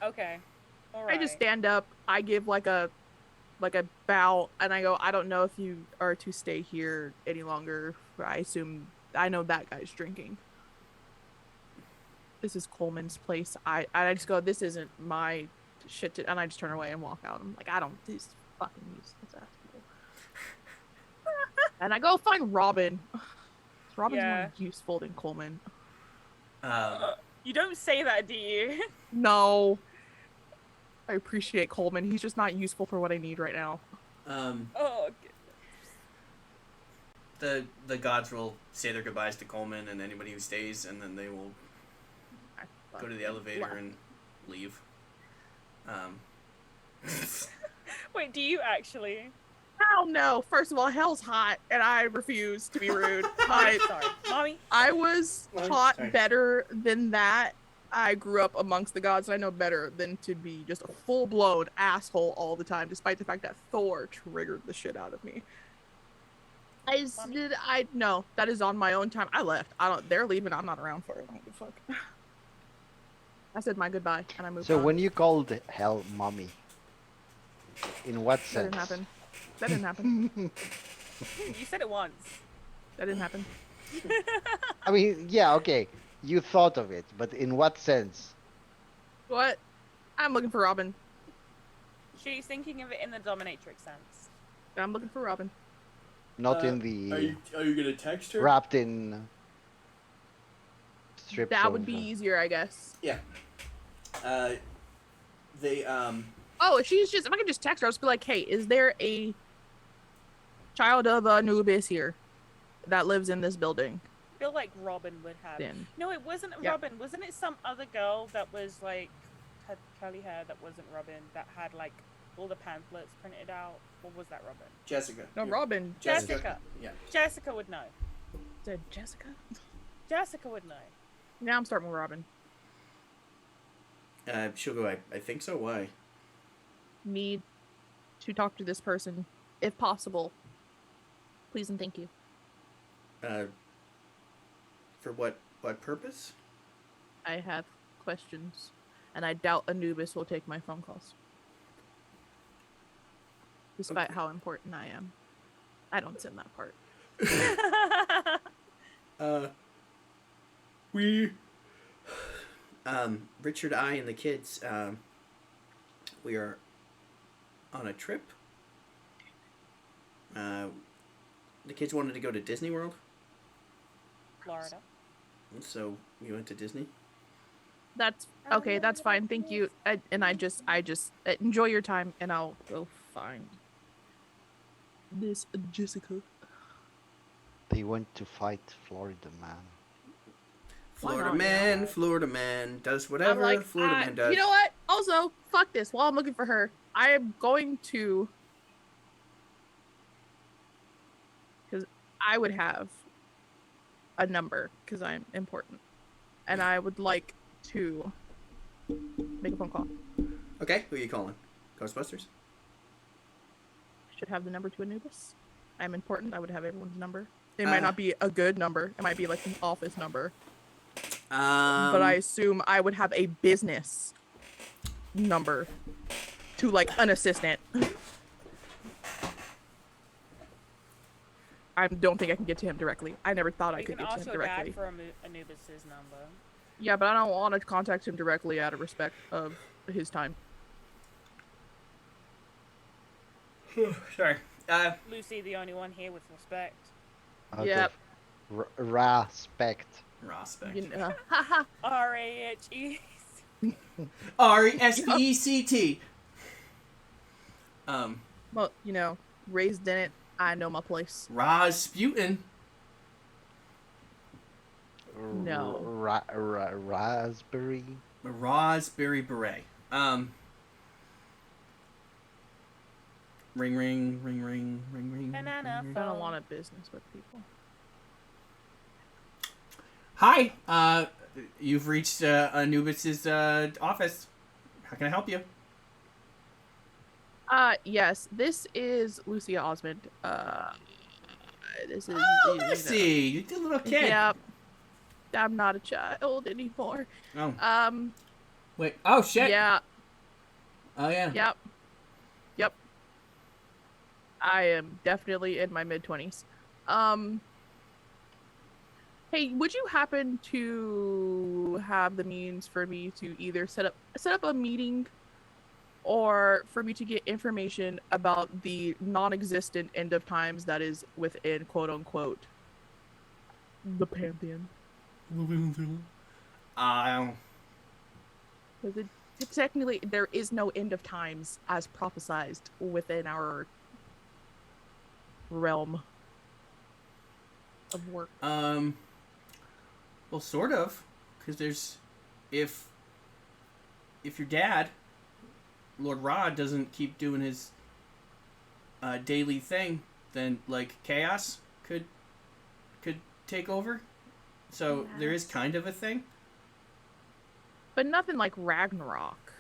Okay. All right. I just stand up. I give like a bow, and I go, I don't know if you are to stay here any longer. I assume I know that guy's drinking. This is Coleman's place. I just go, this isn't my shit, and I just turn away and walk out. I'm like, I don't, these fucking useless ass people. And I go find Robin. Robin's more useful than Coleman. You don't say that, do you? No. I appreciate Coleman. He's just not useful for what I need right now. Oh. The gods will say their goodbyes to Coleman and anybody who stays, and then they will go to the elevator and leave. Wait, do you actually? Hell no. First of all, hell's hot, and I refuse to be rude. Sorry, mommy. I was taught Sorry. better than that. I grew up amongst the gods, and I know better than to be just a full-blown asshole all the time, despite the fact that Thor triggered the shit out of me. No, that is on my own time. I left. They're leaving. I'm not around for it. I don't give a fuck. I said my goodbye, and I moved on. So when you called hell mommy, in what That sense? didn't happen. That didn't happen. You said it once. That didn't happen. I mean, yeah, okay. You thought of it, but in what sense? What? I'm looking for Robin. She's thinking of it in the dominatrix sense. I'm looking for Robin. Not in the Are you gonna text her? wrapped in strips That of, would be easier, I guess. Yeah. They Oh, if I could just text her, I'll just be like, hey, is there a child of Anubis here that lives in this building? I feel like Robin would have. Then. No, it wasn't Yep. Robin. Wasn't it some other girl that was like had curly hair that wasn't Robin that had like all the pamphlets printed out? Or was that Robin? Jessica. No, Yeah. Robin. Jessica. Yeah. Jessica would know. Said Jessica? Jessica would know. Now I'm starting with Robin. She'll go. I think so. Why? Need to talk to this person, if possible. Please and thank you. For what purpose? I have questions, and I doubt Anubis will take my phone calls. Despite how important I am. I don't send that part. We Richard, I, and the kids, we are on a trip. The kids wanted to go to Disney World, Florida. so we went to Disney. That's okay. That's fine. Thank you. I just enjoy your time, and I'll go find this Jessica. They went to fight Florida man. Florida man does I'm whatever like, Florida man does. you know what? Also, fuck this. While I'm looking for her, I am going to, because I would have a number because I'm important, and I would like to make a phone call. Okay, who are you calling? Ghostbusters? Should have the number to Anubis. I'm important. I would have everyone's number. It might not be a good number. It might be like an office number. But I assume I would have a business number to like an assistant. I don't think I can get to him directly. I never thought I You could can get to ask him your directly. dad for Anubis's number. Yeah, but I don't want to contact him directly out of respect of his time. Sorry. Lucy, the only one here with respect. Out Yep. of respect. Rospect. You know, haha. R-A-H-E. RESPECT. Well, you know, raised in it. I know my place. Rasputin. No. Raspberry. Raspberry beret. Ring, ring, ring, ring, ring, ring. Banana ring, ring. I don't want a business with people. Hi. You've reached Anubis's office. How can I help you? Yes, this is Lucia Osmond. This is. Oh, Lucy, you're the little kid. Yep. I'm not a child anymore. Oh. Wait. Oh shit. Yeah. Oh yeah. Yep. I am definitely in my mid-20s. Hey, would you happen to have the means for me to either set up a meeting or for me to get information about the non-existent end of times that is within quote unquote the Pantheon? Because technically there is no end of times as prophesized within our realm of work. Well, sort of, because there's, if your dad, Lord Rod, doesn't keep doing his daily thing, then like chaos could take over. So there is kind of a thing. But nothing like Ragnarok.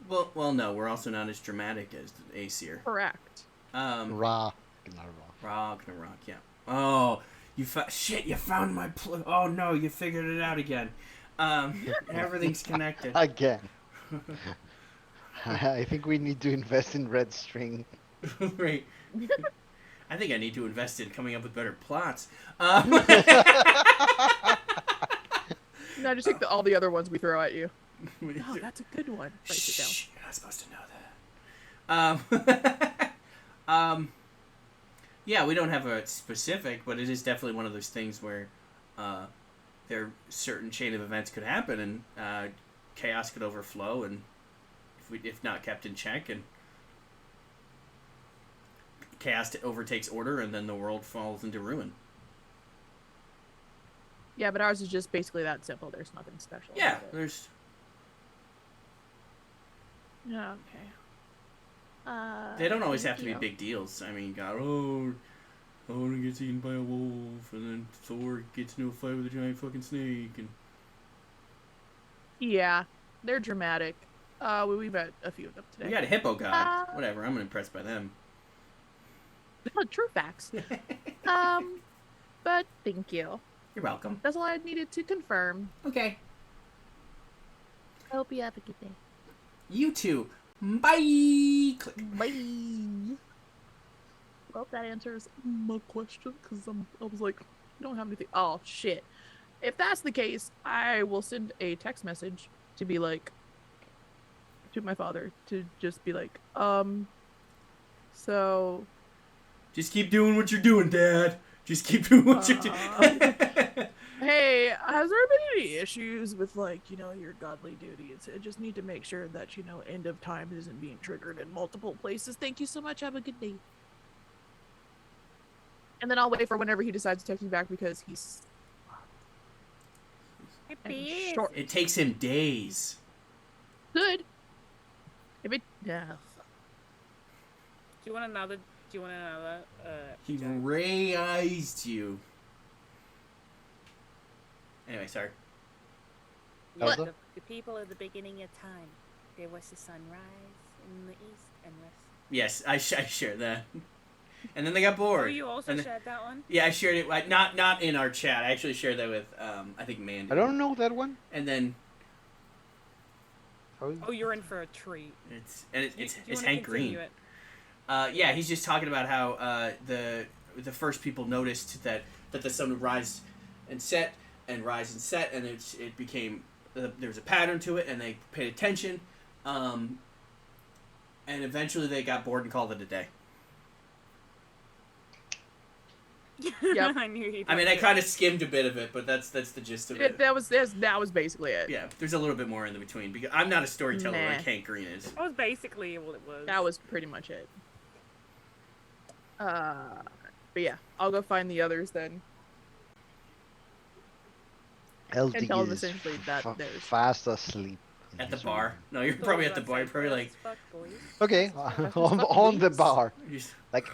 Well, no, we're also not as dramatic as the Aesir. Correct. Ragnarok. Ragnarok, yeah. Oh, you found my oh no, you figured it out again. Everything's connected. Again. I think we need to invest in red string. Right. I think I need to invest in coming up with better plots. No, just take all the other ones we throw at you. Oh, that's a good one. Write it down. Shh, you're not supposed to know that. Yeah, we don't have a specific, but it is definitely one of those things where there certain chain of events could happen, and chaos could overflow, and if not kept in check, and chaos overtakes order, and then the world falls into ruin. Yeah, but ours is just basically that simple. There's nothing special. Yeah, about it. there's. Yeah, okay. They don't always have to be big deals. I mean, God, Odin gets eaten by a wolf, and then Thor gets into a fight with a giant fucking snake, and. Yeah, they're dramatic. We met a few of them today. We got a hippo god. Whatever, I'm impressed by them. True facts. But thank you. You're welcome. That's all I needed to confirm. Okay. I hope you have a good day. You too. Bye. Click. Bye. Well, that answers my question, because I was like, you don't have anything. Oh, shit. If that's the case, I will send a text message to be like, to my father, to just be like, so... Just keep doing what you're doing, Dad. Just keep doing what you're doing. Hey, has there been any issues with, like, your godly duties? I just need to make sure that, end of time isn't being triggered in multiple places. Thank you so much. Have a good day. And then I'll wait for whenever he decides to text me back, because he's... short. It takes him days. Good. If it... Yeah. Do you want another? He raised you. Anyway, sorry. Yeah, What? the people at the beginning of time. There was the sunrise in the east and west. Yes, I shared that. And then they got bored. Oh, you also shared that one? Yeah, I shared it. Not in our chat. I actually shared that with I think Mandy. I don't know that one. And then Oh, you're in for a treat. It's Hank Green. Yeah, he's just talking about how the first people noticed that the sun would rise and set, and it became there was a pattern to it, and they paid attention, and eventually they got bored and called it a day. Yep. I knew he'd. I mean, I kind of skimmed a bit of it, but that's the gist of it. That was basically it. Yeah, there's a little bit more in the between, because I'm not a storyteller Nah. like Hank Green is. That was basically what it was. That was pretty much it. But yeah, I'll go find the others then. LD And tell them is essentially that there's... fast asleep. in At the his bar. No, you're probably at the bar. You're probably like... room. Okay, on the bar. Just, Like,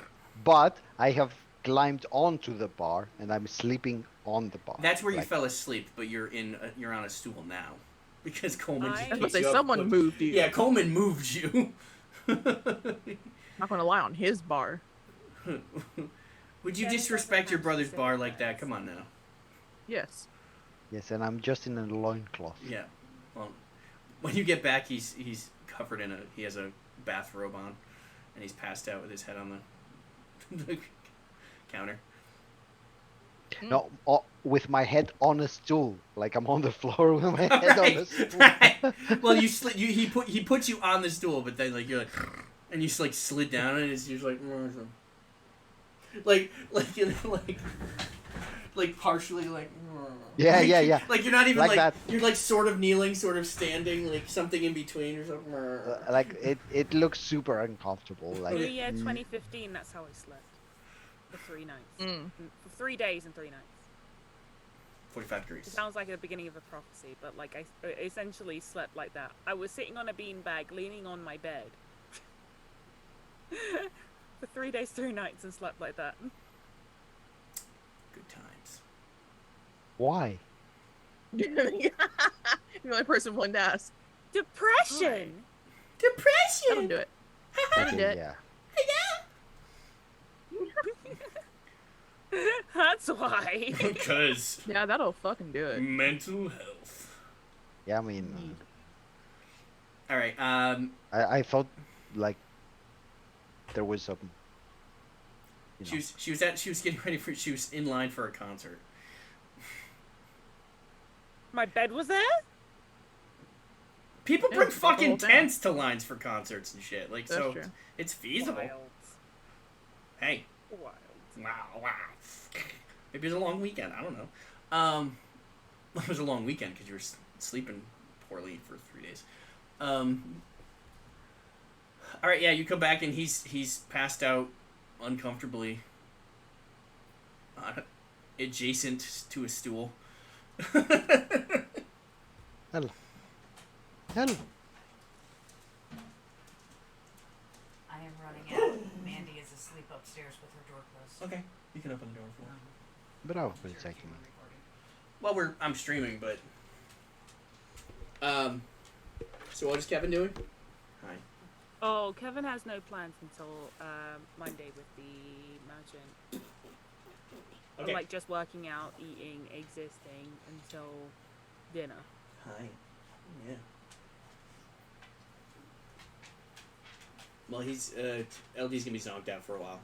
but I have climbed onto the bar and I'm sleeping on the bar. That's where you Like, fell asleep, but you're on a stool now, because Coleman just I I was picked gonna say you up. someone moved you. Yeah, Coleman moved you. Not gonna lie on his bar. Would you Yeah, that disrespect doesn't your have brother's specific bar like that? words. Come on now. Yes. yes, and I'm just in a loincloth. Yeah. Well, when you get back, he's covered in he has a bathrobe on, and he's passed out with his head on the counter. No, with my head on a stool. Like I'm on the floor with my head on a stool. Right. Well, he puts you on the stool, but then you're like, and you just slid down, and it's just like partially Yeah, yeah, yeah. Like you're not even Like that. you're sort of kneeling, sort of standing, like something in between or something. Like it looks super uncomfortable. Like New Year 2015, that's how I slept. For 3 nights. For 3 days and 3 nights. 45 It degrees. sounds like the beginning of a prophecy, but like I essentially slept like that. I was sitting on a beanbag, leaning on my bed. For 3 days, 3 nights, and slept like that. Good times. why? The only person willing to ask. Depression! That'll do it. That'll do it. Yeah. That's why. Because Yeah, that'll fucking do it. mental health. Yeah, I mean, All right. I thought like there was some. She was getting ready for. She was in line for a concert. My bed was there? People Yeah, bring it's the whole fucking thing. tents to lines for concerts and shit. Like, That's so true. it's feasible. Wild. Hey, Wild. wow. Maybe it was a long weekend. I don't know. It was a long weekend because you were sleeping poorly for 3 days. All right, yeah, you come back and he's passed out uncomfortably, adjacent to a stool. Hell. I am running out. Mandy is asleep upstairs with her door closed. Okay, you can open the door for me. But I will take him. Well, I'm streaming, but so what is Kevin doing? Hi. Oh, Kevin has no plans until Monday with the merchant. Okay. Like just working out, eating, existing until dinner. Hi. Yeah. Well, he's LD's gonna be zonked out for a while.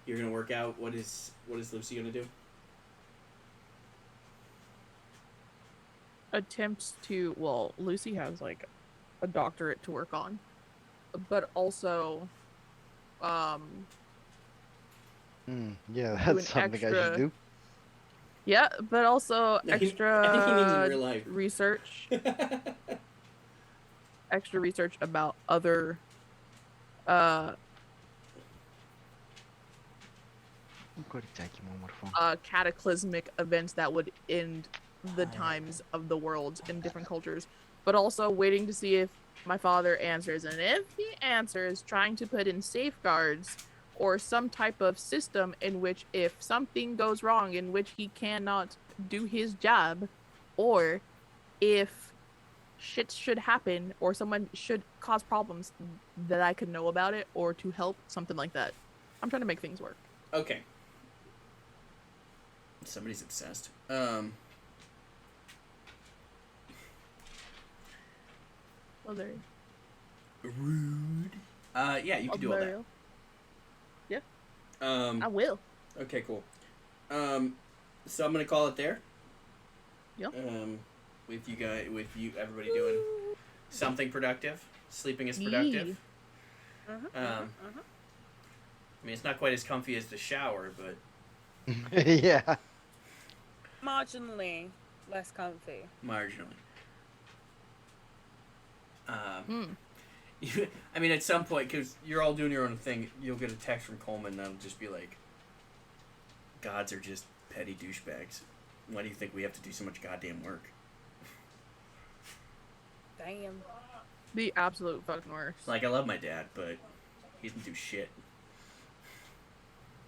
You're gonna work out. What is Lucy gonna do? Attempts to, well, Lucy has like a doctorate to work on, but also Yeah, an that's something I should extra- do. yeah, but also No, I think he means in extra real life. research about other I'm going to take him on my phone. cataclysmic events that would end the times of the world in different cultures, but also waiting to see if my father answers, and if he answers, trying to put in safeguards or some type of system in which if something goes wrong in which he cannot do his job, or if shit should happen or someone should cause problems, that I could know about it or to help, something like that. I'm trying to make things work. Okay. Somebody's obsessed. Oh, there. Rude. Yeah, you can do all that. I will. Okay, cool. So I'm gonna call it there. Yep. With everybody doing something productive. Sleeping is productive. I mean, it's not quite as comfy as the shower, but Yeah. Marginally less comfy. marginally. I mean, at some point, because you're all doing your own thing, you'll get a text from Coleman that'll just be like, "Gods are just petty douchebags. Why do you think we have to do so much goddamn work?" Damn. The absolute fucking worst. Like, I love my dad, but he doesn't do shit.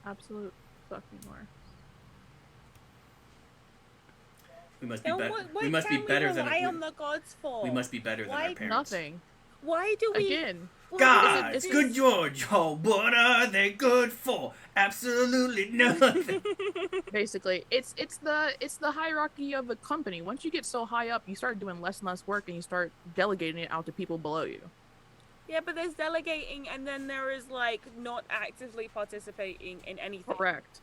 Absolute fucking more. We must be Then better. what We must be can better we than. rely on the gods for? We must be better than our Why- parents. Nothing. Why do we? Again. why Gods, does good George, oh, what are they good for? Absolutely nothing. Basically, it's the hierarchy of a company. Once you get so high up, you start doing less and less work, and you start delegating it out to people below you. Yeah, but there's delegating, and then there is like not actively participating in anything. Correct.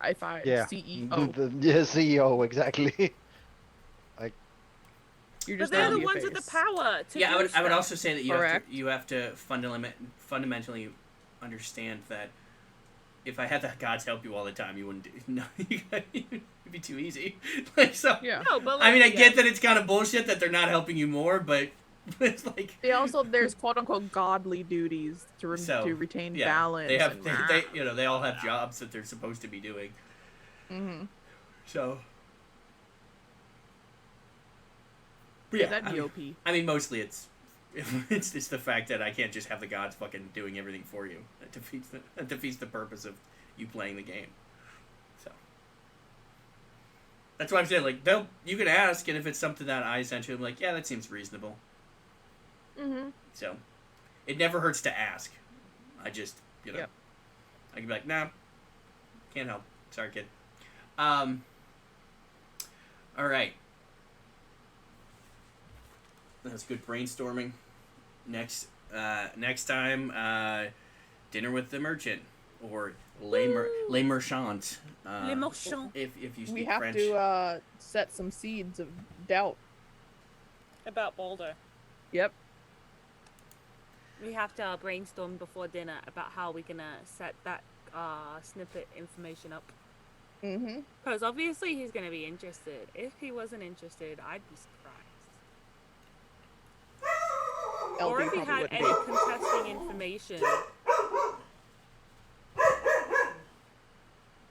If I Yeah. CEO, Yeah, CEO, exactly. you're But just they're gonna the be a ones with the face. power to Yeah, do I would stuff. also say that Correct. you have to fundamentally understand that if I had the gods help you all the time, you wouldn't. No, it'd be too easy. Like so. Yeah. No, but I mean, I like, get that it's kind of bullshit that they're not helping you more, but it's like. There's quote unquote godly duties to retain Yeah, balance. they have and they all have jobs that they're supposed to be doing. Mm-hmm. So. Yeah, that'd be OP. I mean, mostly it's the fact that I can't just have the gods fucking doing everything for you. That defeats the purpose of you playing the game. So that's why I'm saying, like, you can ask, and if it's something that I essentially am like, yeah, that seems reasonable. Mm-hmm. So it never hurts to ask. I just, Yep. I can be like, nah, can't help. Sorry, kid. All right. That's good brainstorming. Next time, dinner with the merchant or les merchants. Les marchands. If you speak We have French. to set some seeds of doubt. About Balder. Yep. We have to brainstorm before dinner about how we're gonna set that snippet information up. Mm-hmm. Because obviously he's gonna be interested. If he wasn't interested, I'd be surprised. Or if he had any contesting information,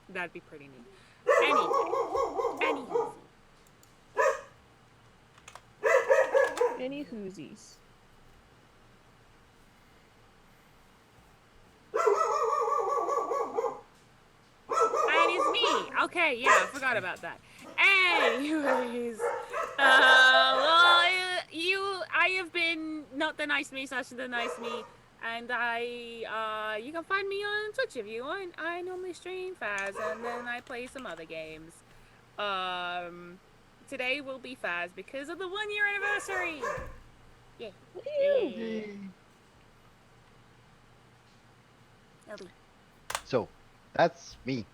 that'd be pretty neat. Anywho. Any whoosies. And it's me. Okay, yeah, I forgot about that. Anyways, I have been not the nice me, such the nice me, and you can find me on Twitch if you want. I normally stream Faz, and then I play some other games. Today will be Faz because of the 1-year anniversary. Yeah. So, that's me.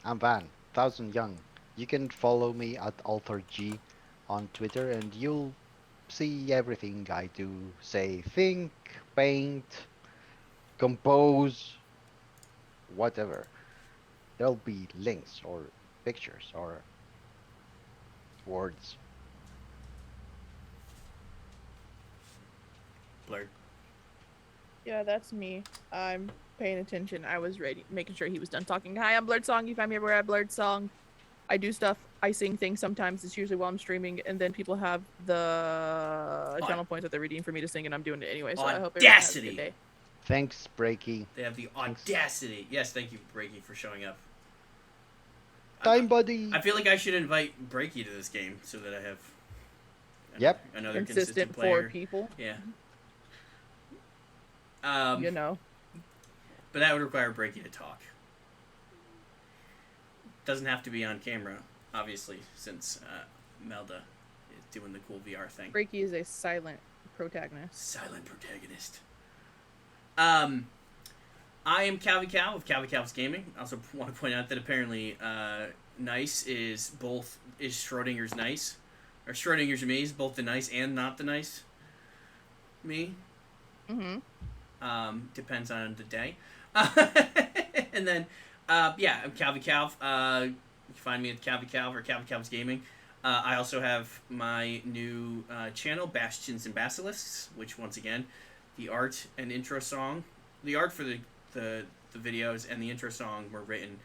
I'm Van, 1000 Young. You can follow me at AlthorG on Twitter and you'll see everything I do, say, think, paint, compose, whatever. There'll be links or pictures or words. Blurred. Yeah, that's me. I'm paying attention. I was ready, making sure he was done talking. Hi, I'm Blurred Song. You find me everywhere at Blurred Song. I do stuff. I sing things sometimes. It's usually while I'm streaming, and then people have the channel points that they redeem for me to sing, and I'm doing it anyway. So I hope everyone has a good day. Thanks, Breaky. They have the audacity. Yes, thank you, Breaky, for showing up. Time, buddy. I feel like I should invite Breaky to this game so that I have Yep. another Consistent player. 4 people. Yeah. You know. But that would require Breaky to talk. Doesn't have to be on camera, obviously, since Melda is doing the cool VR thing. Breaky is a silent protagonist. Silent protagonist. I am Calvy Cow of Calvy Cow's Gaming. I also want to point out that apparently nice is Schrodinger's nice. Or Schrodinger's me is both the nice and not the nice me. Mm-hmm. Depends on the day. And then, yeah, I'm Calvy Calv. You can find me at Calvy Calv or Calvy Calv's Gaming. I also have my new channel, Bastions and Basilisks, which, once again, the art and intro song, the art for the videos and the intro song were written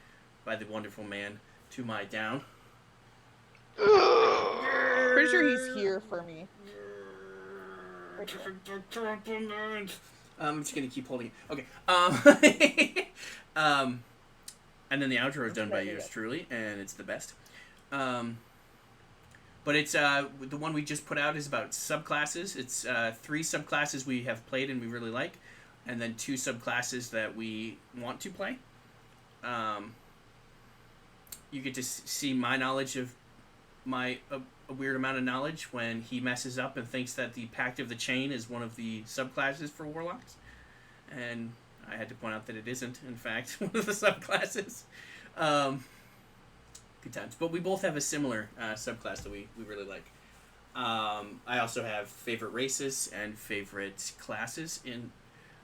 by the wonderful man To My Down. Pretty sure he's here for me. I'm just gonna keep holding it. Okay. And then the outro is done by Yeah. yours truly, and it's the best. But it's the one we just put out is about subclasses. It's 3 subclasses we have played and we really like, and then 2 subclasses that we want to play. You get to see my knowledge of a weird amount of knowledge when he messes up and thinks that the Pact of the Chain is one of the subclasses for warlocks, and I had to point out that it isn't, in fact, one of the subclasses. Good times. But we both have a similar subclass that we really like. I also have favorite races and favorite classes in,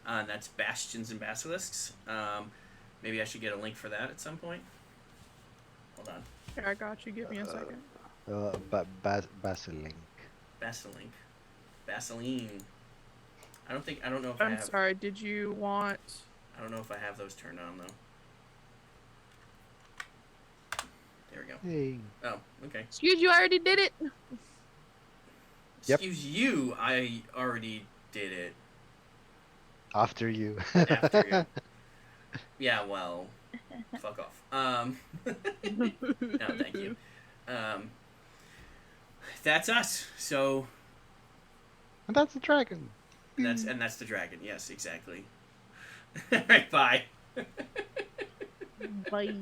and that's Bastions and Basilisks. Maybe I should get a link for that at some point. Hold on. Here, I got you. Give me a second. Basilink. Basilink. Basiline. I don't know if I I'm have. sorry. Did you want? I don't know if I have those turned on though. There we go. Hey. Oh, okay. Excuse you. I already did it. Yep. Excuse you, I already did it. After you. After you. Yeah, well, fuck off. No, thank you. That's us. So And that's the dragon. that's the dragon. Yes, exactly. All right, bye. Bye.